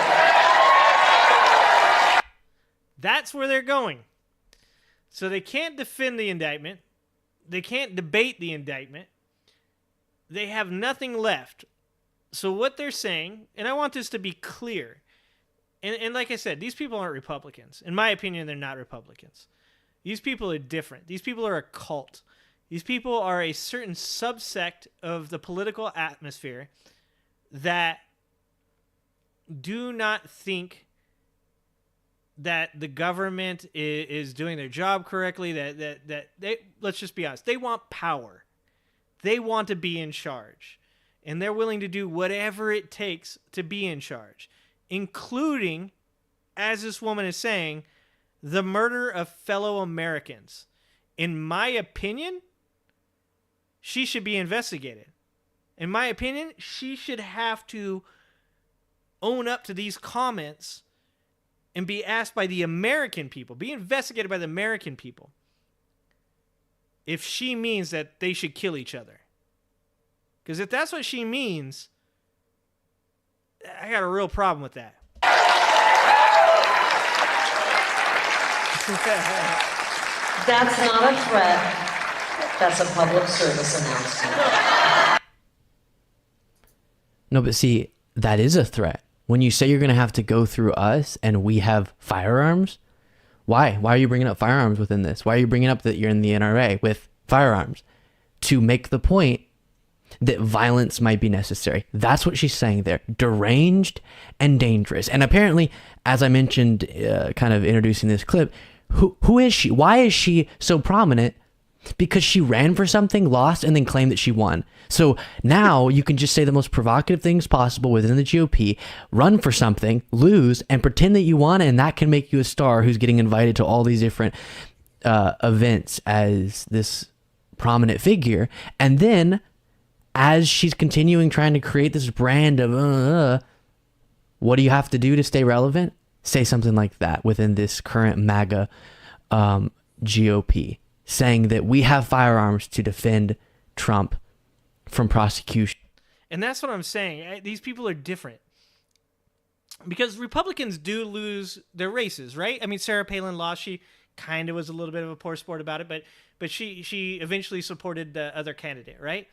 That's where they're going. So they can't defend the indictment. They can't debate the indictment. They have nothing left. So what they're saying, and I want this to be clear, and like I said, these people aren't Republicans. In my opinion, they're not Republicans. These people are different. These people are a cult. These people are a certain subsect of the political atmosphere that do not think that the government is doing their job correctly, that they, let's just be honest, they want power. They want to be in charge. And they're willing to do whatever it takes to be in charge. including, as this woman is saying, the murder of fellow Americans. In my opinion, she should be investigated. In my opinion, she should have to own up to these comments and be asked by the American people, be investigated by the American people, if she means that they should kill each other. Because if that's what she means, I got a real problem with that. That's not a threat. That's a public service announcement. No, but see, that is a threat. When you say you're going to have to go through us and we have firearms, why? Why are you bringing up firearms within this? Why are you bringing up that you're in the NRA with firearms? To make the point that violence might be necessary. That's what she's saying there. Deranged and dangerous. And apparently, as I mentioned, kind of introducing this clip, who is she? Why is she so prominent? Because she ran for something, lost, and then claimed that she won. So now you can just say the most provocative things possible within the GOP, run for something, lose, and pretend that you won, and that can make you a star who's getting invited to all these different events as this prominent figure. And then, as she's continuing trying to create this brand of, what do you have to do to stay relevant? Say something like that within this current MAGA GOP. Saying that we have firearms to defend Trump from prosecution. And that's what I'm saying. These people are different. Because Republicans do lose their races, right? I mean, Sarah Palin lost. She kind of was a little bit of a poor sport about it, but she eventually supported the other candidate, right?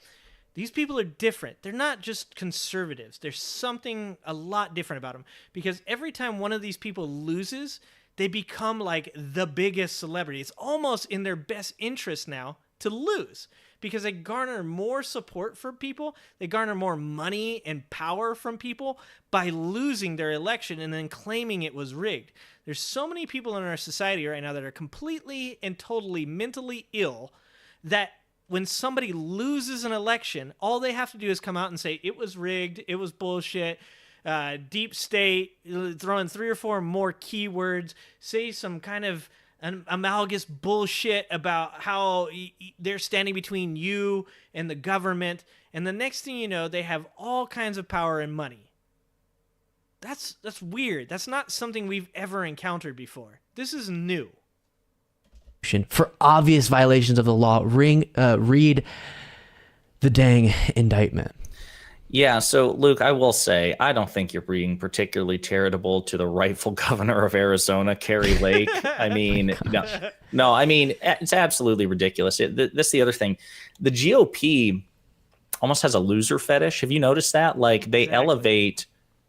These people are different. They're not just conservatives. There's something a lot different about them. Because every time one of these people loses, they become like the biggest celebrity. It's almost in their best interest now to lose because they garner more support from people. They garner more money and power from people by losing their election and then claiming it was rigged. There's so many people in our society right now that are completely and totally mentally ill that when somebody loses an election, all they have to do is come out and say, it was rigged, it was bullshit, deep state, throw in 3 or 4 more keywords, say some kind of amalgamous bullshit about how they're standing between you and the government, and the next thing you know, they have all kinds of power and money. That's weird. That's not something we've ever encountered before. This is new. For obvious violations of the law, read the dang indictment. Yeah, so Luke, I will say, I don't think you're being particularly charitable to the rightful governor of Arizona, Kari Lake. I mean, no, I mean, it's absolutely ridiculous. That's the other thing. The GOP almost has a loser fetish. Have you noticed that? Like, they elevate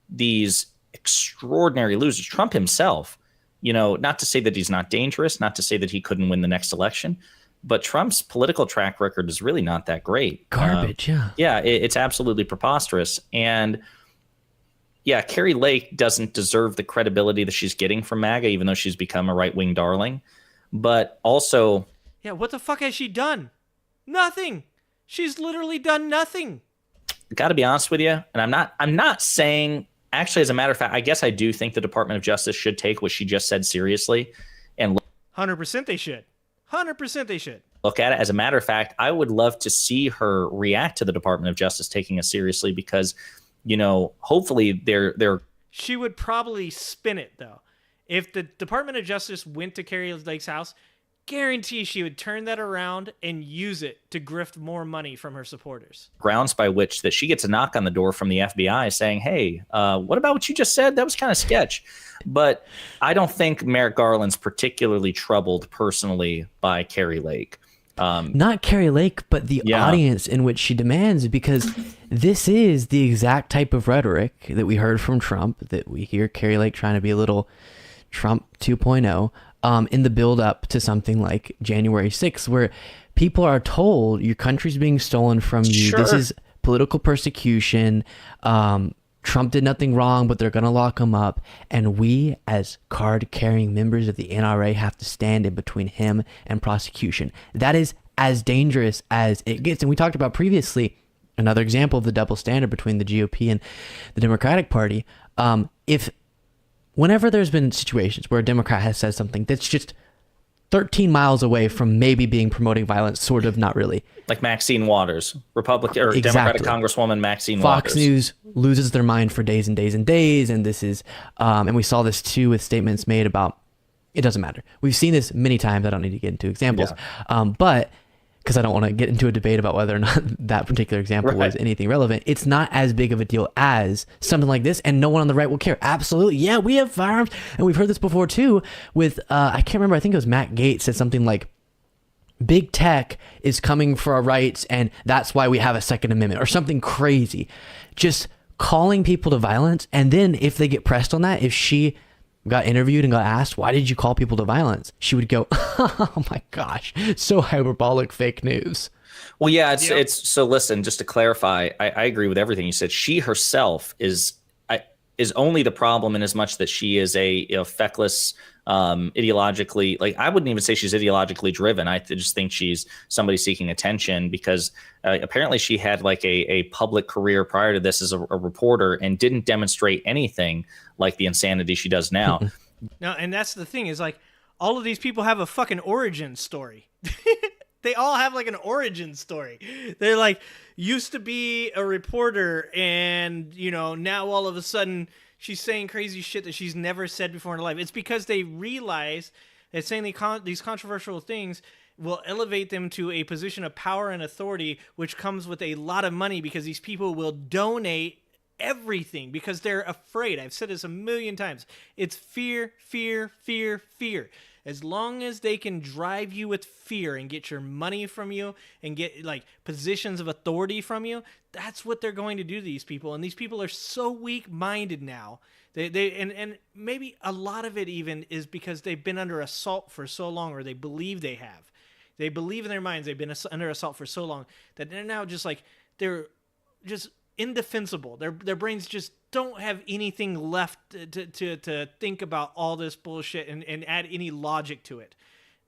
these extraordinary losers. Trump himself, not to say that he's not dangerous, not to say that he couldn't win the next election, but Trump's political track record is really not that great. Garbage, yeah. Yeah, it's absolutely preposterous. And yeah, Kari Lake doesn't deserve the credibility that she's getting from MAGA, even though she's become a right-wing darling. But also... Yeah, what the fuck has she done? Nothing. She's literally done nothing. Got to be honest with you, and I'm not saying... Actually, as a matter of fact, I guess I do think the Department of Justice should take what she just said seriously. And 100% they should. 100% they should. Look at it. As a matter of fact, I would love to see her react to the Department of Justice taking it seriously because, hopefully they're. She would probably spin it, though. If the Department of Justice went to Kari Lake's house, guarantee she would turn that around and use it to grift more money from her supporters. Grounds by which that she gets a knock on the door from the FBI saying, hey, what about what you just said? That was kind of sketch. But I don't think Merrick Garland's particularly troubled personally by Kari Lake. Not Kari Lake, but the audience in which she demands, because this is the exact type of rhetoric that we heard from Trump, that we hear Kari Lake trying to be a little Trump 2.0. In the build up to something like January 6th, where people are told your country's being stolen from you. Sure. This is political persecution. Trump did nothing wrong, but they're going to lock him up. And we, as card-carrying members of the NRA, have to stand in between him and prosecution. That is as dangerous as it gets. And we talked about previously, another example of the double standard between the GOP and the Democratic Party. If whenever there's been situations where a Democrat has said something that's just 13 miles away from maybe being promoting violence, sort of, not really. Like Maxine Waters, Republican or Exactly. Democratic Congresswoman Maxine Fox Waters. News loses their mind for days and days and days, and this is, and we saw this too with statements made about, it doesn't matter. We've seen this many times. I don't need to get into examples, but because I don't want to get into a debate about whether or not that particular example was anything relevant. It's not as big of a deal as something like this, and no one on the right will care. Absolutely. Yeah, we have firearms, and we've heard this before too with, I can't remember, I think it was Matt Gaetz said something like, big tech is coming for our rights, and that's why we have a Second Amendment, or something crazy. Just calling people to violence, and then if they get pressed on that, if she got interviewed and got asked, why did you call people to violence? She would go, oh my gosh, so hyperbolic, fake news. Well, yeah, it's so listen, just to clarify, I agree with everything you said. She herself is only the problem in as much that she is a feckless, ideologically, like, I wouldn't even say she's ideologically driven. I just think she's somebody seeking attention because apparently she had like a public career prior to this as a reporter and didn't demonstrate anything like the insanity she does now. No, and that's the thing is, like, all of these people have a fucking origin story. They all have like an origin story. They're like, used to be a reporter, and now all of a sudden she's saying crazy shit that she's never said before in her life. It's because they realize that saying these controversial things will elevate them to a position of power and authority, which comes with a lot of money, because these people will donate everything because they're afraid. I've said this a million times. It's fear, fear, fear, fear. As long as they can drive you with fear and get your money from you and get like positions of authority from you, that's what they're going to do to these people. And these people are so weak-minded now. And maybe a lot of it even is because they've been under assault for so long, or they believe they have. They believe in their minds they've been under assault for so long that they're now just like, they're just indefensible. Their brains just don't have anything left to think about all this bullshit and add any logic to it.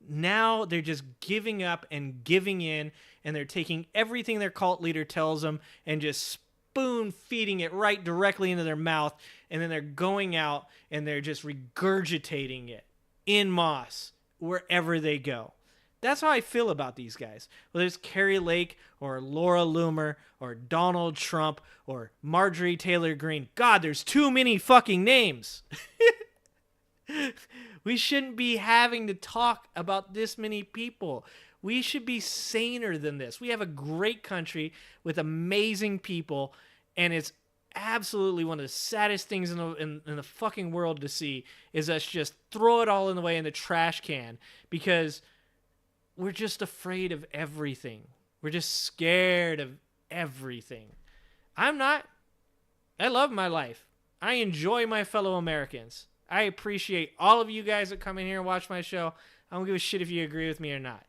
Now they're just giving up and giving in, and they're taking everything their cult leader tells them and just spoon feeding it right directly into their mouth, and then they're going out and they're just regurgitating it en masse wherever they go. That's how I feel about these guys. Whether it's Carrie Lake or Laura Loomer or Donald Trump or Marjorie Taylor Greene. God, there's too many fucking names. We shouldn't be having to talk about this many people. We should be saner than this. We have a great country with amazing people, and it's absolutely one of the saddest things in the fucking world to see is us just throw it all in the way in the trash can, because we're just afraid of everything. We're just scared of everything. I'm not. I love my life. I enjoy my fellow Americans. I appreciate all of you guys that come in here and watch my show. I don't give a shit if you agree with me or not.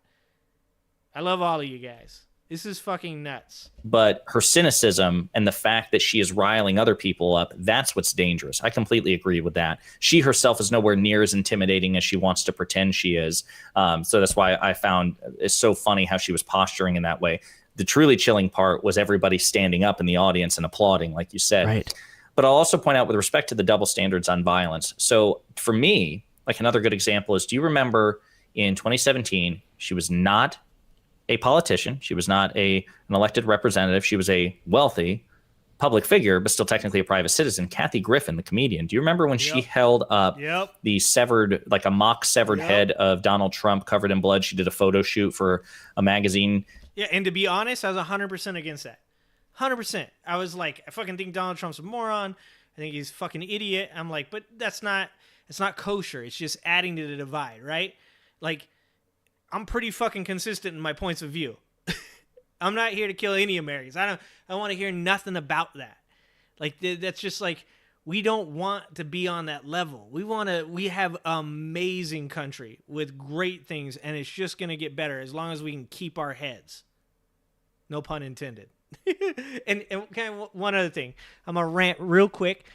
I love all of you guys. This is fucking nuts. But her cynicism and the fact that she is riling other people up, that's what's dangerous. I completely agree with that. She herself is nowhere near as intimidating as she wants to pretend she is. So that's why I found it's so funny how she was posturing in that way. The truly chilling part was everybody standing up in the audience and applauding, like you said. Right. But I'll also point out with respect to the double standards on violence. So for me, like another good example is, do you remember in 2017, she was not a politician. She was not an elected representative. She was a wealthy public figure, but still technically a private citizen. Kathy Griffin, the comedian. Do you remember when she held up the severed, like a mock severed head of Donald Trump covered in blood? She did a photo shoot for a magazine. Yeah, and to be honest, I was 100% against that. 100%. I was like, I fucking think Donald Trump's a moron. I think he's a fucking idiot. I'm like, but it's not kosher. It's just adding to the divide, right? Like, I'm pretty fucking consistent in my points of view. I'm not here to kill any Americans. I want to hear nothing about that. Like, that's just like, we don't want to be on that level. We have amazing country with great things, and it's just going to get better as long as we can keep our heads. No pun intended. and one other thing. I'm going to rant real quick.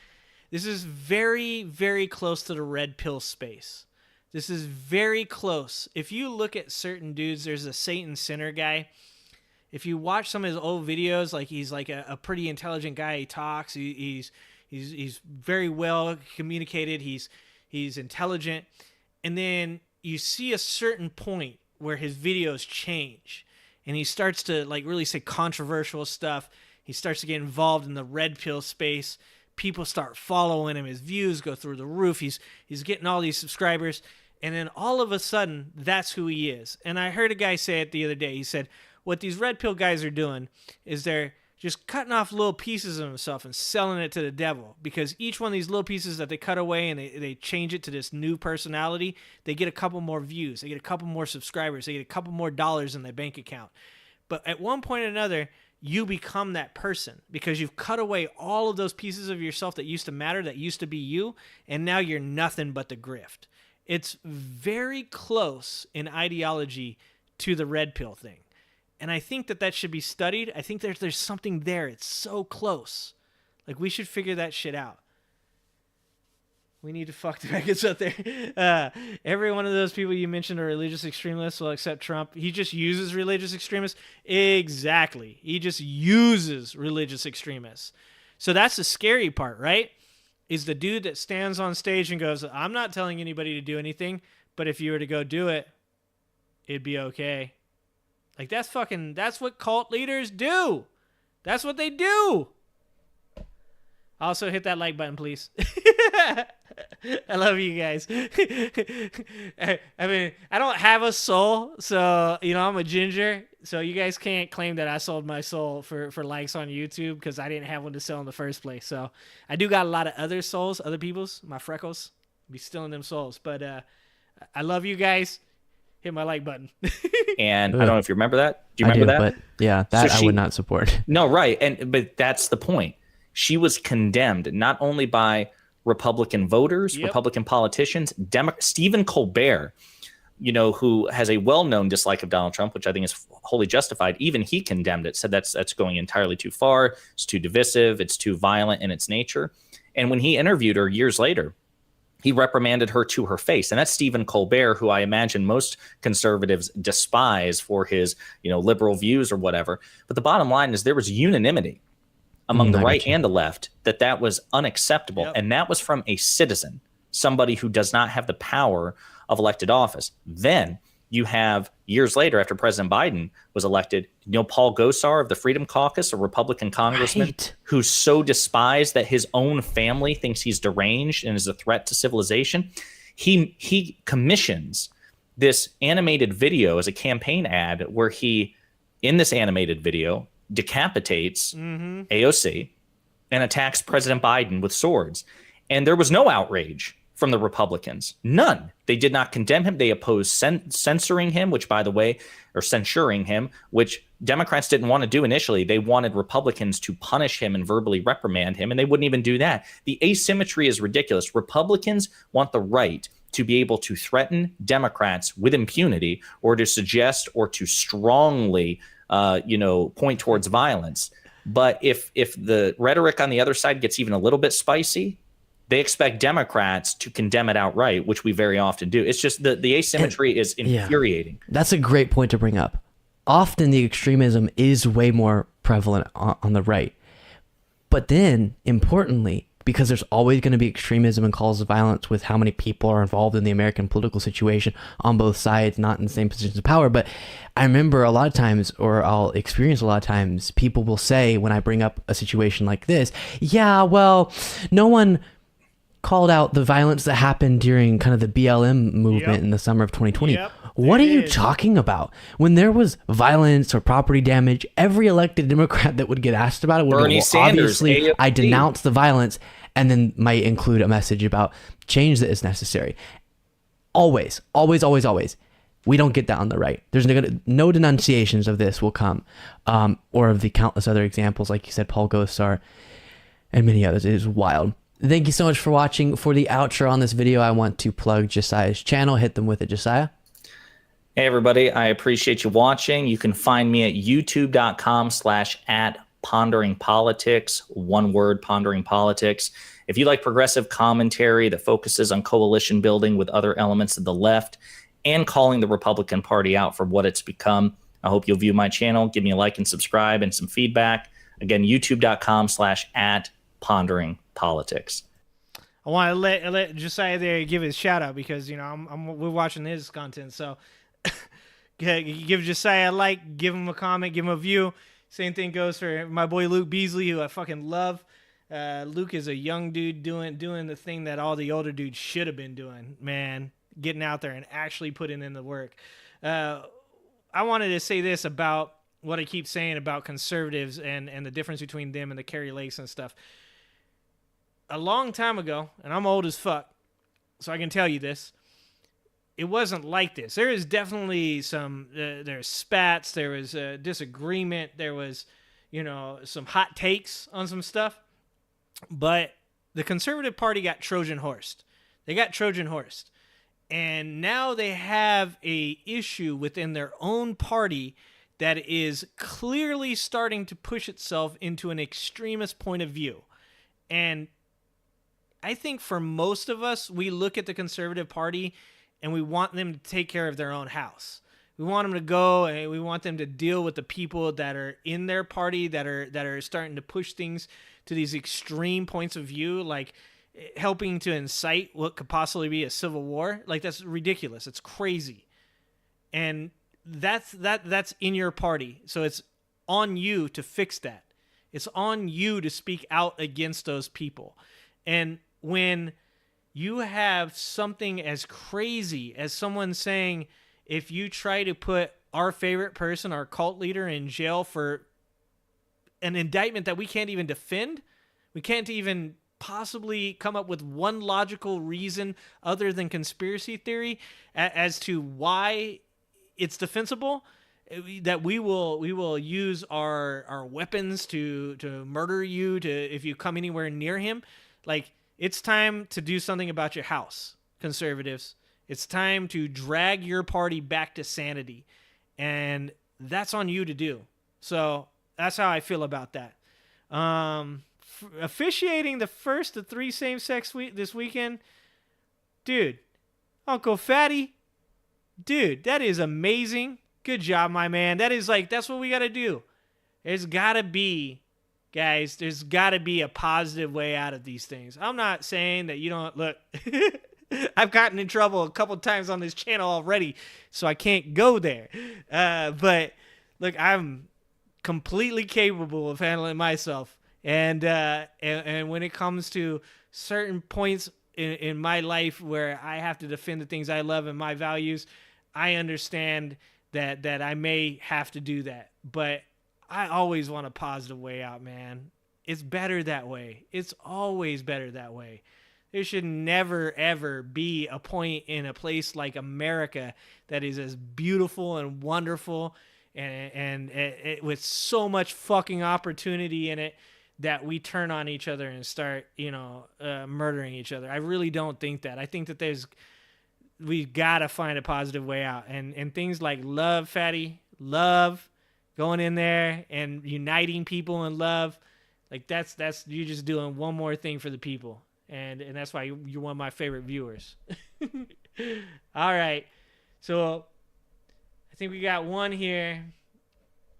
This is very, very close to the red pill space. This is very close. If you look at certain dudes, there's a Satan Sinner guy. if you watch some of his old videos, like he's like a pretty intelligent guy. He talks. He's very well communicated. He's intelligent. And then you see a certain point where his videos change, and he starts to like really say controversial stuff. He starts to get involved in the red pill space. People start following him. His views go through the roof. He's getting all these subscribers. And then all of a sudden, that's who he is. And I heard a guy say it the other day. He said, what these red pill guys are doing is they're just cutting off little pieces of himself and selling it to the devil. Because each one of these little pieces that they cut away and they change it to this new personality, they get a couple more views. They get a couple more subscribers. They get a couple more dollars in their bank account. But at one point or another, you become that person because you've cut away all of those pieces of yourself that used to matter, that used to be you, and now you're nothing but the grift. It's very close in ideology to the red pill thing. And I think that should be studied. I think there's something there. It's so close. Like, we should figure that shit out. We need to fuck the maggots out there. Every one of those people you mentioned are religious extremists, well, except Trump. He just uses religious extremists. Exactly. He just uses religious extremists. So that's the scary part, right? Is the dude that stands on stage and goes, I'm not telling anybody to do anything, but if you were to go do it, it'd be okay. Like, that's what cult leaders do. That's what they do. Also, hit that like button, please. I love you guys. I mean, I don't have a soul, so, I'm a ginger. So you guys can't claim that I sold my soul for likes on YouTube because I didn't have one to sell in the first place. So I do got a lot of other souls, other people's, my freckles. Be stealing them souls. But I love you guys. Hit my like button. And I don't know if you remember that. Do you remember that? But yeah, that So I would not support. No, right. But that's the point. She was condemned not only by Republican voters, Yep. Republican politicians, Stephen Colbert, who has a well-known dislike of Donald Trump, which I think is wholly justified. Even he condemned it, said that's going entirely too far. It's too divisive. It's too violent in its nature. And when he interviewed her years later, he reprimanded her to her face. And that's Stephen Colbert, who I imagine most conservatives despise for his, liberal views or whatever. But the bottom line is there was unanimity among the right and the left that was unacceptable. Yep. And that was from a citizen, somebody who does not have the power of elected office. Then you have years later, after President Biden was elected, Paul Gosar of the Freedom Caucus, a Republican congressman who's so despised that his own family thinks he's deranged and is a threat to civilization. He commissions this animated video as a campaign ad where he, in this animated video, decapitates AOC and attacks President Biden with swords. And there was no outrage from the Republicans. None. They did not condemn him. They opposed censoring him, which, by the way, or censuring him, which Democrats didn't want to do initially. They wanted Republicans to punish him and verbally reprimand him, and they wouldn't even do that. The asymmetry is ridiculous. Republicans want the right to be able to threaten Democrats with impunity or to suggest or to strongly point towards violence. But if the rhetoric on the other side gets even a little bit spicy, they expect Democrats to condemn it outright, which we very often do. It's just the asymmetry is infuriating. Yeah. That's a great point to bring up. Often the extremism is way more prevalent on the right. But then, importantly, because there's always going to be extremism and calls of violence with how many people are involved in the American political situation on both sides, not in the same positions of power. But I remember a lot of times, or I'll experience a lot of times, people will say when I bring up a situation like this, yeah, well, no one called out the violence that happened during kind of the BLM movement in the summer of 2020. Yep, what are you talking about? When there was violence or property damage, every elected Democrat that would get asked about it would Bernie go, well, Sanders, obviously, AFD. I denounce the violence, and then might include a message about change that is necessary. Always, always, always, always. We don't get that on the right. There's no denunciations of this will come, or of the countless other examples, like you said, Paul Gosar, and many others. It is wild. Thank you so much for watching. For the outro on this video, I want to plug Josiah's channel. Hit them with it, Josiah. Hey, everybody. I appreciate you watching. You can find me at youtube.com/@ponderingpolitics. One word, Pondering Politics. If you like progressive commentary that focuses on coalition building with other elements of the left and calling the Republican Party out for what it's become, I hope you'll view my channel, give me a like and subscribe and some feedback. Again, youtube.com/@ponderingpolitics. I want to let Josiah there give his shout out because, you know, we're watching his content. So give Josiah a like, give him a comment, give him a view. Same thing goes for my boy Luke Beasley, who I fucking love. Luke is a young dude doing the thing that all the older dudes should have been doing, man, getting out there and actually putting in the work. I wanted to say this about what I keep saying about conservatives and the difference between them and the Carrie Lakes and stuff. A long time ago, and I'm old as fuck, so I can tell you this, it wasn't like this. There is definitely there's spats, there was a disagreement, there was, you know, some hot takes on some stuff, but the Conservative Party got Trojan horsed. They got Trojan horsed. And now they have a issue within their own party that is clearly starting to push itself into an extremist point of view. And I think for most of us, we look at the Conservative Party and we want them to take care of their own house. We want them to go and we want them to deal with the people that are in their party that are starting to push things to these extreme points of view, like helping to incite what could possibly be a civil war. Like, that's ridiculous. It's crazy. And that's in your party. So it's on you to fix that. It's on you to speak out against those people. And when you have something as crazy as someone saying, if you try to put our favorite person, our cult leader, in jail for an indictment that we can't even defend, we can't even possibly come up with one logical reason other than conspiracy theory as to why it's defensible, that we will use our weapons to murder you if you come anywhere near him. Like, it's time to do something about your house, conservatives. It's time to drag your party back to sanity. And that's on you to do. So that's how I feel about that. Officiating the first of 3 same-sex this weekend, dude, Uncle Fatty, dude, that is amazing. Good job, my man. That's what we got to do. There's got to be, guys, there's got to be a positive way out of these things. I'm not saying that you don't, look, I've gotten in trouble a couple times on this channel already, so I can't go there. But, look, I'm completely capable of handling myself. And when it comes to certain points in my life where I have to defend the things I love and my values, I understand that I may have to do that. But I always want a positive way out, man. It's better that way. It's always better that way. There should never, ever be a point in a place like America that is as beautiful and wonderful and with so much fucking opportunity in it that we turn on each other and start, murdering each other. I really don't think that. I think that we've got to find a positive way out. And things like love, Fatty, love, going in there and uniting people in love, like that's you're just doing one more thing for the people. And that's why you're one of my favorite viewers. All right. So I think we got one here.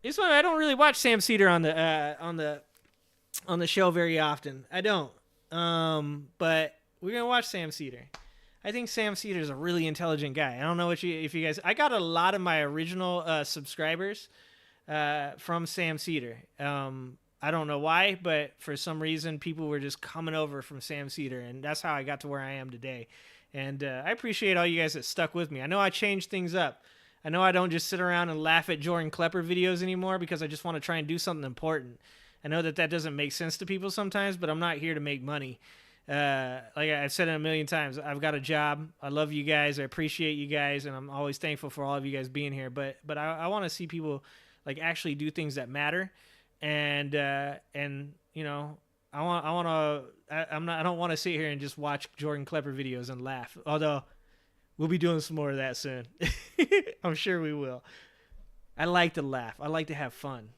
This one, I don't really watch Sam Cedar on the show very often. I don't. But we're going to watch Sam Cedar. I think Sam Cedar is a really intelligent guy. I don't know if you guys, I got a lot of my original subscribers from Sam Cedar. I don't know why, but for some reason, people were just coming over from Sam Cedar, and that's how I got to where I am today. And I appreciate all you guys that stuck with me. I know I changed things up. I know I don't just sit around and laugh at Jordan Klepper videos anymore because I just want to try and do something important. I know that doesn't make sense to people sometimes, but I'm not here to make money. Like I've said it a million times, I've got a job. I love you guys. I appreciate you guys, and I'm always thankful for all of you guys being here. But I want to see people like actually do things that matter. And I don't want to sit here and just watch Jordan Klepper videos and laugh. Although we'll be doing some more of that soon. I'm sure we will. I like to laugh. I like to have fun.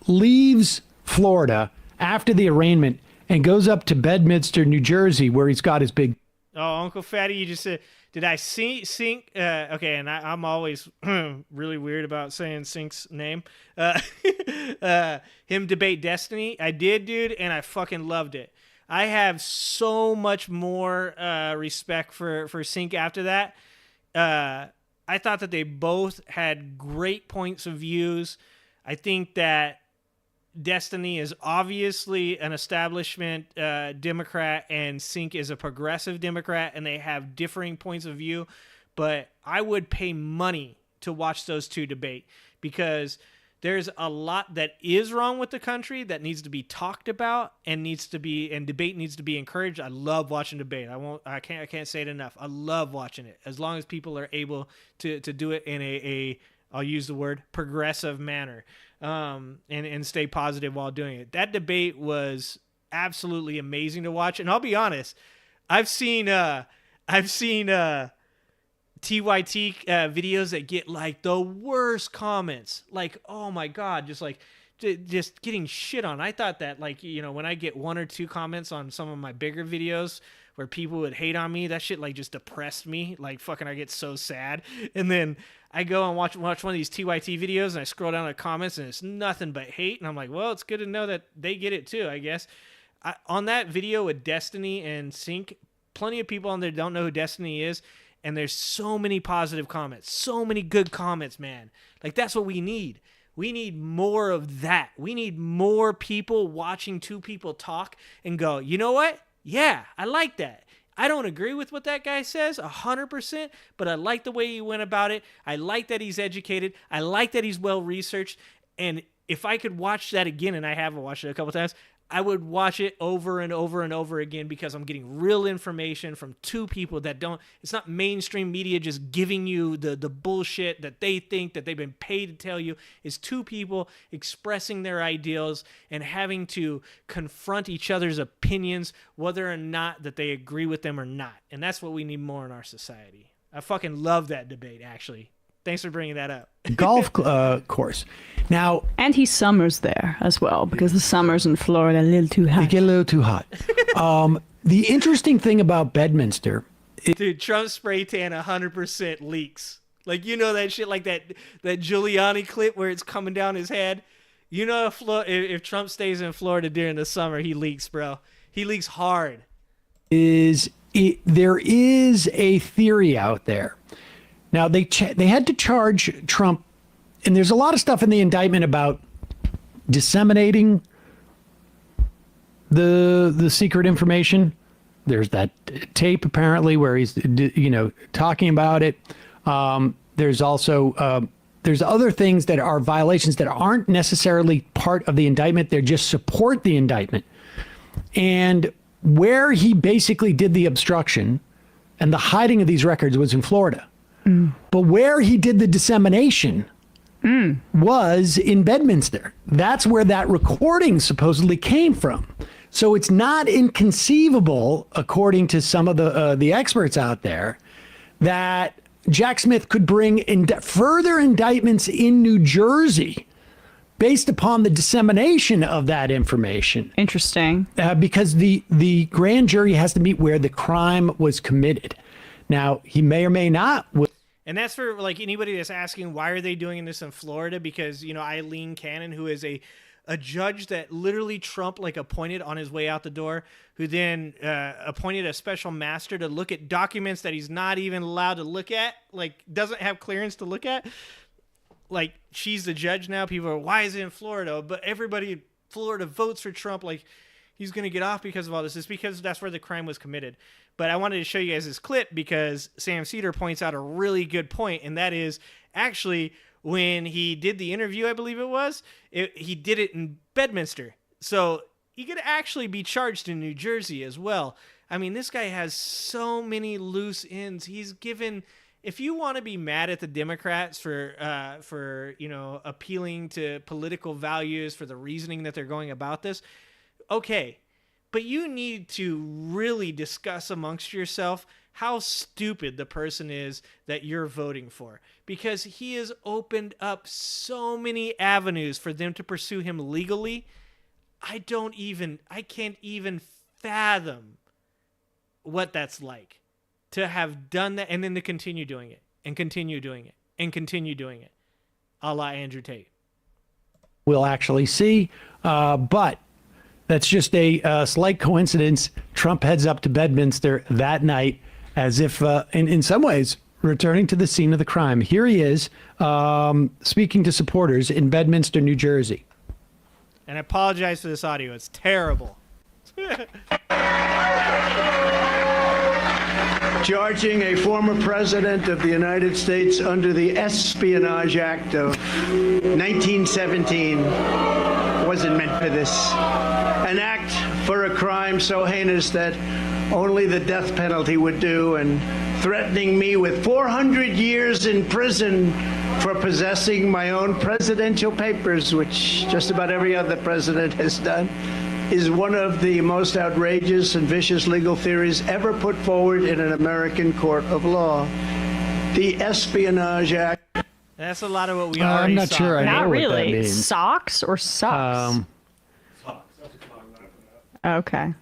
Leaves Florida after the arraignment and goes up to Bedminster, New Jersey, where he's got his big... Oh, Uncle Fatty, you just said... Did I see Sink? Okay, and I'm always really weird about saying Sink's name. Him debate Destiny. I did, dude, and I fucking loved it. I have so much more respect for Sink after that. I thought that they both had great points of views. I think that Destiny is obviously an establishment Democrat and Sink is a progressive Democrat, and they have differing points of view. But I would pay money to watch those two debate because there's a lot that is wrong with the country that needs to be talked about and debate needs to be encouraged. I love watching debate. I can't say it enough. I love watching it as long as people are able to do it in a I'll use the word progressive manner, and stay positive while doing it. That debate was absolutely amazing to watch. And I'll be honest, I've seen TYT videos that get like the worst comments. Like, oh my God, just getting shit on. I thought that, like, when I get 1 or 2 comments on some of my bigger videos where people would hate on me, that shit like just depressed me. Like fucking, I get so sad. And then I go and watch one of these TYT videos and I scroll down the comments and it's nothing but hate. And I'm like, well, it's good to know that they get it too, I guess. On that video with Destiny and Sink, plenty of people on there don't know who Destiny is. And there's so many positive comments, so many good comments, man. Like, that's what we need. We need more of that. We need more people watching two people talk and go, you know what? Yeah, I like that. I don't agree with what that guy says 100%, but I like the way he went about it. I like that he's educated. I like that he's well-researched. And if I could watch that again, and I have watched it a couple times, I would watch it over and over and over again because I'm getting real information from two people that don't, it's not mainstream media just giving you the bullshit that they think that they've been paid to tell you. It's two people expressing their ideals and having to confront each other's opinions, whether or not that they agree with them or not. And that's what we need more in our society. I fucking love that debate, actually. Thanks for bringing that up. Golf course. Now, and he summers there as well because the summers in Florida are a little too hot. they get a little too hot. The interesting thing about Bedminster, Dude, Trump spray tan 100% leaks. Like, that shit, like that Giuliani clip where it's coming down his head. If Trump stays in Florida during the summer, he leaks, bro. He leaks hard. there is a theory out there. Now, they had to charge Trump, and there's a lot of stuff in the indictment about disseminating the secret information. There's that tape, apparently, where he's, talking about it. There's also, there's other things that are violations that aren't necessarily part of the indictment. They just support the indictment. And where he basically did the obstruction and the hiding of these records was in Florida. But where he did the dissemination was in Bedminster. That's where that recording supposedly came from. So it's not inconceivable, according to some of the experts out there, that Jack Smith could bring further indictments in New Jersey based upon the dissemination of that information. Interesting. Because the grand jury has to meet where the crime was committed. Now, he may or may not. And that's for like anybody that's asking, why are they doing this in Florida? Because, Eileen Cannon, who is a judge that literally Trump appointed on his way out the door, who then appointed a special master to look at documents that he's not even allowed to look at, doesn't have clearance to look at. She's the judge now. People are, why is it in Florida? But everybody in Florida votes for Trump. He's going to get off because of all this. It's because that's where the crime was committed. But I wanted to show you guys this clip because Sam Cedar points out a really good point, and that is actually when he did the interview, I believe it was, he did it in Bedminster. So he could actually be charged in New Jersey as well. I mean, this guy has so many loose ends. He's given... If you want to be mad at the Democrats for appealing to political values, for the reasoning that they're going about this, okay. But you need to really discuss amongst yourself how stupid the person is that you're voting for. Because he has opened up so many avenues for them to pursue him legally. I can't even fathom what that's like. to have done that and then to continue doing it and continue doing it and continue doing it, a la Andrew Tate. We'll actually see. But that's just a slight coincidence. Trump heads up to Bedminster that night as if, in some ways, returning to the scene of the crime. Here he is speaking to supporters in Bedminster, New Jersey. And I apologize for this audio. It's terrible. Charging a former president of the United States under the Espionage Act of 1917 wasn't meant for this. An act for a crime so heinous that only the death penalty would do, and threatening me with 400 years in prison for possessing my own presidential papers, which just about every other president has done, is one of the most outrageous and vicious legal theories ever put forward in an American court of law. The Espionage Act. That's a lot of what we already I'm not saw. sure I know Not what that really. means. Socks or socks? Okay.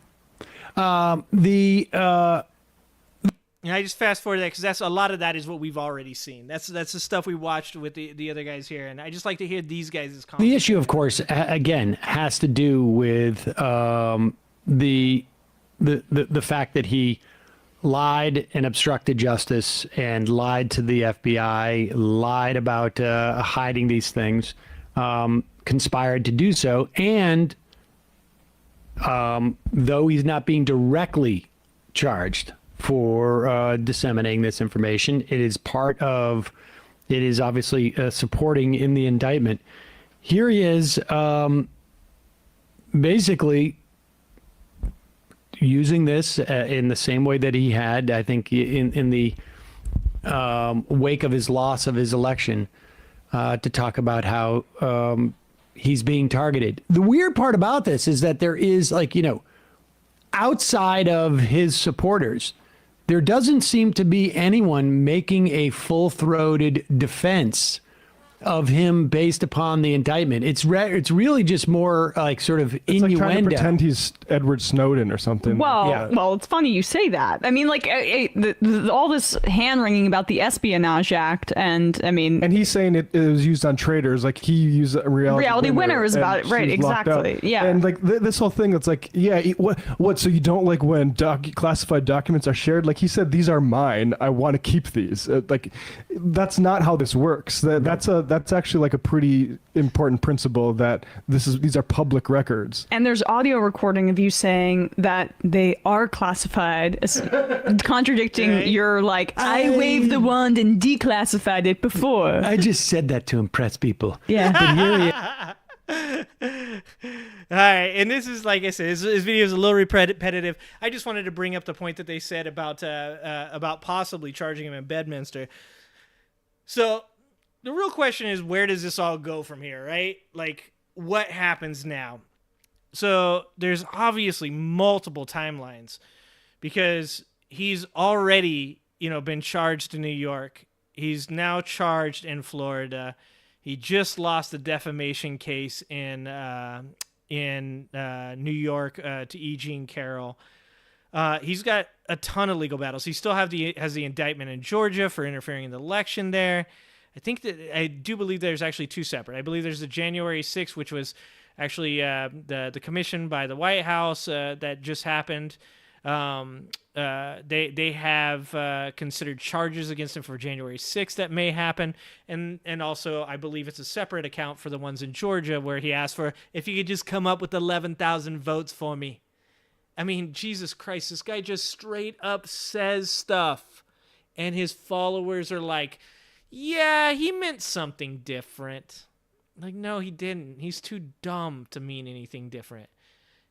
And I just fast forward that because that's a lot of that is what we've already seen. That's the stuff we watched with the other guys here, and I just like to hear these guys' comments. The issue, of course, again, has to do with the fact that he lied and obstructed justice and lied to the FBI, lied about hiding these things, conspired to do so, and though he's not being directly charged for disseminating this information, it is obviously supporting in the indictment. Here he is basically using this in the same way that he had, I think, in the wake of his loss of his election, to talk about how he's being targeted. The weird part about this is that there is, outside of his supporters, there doesn't seem to be anyone making a full-throated defense of him based upon the indictment. It's really just more like sort of innuendo. It's like trying to pretend he's Edward Snowden or something. Well, it's funny you say that. I mean, all this hand-wringing about the Espionage Act, and I mean... And he's saying it was used on traitors, like he used a reality winners about it, right, exactly, yeah. And this whole thing, it's like, what, so you don't like when classified documents are shared? Like he said, these are mine, I want to keep these. That's not how this works. That's actually like a pretty important principle, that these are public records. And there's audio recording of you saying that they are classified, contradicting your I waved the wand and declassified it before. I just said that to impress people. Yeah. But here All right, and this is, like I said, this video is a little repetitive. I just wanted to bring up the point that they said about possibly charging him in Bedminster. So the real question is, where does this all go from here, right? Like, what happens now? So there's obviously multiple timelines, because he's already, been charged in New York. He's now charged in Florida. He just lost the defamation case in New York to E. Jean Carroll. He's got a ton of legal battles. He still has the indictment in Georgia for interfering in the election there. I do believe there's actually two separate. I believe there's the January 6th, which was actually the commission by the White House that just happened. They have considered charges against him for January 6th that may happen, and also I believe it's a separate account for the ones in Georgia where he asked for, if you could just come up with 11,000 votes for me. I mean, Jesus Christ, this guy just straight up says stuff, and his followers are like, yeah, he meant something different. Like, no, he didn't. He's too dumb to mean anything different.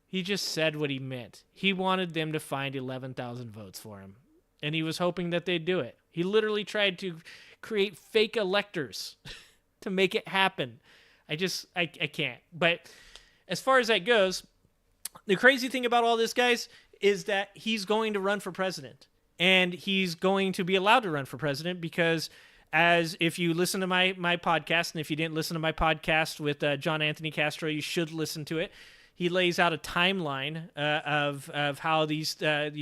He just said what he meant. He wanted them to find 11,000 votes for him, and he was hoping that they'd do it. He literally tried to create fake electors to make it happen. I can't. But as far as that goes, the crazy thing about all this, guys, is that he's going to run for president, and he's going to be allowed to run for president because, as if you listen to my podcast, and if you didn't listen to my podcast with John Anthony Castro, you should listen to it. he lays out a timeline of how these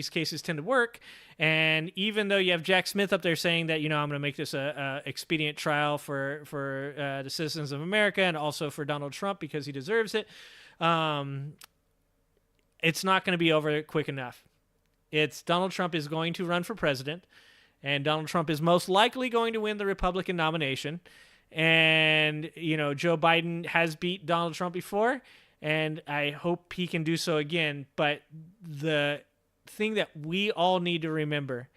cases tend to work. And even though you have Jack Smith up there saying that, I'm going to make this a expedient trial for the citizens of America and also for Donald Trump because he deserves it, it's not going to be over quick enough. Donald Trump is going to run for president, and Donald Trump is most likely going to win the Republican nomination. And, Joe Biden has beat Donald Trump before, and I hope he can do so again. But the thing that we all need to remember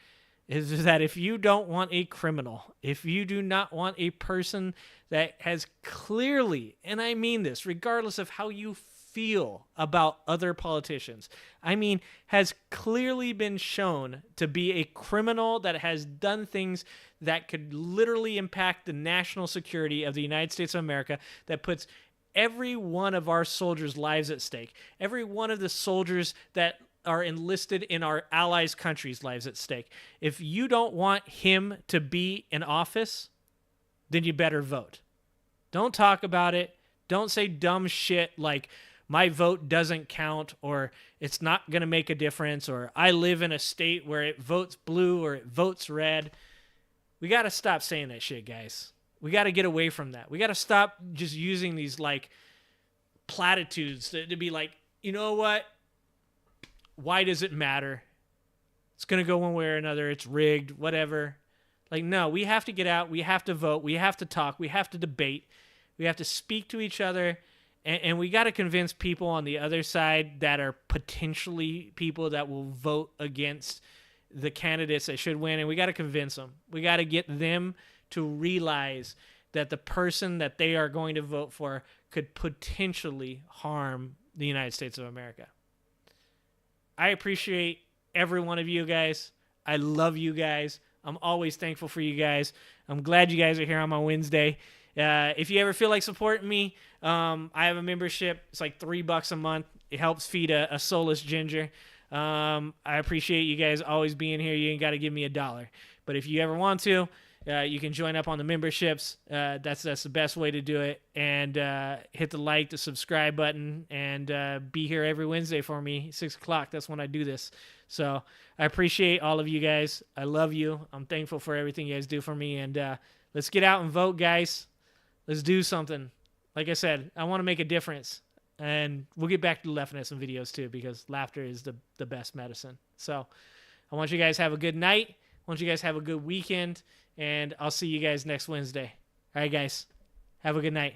is that if you don't want a criminal, if you do not want a person that has clearly, and I mean this, regardless of how you feel about other politicians, has clearly been shown to be a criminal that has done things that could literally impact the national security of the United States of America, that puts every one of our soldiers' lives at stake, every one of the soldiers that are enlisted in our allies' countries' lives at stake. If you don't want him to be in office, then you better vote. Don't talk about it. Don't say dumb shit like, my vote doesn't count, or it's not going to make a difference, or I live in a state where it votes blue or it votes red. We got to stop saying that shit, guys. We got to get away from that. We got to stop just using these platitudes to be like, you know what? Why does it matter? It's going to go one way or another. It's rigged, whatever. No, we have to get out. We have to vote. We have to talk. We have to debate. We have to speak to each other. And we got to convince people on the other side that are potentially people that will vote against the candidates that should win. And we got to convince them. We got to get them to realize that the person that they are going to vote for could potentially harm the United States of America. I appreciate every one of you guys. I love you guys. I'm always thankful for you guys. I'm glad you guys are here on my Wednesday. If you ever feel like supporting me, I have a membership. It's like $3 a month. It helps feed a soulless ginger. I appreciate you guys always being here. You ain't got to give me $1. But if you ever want to, you can join up on the memberships. That's the best way to do it. And hit the subscribe button, and be here every Wednesday for me, 6 o'clock. That's when I do this. So I appreciate all of you guys. I love you. I'm thankful for everything you guys do for me. And let's get out and vote, guys. Let's do something. Like I said, I want to make a difference. And we'll get back to laughing at some videos too, because laughter is the best medicine. So I want you guys to have a good night. I want you guys to have a good weekend. And I'll see you guys next Wednesday. All right, guys. Have a good night.